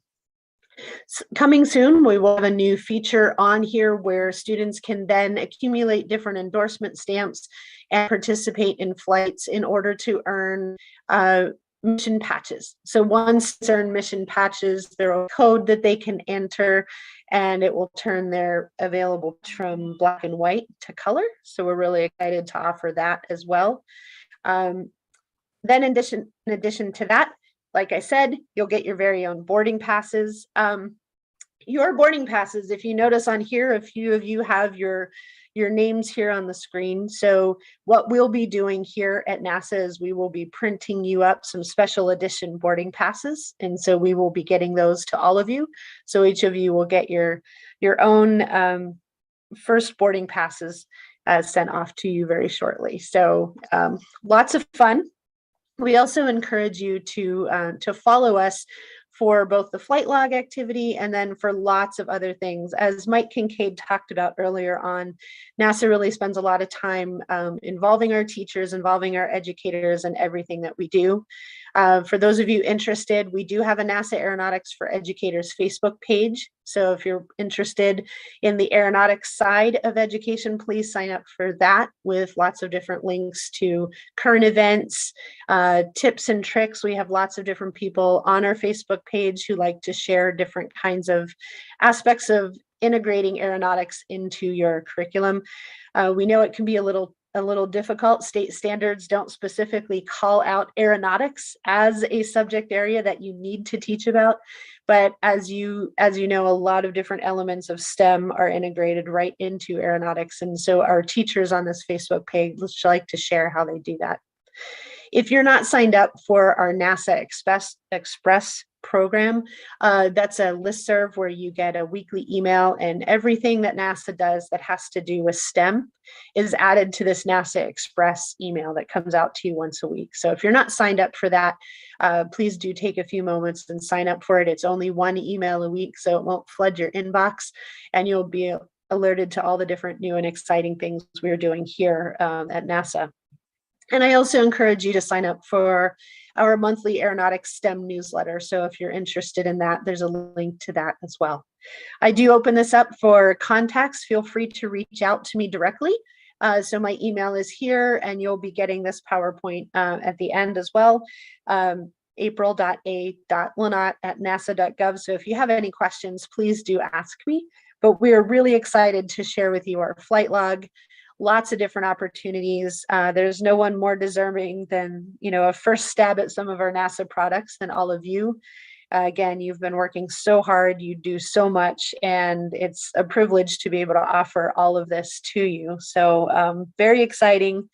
Coming soon, we will have a new feature on here where students can then accumulate different endorsement stamps and participate in flights in order to earn mission patches. So once they earn mission patches, there are a code that they can enter, and it will turn their available from black and white to color. So we're really excited to offer that as well. Then in addition to that, like I said, you'll get your very own boarding passes. Your boarding passes, if you notice on here, a few of you have your names here on the screen. So what we'll be doing here at NASA is we will be printing you up some special edition boarding passes. And so we will be getting those to all of you. So each of you will get your own first boarding passes sent off to you very shortly. So lots of fun. We also encourage you to follow us for both the flight log activity and then for lots of other things. As Mike Kinkade talked about earlier on, NASA really spends a lot of time involving our teachers, involving our educators in everything that we do. For those of you interested, we do have a NASA Aeronautics for Educators Facebook page. So if you're interested in the aeronautics side of education, please sign up for that with lots of different links to current events, tips and tricks. We have lots of different people on our Facebook page who like to share different kinds of aspects of integrating aeronautics into your curriculum. We know it can be a little difficult. State standards don't specifically call out aeronautics as a subject area that you need to teach about, but as you know, a lot of different elements of STEM are integrated right into aeronautics, and so our teachers on this Facebook page like to share how they do that. If you're not signed up for our NASA Express program, that's a listserv where you get a weekly email, and everything that NASA does that has to do with STEM is added to this NASA Express email that comes out to you once a week. So if you're not signed up for that, please do take a few moments and sign up for it. It's only one email a week, so it won't flood your inbox, and you'll be alerted to all the different new and exciting things we're doing here at NASA. And I also encourage you to sign up for our monthly aeronautics STEM newsletter. So if you're interested in that, there's a link to that as well. I do open this up for contacts. Feel free to reach out to me directly. So my email is here, and you'll be getting this PowerPoint at the end as well. april.a.lanat@nasa.gov. So if you have any questions, please do ask me. But we are really excited to share with you our flight log, lots of different opportunities. There's no one more deserving than, a first stab at some of our NASA products than all of you. Again, you've been working so hard, you do so much, and it's a privilege to be able to offer all of this to you. So very exciting.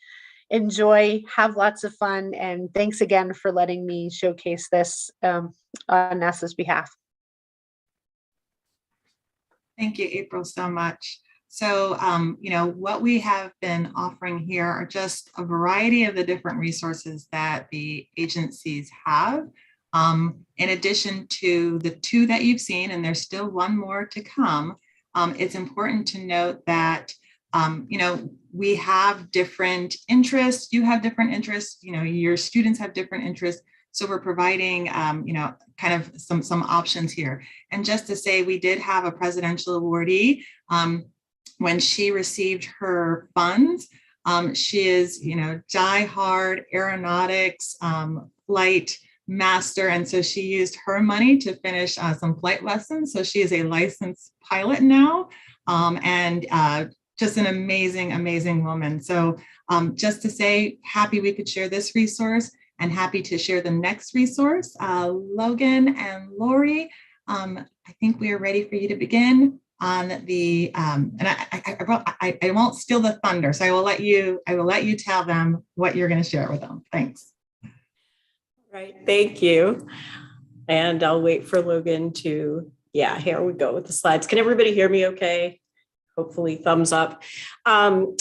Enjoy, have lots of fun, and thanks again for letting me showcase this on NASA's behalf. Thank you, April, so much. So, what we have been offering here are just a variety of the different resources that the agencies have. In addition to the 2 that you've seen, and there's still 1 more to come, it's important to note that, we have different interests, you have different interests, your students have different interests. So we're providing, kind of some options here. And just to say, we did have a presidential awardee when she received her funds. She is, diehard aeronautics flight master. And so she used her money to finish some flight lessons. So she is a licensed pilot now, and just an amazing, amazing woman. So just to say, happy we could share this resource and happy to share the next resource. Logan and Lori, I think we are ready for you to begin on the, and I won't steal the thunder. So I will let you tell them what you're going to share with them. Thanks. Right, thank you. And I'll wait for Logan to, yeah, here we go with the slides. Can everybody hear me okay? Hopefully thumbs up.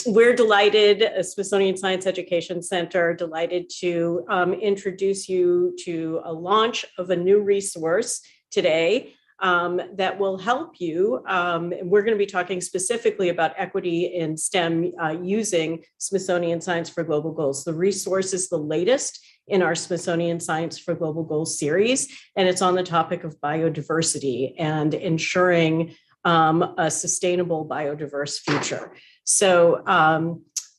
We're delighted, Smithsonian Science Education Center, delighted to introduce you to a launch of a new resource today that will help you. We're going to be talking specifically about equity in STEM using Smithsonian Science for Global Goals. The resource is the latest in our Smithsonian Science for Global Goals series, and it's on the topic of biodiversity and ensuring a sustainable biodiverse future. So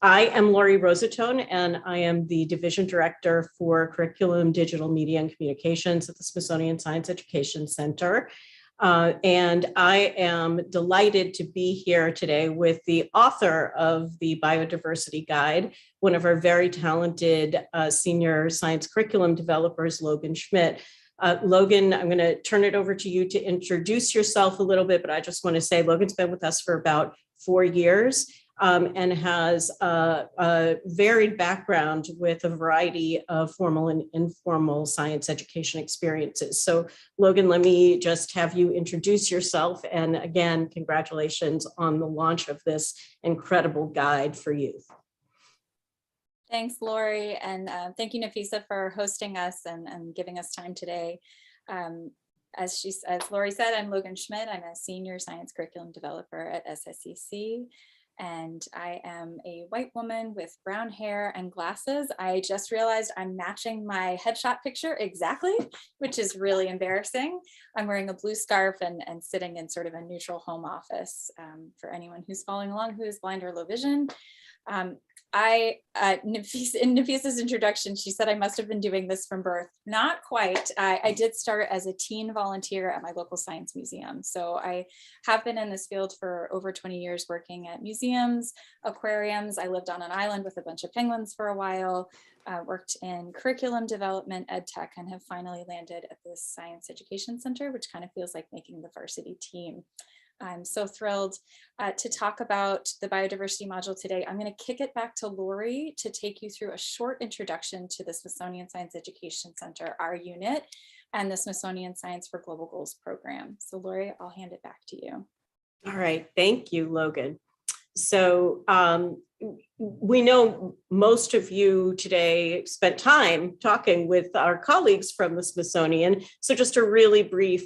I am Lori Rosatone, and I am the Division Director for Curriculum, Digital Media, and Communications at the Smithsonian Science Education Center. And I am delighted to be here today with the author of the Biodiversity Guide, one of our very talented senior science curriculum developers, Logan Schmidt. Logan, I'm going to turn it over to you to introduce yourself a little bit, but I just want to say Logan's been with us for about 4 years and has a varied background with a variety of formal and informal science education experiences. So Logan, let me just have you introduce yourself. And again, congratulations on the launch of this incredible guide for youth. Thanks, Lori, and thank you, Nafisa, for hosting us and giving us time today. As Lori said, I'm Logan Schmidt. I'm a senior science curriculum developer at SSEC, and I am a white woman with brown hair and glasses. I just realized I'm matching my headshot picture exactly, which is really embarrassing. I'm wearing a blue scarf and sitting in sort of a neutral home office for anyone who's following along who is blind or low vision. In Nafisa's introduction, she said I must have been doing this from birth. Not quite. I did start as a teen volunteer at my local science museum. So I have been in this field for over 20 years, working at museums, aquariums. I lived on an island with a bunch of penguins for a while, worked in curriculum development, ed tech, and have finally landed at this Science Education Center, which kind of feels like making the varsity team. I'm so thrilled to talk about the biodiversity module today. I'm going to kick it back to Lori to take you through a short introduction to the Smithsonian Science Education Center, our unit, and the Smithsonian Science for Global Goals program. So Lori, I'll hand it back to you. All right, thank you, Logan. So we know most of you today spent time talking with our colleagues from the Smithsonian. So just a really brief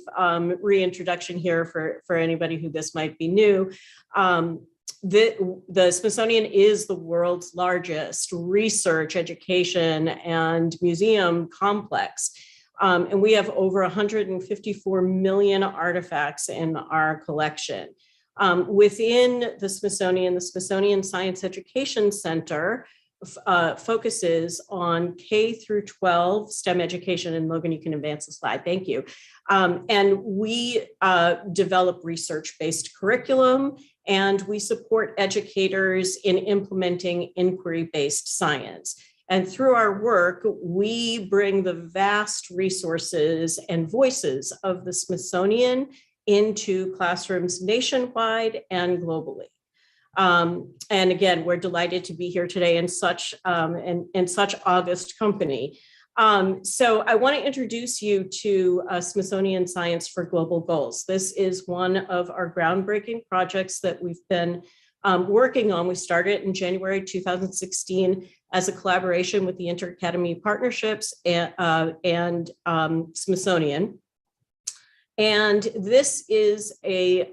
reintroduction here for anybody who this might be new. The Smithsonian is the world's largest research, education, and museum complex. And we have over 154 million artifacts in our collection. Within the Smithsonian Science Education Center, focuses on K through 12 STEM education. And Logan, you can advance the slide. Thank you. And we develop research-based curriculum, and we support educators in implementing inquiry-based science. And through our work, we bring the vast resources and voices of the Smithsonian into classrooms nationwide and globally. And again, we're delighted to be here today in such august company. So I want to introduce you to Smithsonian Science for Global Goals. This is one of our groundbreaking projects that we've been working on. We started in January 2016 as a collaboration with the Inter-Academy Partnerships and Smithsonian. And this is a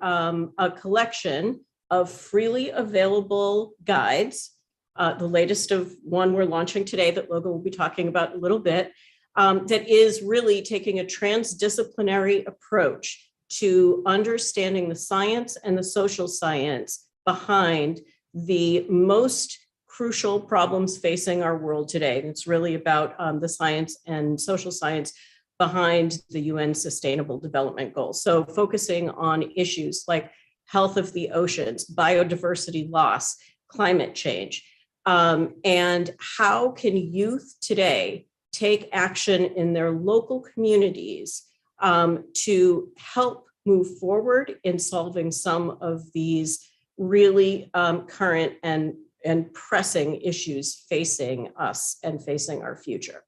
collection of freely available guides. The latest of one we're launching today that Logan will be talking about in a little bit, that is really taking a transdisciplinary approach to understanding the science and the social science behind the most crucial problems facing our world today. And it's really about the science and social science behind the UN Sustainable Development Goals. So focusing on issues like health of the oceans, biodiversity loss, climate change, and how can youth today take action in their local communities to help move forward in solving some of these really current and pressing issues facing us and facing our future.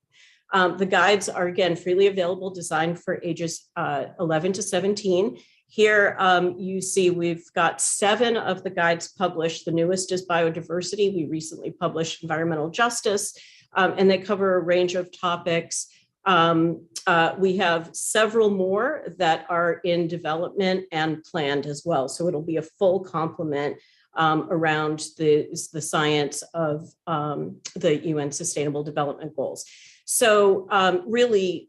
The guides are, again, freely available, designed for ages 11 to 17. Here you see we've got 7 of the guides published. The newest is biodiversity. We recently published environmental justice, and they cover a range of topics. We have several more that are in development and planned as well. So it'll be a full complement around the science of the UN Sustainable Development Goals. So really,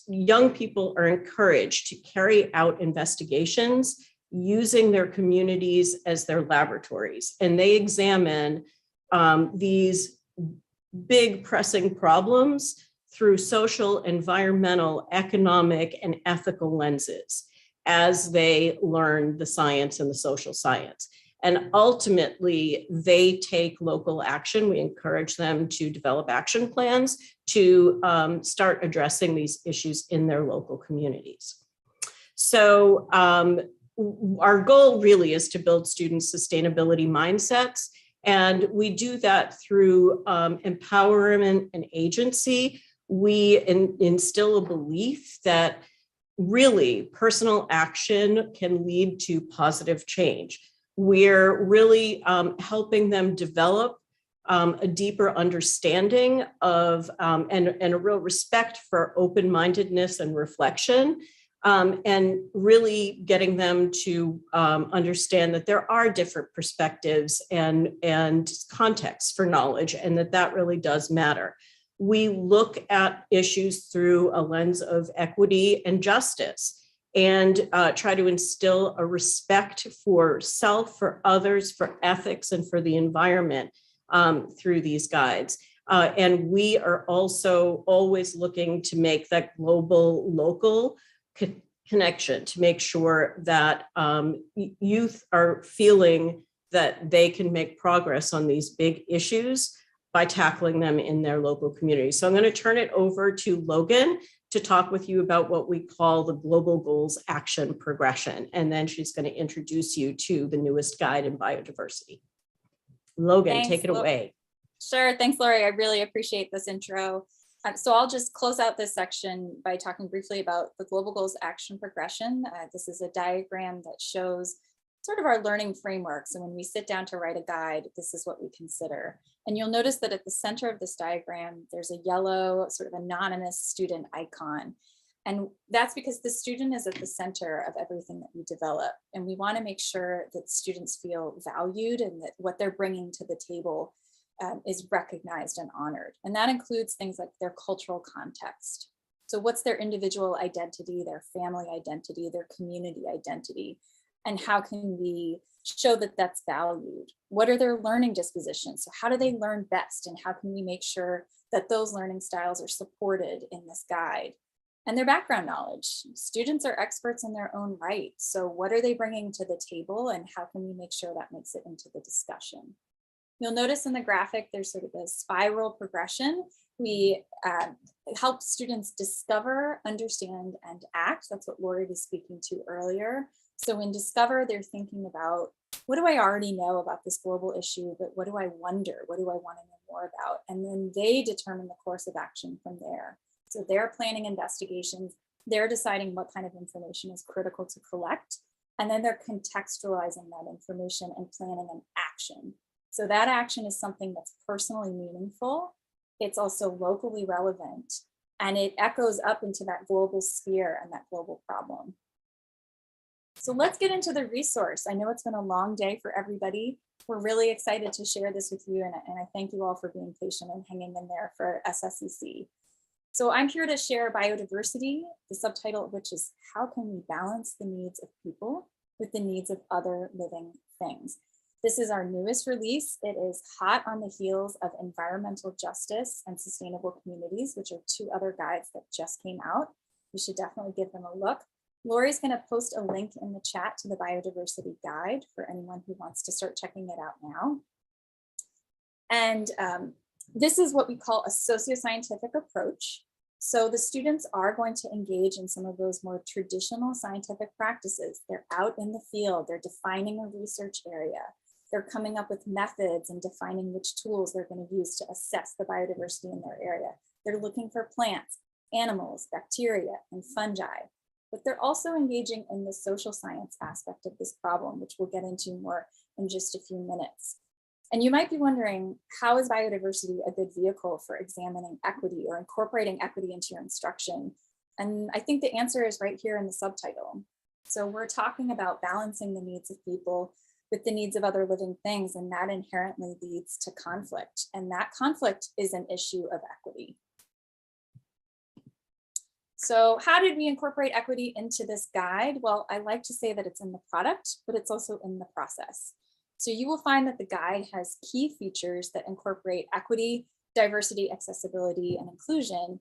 young people are encouraged to carry out investigations using their communities as their laboratories. And they examine these big pressing problems through social, environmental, economic, and ethical lenses as they learn the science and the social science. And ultimately, they take local action. We encourage them to develop action plans to start addressing these issues in their local communities. So our goal really is to build students' sustainability mindsets. And we do that through empowerment and agency. We instill a belief that really personal action can lead to positive change. We're really helping them develop a deeper understanding of and a real respect for open-mindedness and reflection, and really getting them to understand that there are different perspectives and contexts for knowledge, and that really does matter. We look at issues through a lens of equity and justice, and try to instill a respect for self, for others, for ethics, and for the environment through these guides. And we are also always looking to make that global, local connection to make sure that youth are feeling that they can make progress on these big issues by tackling them in their local community. So I'm going to turn it over to Logan to talk with you about what we call the Global Goals Action Progression. And then she's going to introduce you to the newest guide in biodiversity. Logan, take it away. Sure, thanks, Lori. I really appreciate this intro. So I'll just close out this section by talking briefly about the Global Goals Action Progression. This is a diagram that shows sort of our learning framework. So when we sit down to write a guide, this is what we consider. And you'll notice that at the center of this diagram, there's a yellow sort of anonymous student icon. And that's because the student is at the center of everything that we develop. And we want to make sure that students feel valued and that what they're bringing to the table is recognized and honored. And that includes things like their cultural context. So what's their individual identity, their family identity, their community identity, and how can we show that that's valued. What are their learning dispositions? So how do they learn best? And how can we make sure that those learning styles are supported in this guide? And their background knowledge. Students are experts in their own right. So what are they bringing to the table, and how can we make sure that makes it into the discussion? You'll notice in the graphic, there's sort of a spiral progression. We help students discover, understand, and act. That's what Lori was speaking to earlier. So in Discover, they're thinking about, what do I already know about this global issue, but what do I wonder? What do I want to know more about? And then they determine the course of action from there. So they're planning investigations, they're deciding what kind of information is critical to collect, and then they're contextualizing that information and planning an action. So that action is something that's personally meaningful. It's also locally relevant, and it echoes up into that global sphere and that global problem. So let's get into the resource. I know it's been a long day for everybody. We're really excited to share this with you, and I thank you all for being patient and hanging in there for SSEC. So I'm here to share biodiversity, the subtitle of which is How Can We Balance the Needs of People with the Needs of Other Living Things? This is our newest release. It is hot on the heels of Environmental Justice and Sustainable Communities, which are two other guides that just came out. You should definitely give them a look. Lori's going to post a link in the chat to the biodiversity guide for anyone who wants to start checking it out now. And this is what we call a socioscientific approach. So the students are going to engage in some of those more traditional scientific practices. They're out in the field, they're defining a research area. They're coming up with methods and defining which tools they're going to use to assess the biodiversity in their area. They're looking for plants, animals, bacteria, and fungi. But they're also engaging in the social science aspect of this problem, which we'll get into more in just a few minutes. And you might be wondering, how is biodiversity a good vehicle for examining equity or incorporating equity into your instruction? And I think the answer is right here in the subtitle. So we're talking about balancing the needs of people with the needs of other living things, and that inherently leads to conflict. And that conflict is an issue of equity. So how did we incorporate equity into this guide? Well, I like to say that it's in the product, but it's also in the process. So you will find that the guide has key features that incorporate equity, diversity, accessibility, and inclusion,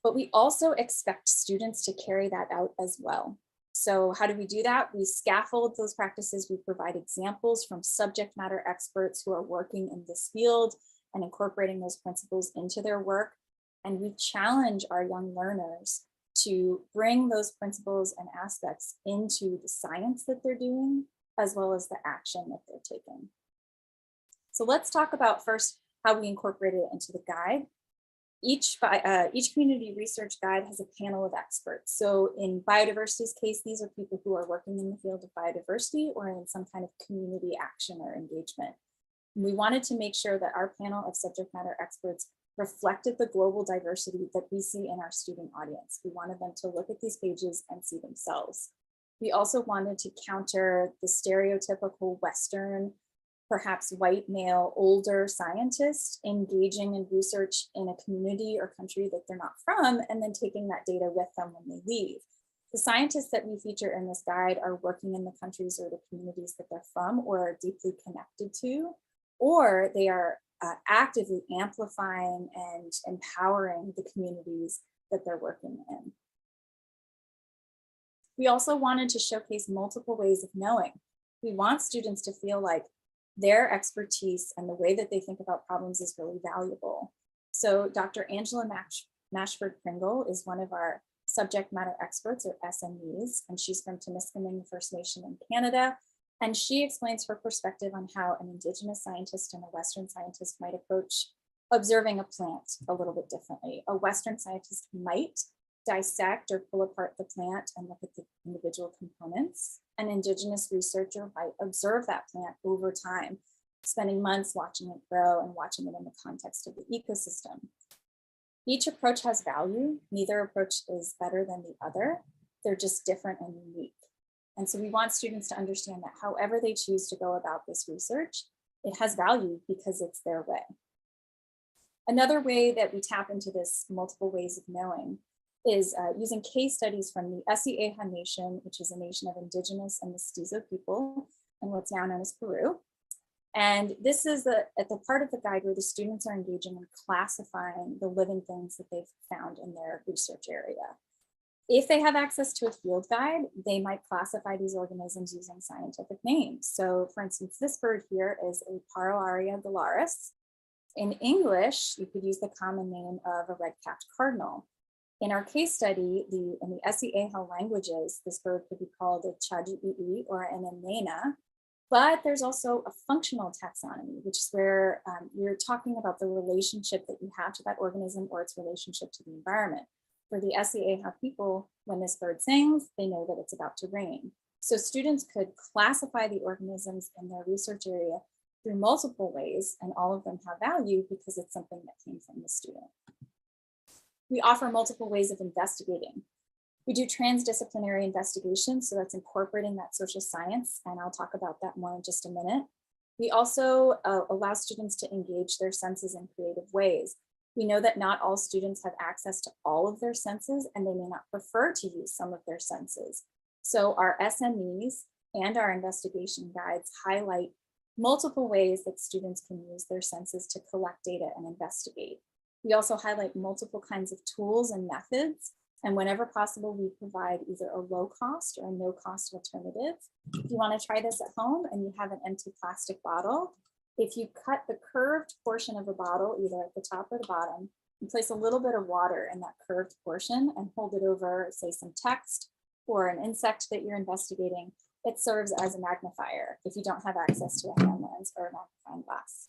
but we also expect students to carry that out as well. So how do we do that? We scaffold those practices. We provide examples from subject matter experts who are working in this field and incorporating those principles into their work. And we challenge our young learners to bring those principles and aspects into the science that they're doing, as well as the action that they're taking. So let's talk about first how we incorporated it into the guide. Each community research guide has a panel of experts. So in biodiversity's case, these are people who are working in the field of biodiversity or in some kind of community action or engagement. And we wanted to make sure that our panel of subject matter experts reflected the global diversity that we see in our student audience. We wanted them to look at these pages and see themselves. We also wanted to counter the stereotypical Western, perhaps white male, older scientist engaging in research in a community or country that they're not from, and then taking that data with them when they leave. The scientists that we feature in this guide are working in the countries or the communities that they're from or are deeply connected to, or they are actively amplifying and empowering the communities that they're working in. We also wanted to showcase multiple ways of knowing. We want students to feel like their expertise and the way that they think about problems is really valuable. So Dr. Angela Mashford-Pringle is one of our subject matter experts or SMEs, and she's from Temiskaming First Nation in Canada. And she explains her perspective on how an Indigenous scientist and a Western scientist might approach observing a plant a little bit differently. A Western scientist might dissect or pull apart the plant and look at the individual components. An Indigenous researcher might observe that plant over time, spending months watching it grow and watching it in the context of the ecosystem. Each approach has value. Neither approach is better than the other. They're just different and unique. And so we want students to understand that however they choose to go about this research, it has value because it's their way. Another way that we tap into this multiple ways of knowing is using case studies from the Si'eha Nation, which is a nation of Indigenous and Mestizo people, in what's now known as Peru. And this is at the part of the guide where the students are engaging in classifying the living things that they've found in their research area. If they have access to a field guide, they might classify these organisms using scientific names. So for instance, this bird here is a Paroaria galaris. In English, you could use the common name of a red-capped cardinal. In our case study, in the SEAHL languages, this bird could be called a chaji'i or an anena, but there's also a functional taxonomy, which is where you're talking about the relationship that you have to that organism or its relationship to the environment. For the SEAHL people, when this bird sings, they know that it's about to rain. So students could classify the organisms in their research area through multiple ways, and all of them have value because it's something that came from the student. We offer multiple ways of investigating. We do transdisciplinary investigation, so that's incorporating that social science, and I'll talk about that more in just a minute. We also allow students to engage their senses in creative ways. We know that not all students have access to all of their senses, and they may not prefer to use some of their senses. So our SMEs and our investigation guides highlight multiple ways that students can use their senses to collect data and investigate. We also highlight multiple kinds of tools and methods, and whenever possible, we provide either a low cost or a no cost alternative. If you want to try this at home and you have an empty plastic bottle, if you cut the curved portion of a bottle, either at the top or the bottom, and place a little bit of water in that curved portion and hold it over, say, some text or an insect that you're investigating, it serves as a magnifier if you don't have access to a hand lens or a magnifying glass.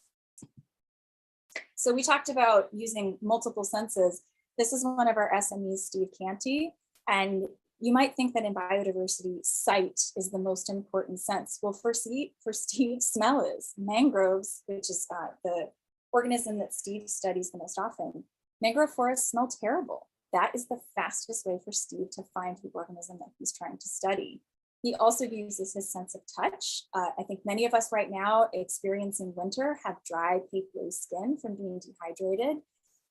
So we talked about using multiple senses. This is one of our SMEs, Steve Canty, and you might think that in biodiversity, sight is the most important sense. Well, for Steve, smell is. Mangroves, which is the organism that Steve studies the most often, mangrove forests smell terrible. That is the fastest way for Steve to find the organism that he's trying to study. He also uses his sense of touch. I think many of us right now experiencing winter have dry, papery skin from being dehydrated.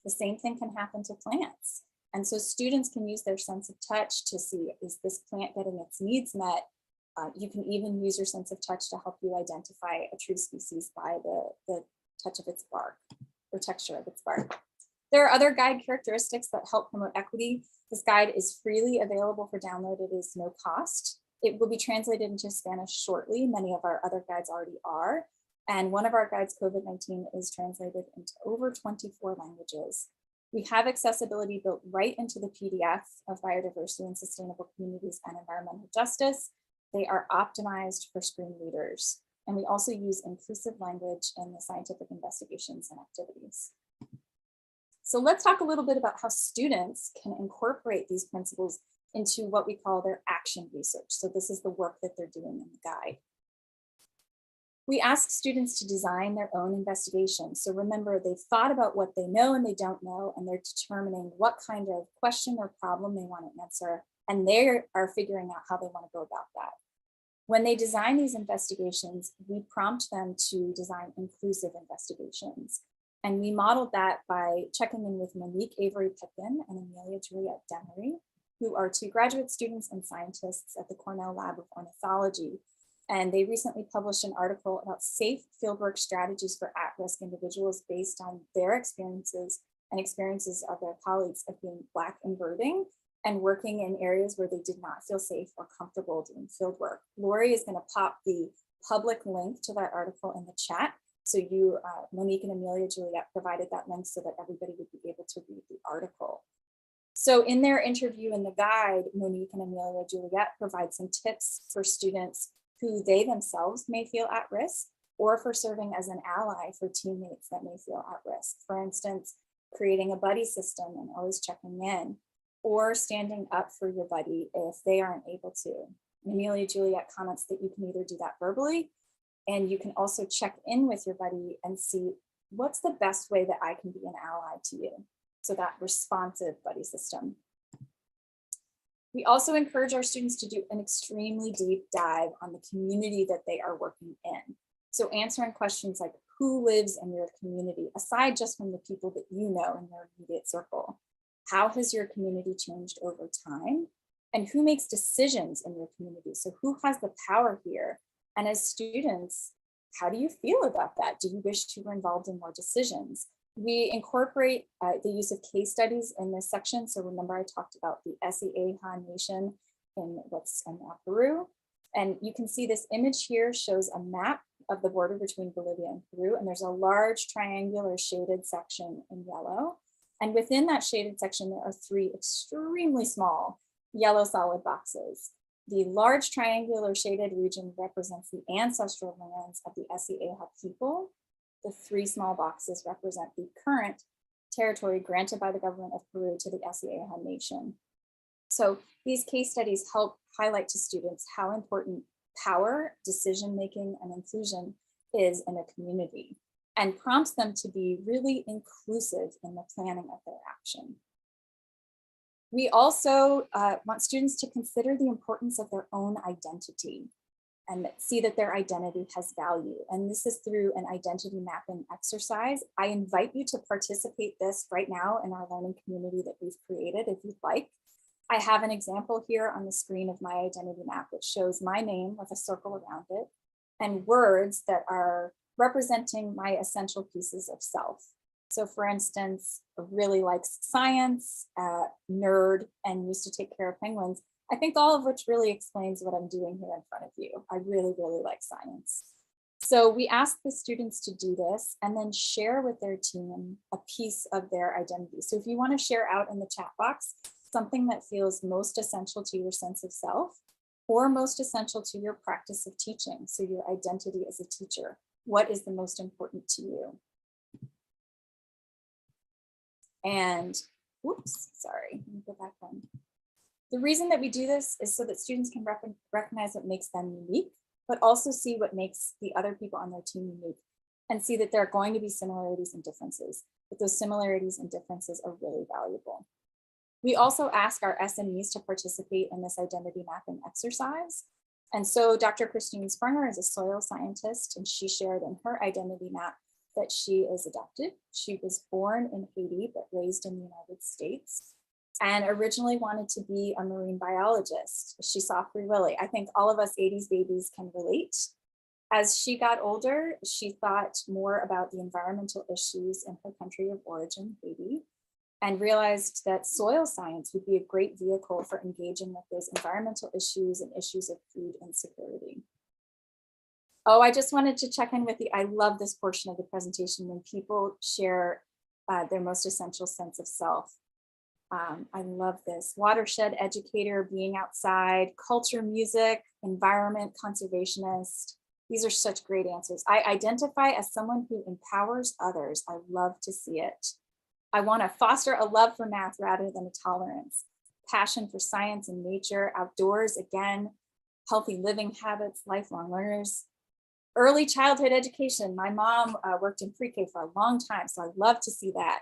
The same thing can happen to plants. And so students can use their sense of touch to see, is this plant getting its needs met? You can even use your sense of touch to help you identify a tree species by the touch of its bark or texture of its bark. There are other guide characteristics that help promote equity. This guide is freely available for download. It is no cost. It will be translated into Spanish shortly. Many of our other guides already are. And one of our guides, COVID-19, is translated into over 24 languages. We have accessibility built right into the PDF of Biodiversity and Sustainable Communities and Environmental Justice. They are optimized for screen readers. And we also use inclusive language in the scientific investigations and activities. So let's talk a little bit about how students can incorporate these principles into what we call their action research. So this is the work that they're doing in the guide. We ask students to design their own investigation. So remember, they've thought about what they know and they don't know, and they're determining what kind of question or problem they want to answer, and they are figuring out how they want to go about that. When they design these investigations, we prompt them to design inclusive investigations. And we modeled that by checking in with Monique Avery Pippin and Amelia Juliet Demery, who are two graduate students and scientists at the Cornell Lab of Ornithology. And they recently published an article about safe fieldwork strategies for at-risk individuals based on their experiences and experiences of their colleagues of being Black and birding and working in areas where they did not feel safe or comfortable doing fieldwork. Lori is going to pop the public link to that article in the chat. So you, Monique and Amelia Juliet provided that link so that everybody would be able to read the article. So in their interview in the guide, Monique and Amelia Juliet provide some tips for students who they themselves may feel at risk, or for serving as an ally for teammates that may feel at risk. For instance, creating a buddy system and always checking in, or standing up for your buddy if they aren't able to. Amelia Juliet comments that you can either do that verbally, and you can also check in with your buddy and see what's the best way that I can be an ally to you. So that responsive buddy system. We also encourage our students to do an extremely deep dive on the community that they are working in. So answering questions like, who lives in your community, aside just from the people that you know in your immediate circle? How has your community changed over time? And who makes decisions in your community? So who has the power here And as students, how do you feel about that? Do you wish you were involved in more decisions? We incorporate the use of case studies in this section. So remember I talked about the Sieha Nation in what's in Peru. And you can see this image here shows a map of the border between Bolivia and Peru. And there's a large triangular shaded section in yellow. And within that shaded section, there are 3 extremely small yellow solid boxes. The large triangular shaded region represents the ancestral lands of the Sieha people. The 3 small boxes represent the current territory granted by the government of Peru to the Sieha Nation. So these case studies help highlight to students how important power, decision-making, and inclusion is in a community, and prompts them to be really inclusive in the planning of their action. We also want students to consider the importance of their own identity and see that their identity has value. And this is through an identity mapping exercise. I invite you to participate this right now in our learning community that we've created if you'd like. I have an example here on the screen of my identity map, which shows my name with a circle around it and words that are representing my essential pieces of self. So for instance, really likes science, nerd, and used to take care of penguins. I think all of which really explains what I'm doing here in front of you. I really, really like science. So we ask the students to do this and then share with their team a piece of their identity. So if you want to share out in the chat box, something that feels most essential to your sense of self or most essential to your practice of teaching. So your identity as a teacher, what is the most important to you? And, whoops, sorry, let me go back one. The reason that we do this is so that students can recognize what makes them unique, but also see what makes the other people on their team unique and see that there are going to be similarities and differences, but those similarities and differences are really valuable. We also ask our SMEs to participate in this identity mapping exercise. And so Dr. Christine Springer is a soil scientist, and she shared in her identity map that she is adopted. She was born in Haiti, but raised in the United States, and originally wanted to be a marine biologist. She saw Free Willy. I think all of us 80s babies can relate. As she got older, she thought more about the environmental issues in her country of origin, Haiti, and realized that soil science would be a great vehicle for engaging with those environmental issues and issues of food insecurity. Oh, I just wanted to check in with you. I love this portion of the presentation when people share their most essential sense of self. I love this. Watershed educator, being outside, culture, music, environment, conservationist. These are such great answers. I identify as someone who empowers others. I love to see it. I want to foster a love for math rather than a tolerance. Passion for science and nature, outdoors, again, healthy living habits, lifelong learners. Early childhood education. My mom worked in pre-K for a long time, so I love to see that.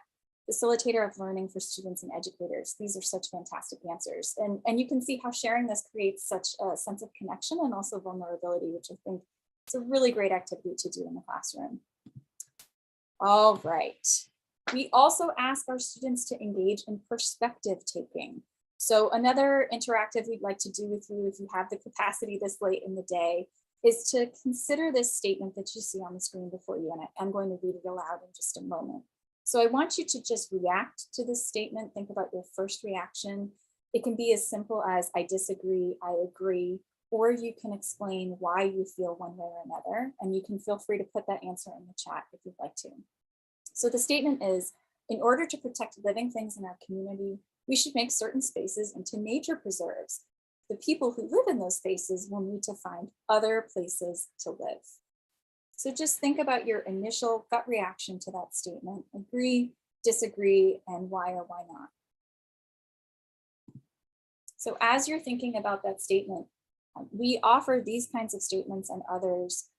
Facilitator of learning for students and educators. These are such fantastic answers. And you can see how sharing this creates such a sense of connection and also vulnerability, which I think is a really great activity to do in the classroom. All right. We also ask our students to engage in perspective taking. So another interactive we'd like to do with you, if you have the capacity this late in the day, is to consider this statement that you see on the screen before you, and I'm going to read it aloud in just a moment. So I want you to just react to this statement. Think about your first reaction. It can be as simple as I disagree, I agree, or you can explain why you feel one way or another, and you can feel free to put that answer in the chat if you'd like to. So the statement is, in order to protect living things in our community, we should make certain spaces into nature preserves. The people who live in those spaces will need to find other places to live. So just think about your initial gut reaction to that statement, agree, disagree, and why or why not. So as you're thinking about that statement, we offer these kinds of statements and others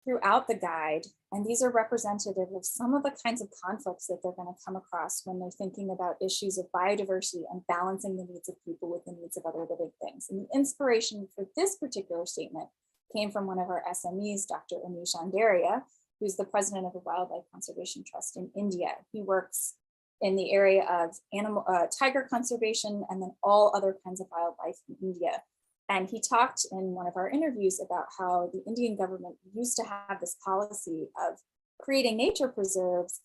throughout the guide, and these are representative of some of the kinds of conflicts that they're going to come across when they're thinking about issues of biodiversity and balancing the needs of people with the needs of other living things. And the inspiration for this particular statement came from one of our SMEs, Dr. Anish Andaria, who's the president of a wildlife conservation trust in India. He works in the area of tiger conservation and then all other kinds of wildlife in India. And he talked in one of our interviews about how the Indian government used to have this policy of creating nature preserves,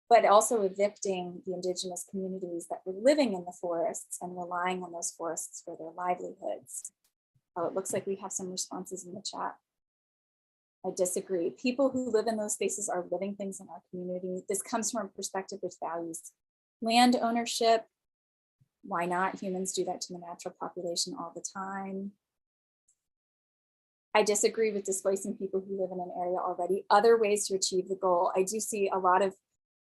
but also evicting the indigenous communities that were living in the forests and relying on those forests for their livelihoods. Oh, it looks like we have some responses in the chat. I disagree. People who live in those spaces are living things in our community. This comes from a perspective which values land ownership. Why not? Humans do that to the natural population all the time. I disagree with displacing people who live in an area already. Other ways to achieve the goal. I do see a lot of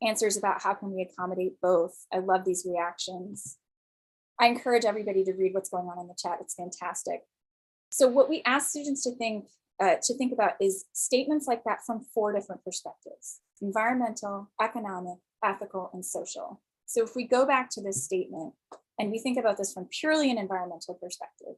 answers about how can we accommodate both. I love these reactions. I encourage everybody to read what's going on in the chat. It's fantastic. So what we ask students to think about is statements like that from 4 different perspectives: environmental, economic, ethical, and social. So if we go back to this statement and we think about this from purely an environmental perspective,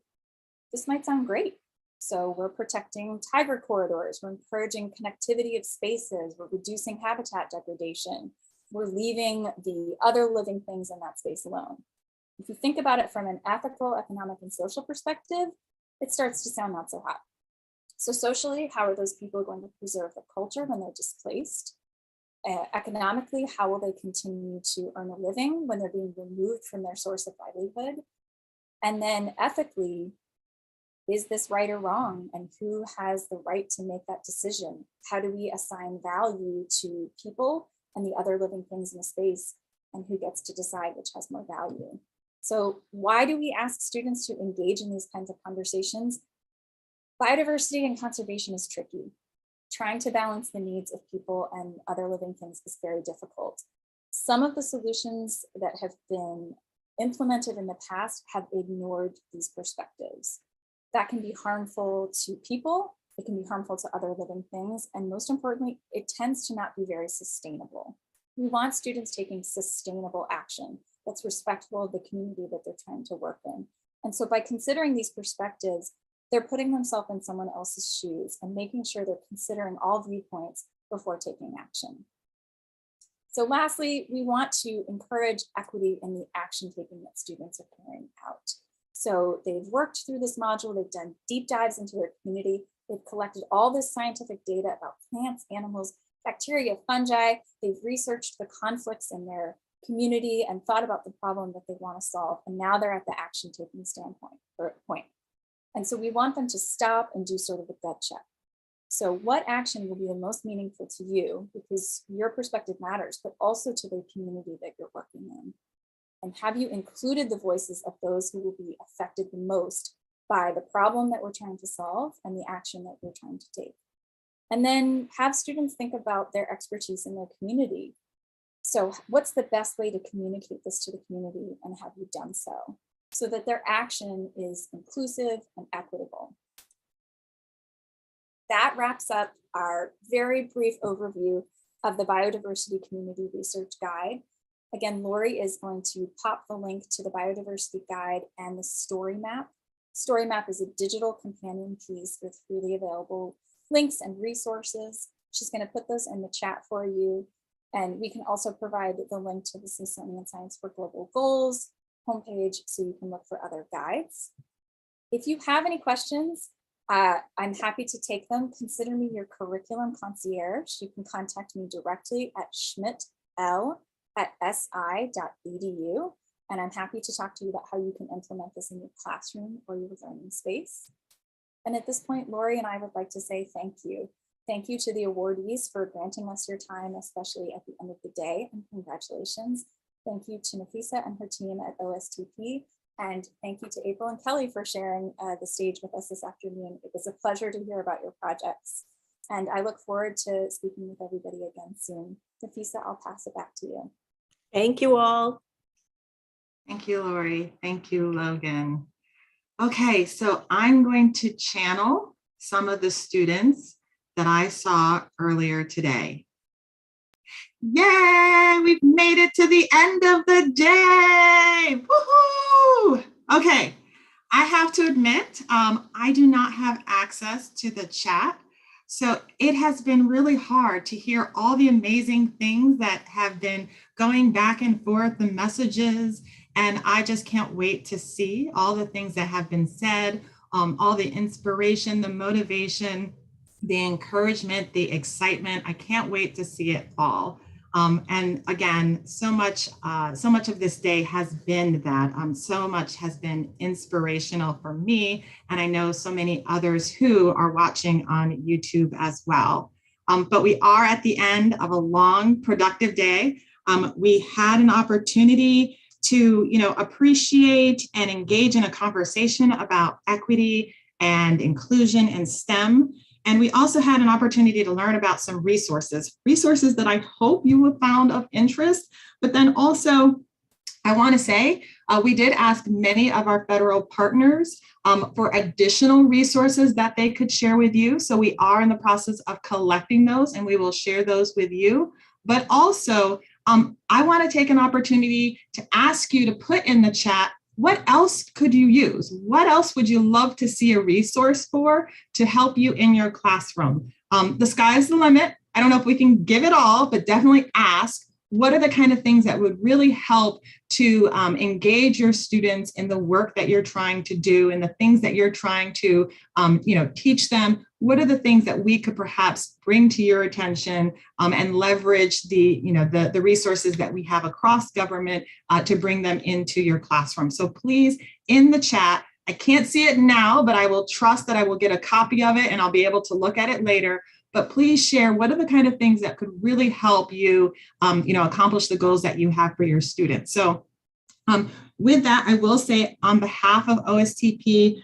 this might sound great. So we're protecting tiger corridors, we're encouraging connectivity of spaces, we're reducing habitat degradation, we're leaving the other living things in that space alone. If you think about it from an ethical, economic, and social perspective, it starts to sound not so hot. So socially, how are those people going to preserve the culture when they're displaced? Economically, how will they continue to earn a living when they're being removed from their source of livelihood? And then ethically, is this right or wrong? And who has the right to make that decision? How do we assign value to people and the other living things in the space? And who gets to decide which has more value? So why do we ask students to engage in these kinds of conversations? Biodiversity and conservation is tricky. Trying to balance the needs of people and other living things is very difficult. Some of the solutions that have been implemented in the past have ignored these perspectives. That can be harmful to people, it can be harmful to other living things, and most importantly, it tends to not be very sustainable. We want students taking sustainable action that's respectful of the community that they're trying to work in. And so by considering these perspectives, they're putting themselves in someone else's shoes and making sure they're considering all viewpoints before taking action. So lastly, we want to encourage equity in the action taking that students are carrying out. So they've worked through this module, they've done deep dives into their community, they've collected all this scientific data about plants, animals, bacteria, fungi, they've researched the conflicts in their community and thought about the problem that they want to solve, and now they're at the action taking standpoint or point. And so we want them to stop and do sort of a gut check. So what action will be the most meaningful to you, because your perspective matters, but also to the community that you're working in? And have you included the voices of those who will be affected the most by the problem that we're trying to solve and the action that we're trying to take? And then have students think about their expertise in their community. So what's the best way to communicate this to the community, and have you done so that their action is inclusive and equitable? That wraps up our very brief overview of the Biodiversity Community Research Guide. Again, Lori is going to pop the link to the Biodiversity Guide and the Story Map. Story Map is a digital companion piece with freely available links and resources. She's going to put those in the chat for you. And we can also provide the link to the Smithsonian Science for Global Goals homepage so you can look for other guides. If you have any questions, I'm happy to take them. Consider me your curriculum concierge. You can contact me directly at schmidt.l@si.edu, and I'm happy to talk to you about how you can implement this in your classroom or your learning space. And at this point, Lori and I would like to say thank you. Thank you to the awardees for granting us your time, especially at the end of the day, and congratulations. Thank you to Nafisa and her team at OSTP. And thank you to April and Kelly for sharing the stage with us this afternoon. It was a pleasure to hear about your projects. And I look forward to speaking with everybody again soon. Nafisa, I'll pass it back to you. Thank you all. Thank you, Lori. Thank you, Logan. Okay, so I'm going to channel some of the students that I saw earlier today. Yay, we've made it to the end of the day. Woohoo! Okay, I have to admit, I do not have access to the chat. So it has been really hard to hear all the amazing things that have been going back and forth, the messages, and I just can't wait to see all the things that have been said, all the inspiration, the motivation, the encouragement, the excitement. I can't wait to see it fall. And again, so much of this day has been that. So much has been inspirational for me, and I know so many others who are watching on YouTube as well. But we are at the end of a long, productive day. We had an opportunity to, appreciate and engage in a conversation about equity and inclusion in STEM. And we also had an opportunity to learn about some resources that I hope you have found of interest. But then also, I want to say, we did ask many of our federal partners for additional resources that they could share with you. So we are in the process of collecting those, and we will share those with you. But also, I want to take an opportunity to ask you to put in the chat, what else could you use? What else would you love to see a resource for to help you in your classroom? The sky's the limit. I don't know if we can give it all, but definitely ask, what are the kind of things that would really help to engage your students in the work that you're trying to do and the things that you're trying to teach them? What are the things that we could perhaps bring to your attention and leverage the resources that we have across government to bring them into your classroom? So please, in the chat, I can't see it now, but I will trust that I will get a copy of it and I'll be able to look at it later. But please share, what are the kind of things that could really help you, accomplish the goals that you have for your students. So with that, I will say on behalf of OSTP,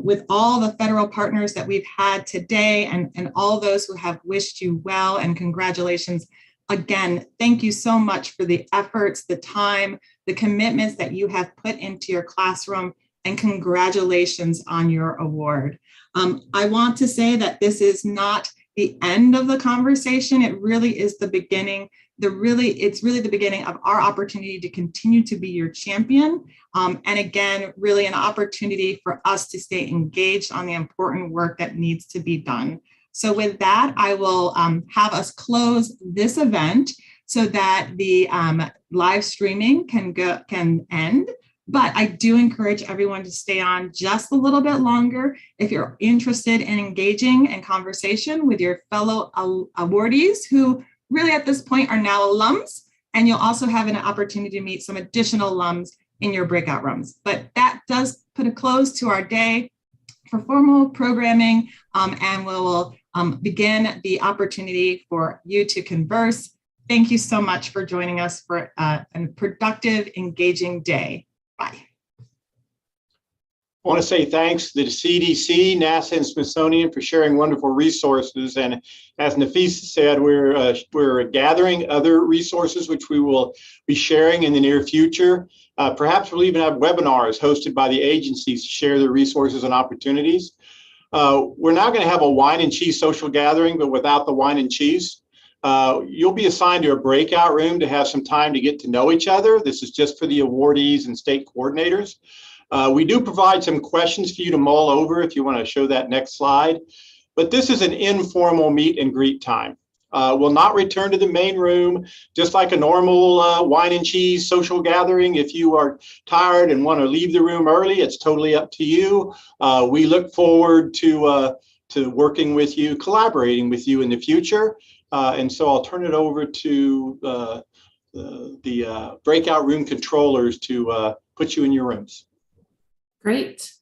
with all the federal partners that we've had today and all those who have wished you well and congratulations, again, thank you so much for the efforts, the time, the commitments that you have put into your classroom, and congratulations on your award. I want to say that this is not the end of the conversation. It really is the beginning. It's really the beginning of our opportunity to continue to be your champion. And again, really an opportunity for us to stay engaged on the important work that needs to be done. So with that, I will have us close this event so that the live streaming can end. But I do encourage everyone to stay on just a little bit longer if you're interested in engaging in conversation with your fellow awardees who really at this point are now alums, and you'll also have an opportunity to meet some additional alums in your breakout rooms. But that does put a close to our day for formal programming, and we will begin the opportunity for you to converse. Thank you so much for joining us for a productive, engaging day. Bye. I want to say thanks to the CDC, NASA, and Smithsonian for sharing wonderful resources. And as Nafisa said, we're gathering other resources which we will be sharing in the near future. Perhaps we'll even have webinars hosted by the agencies to share their resources and opportunities. We're now going to have a wine and cheese social gathering, but without the wine and cheese. You'll be assigned to a breakout room to have some time to get to know each other. This is just for the awardees and state coordinators. We do provide some questions for you to mull over if you want to show that next slide. But this is an informal meet and greet time. We'll not return to the main room, just like a normal wine and cheese social gathering. If you are tired and want to leave the room early, it's totally up to you. We look forward to working with you, collaborating with you in the future. And so I'll turn it over to the breakout room controllers to put you in your rooms. Great.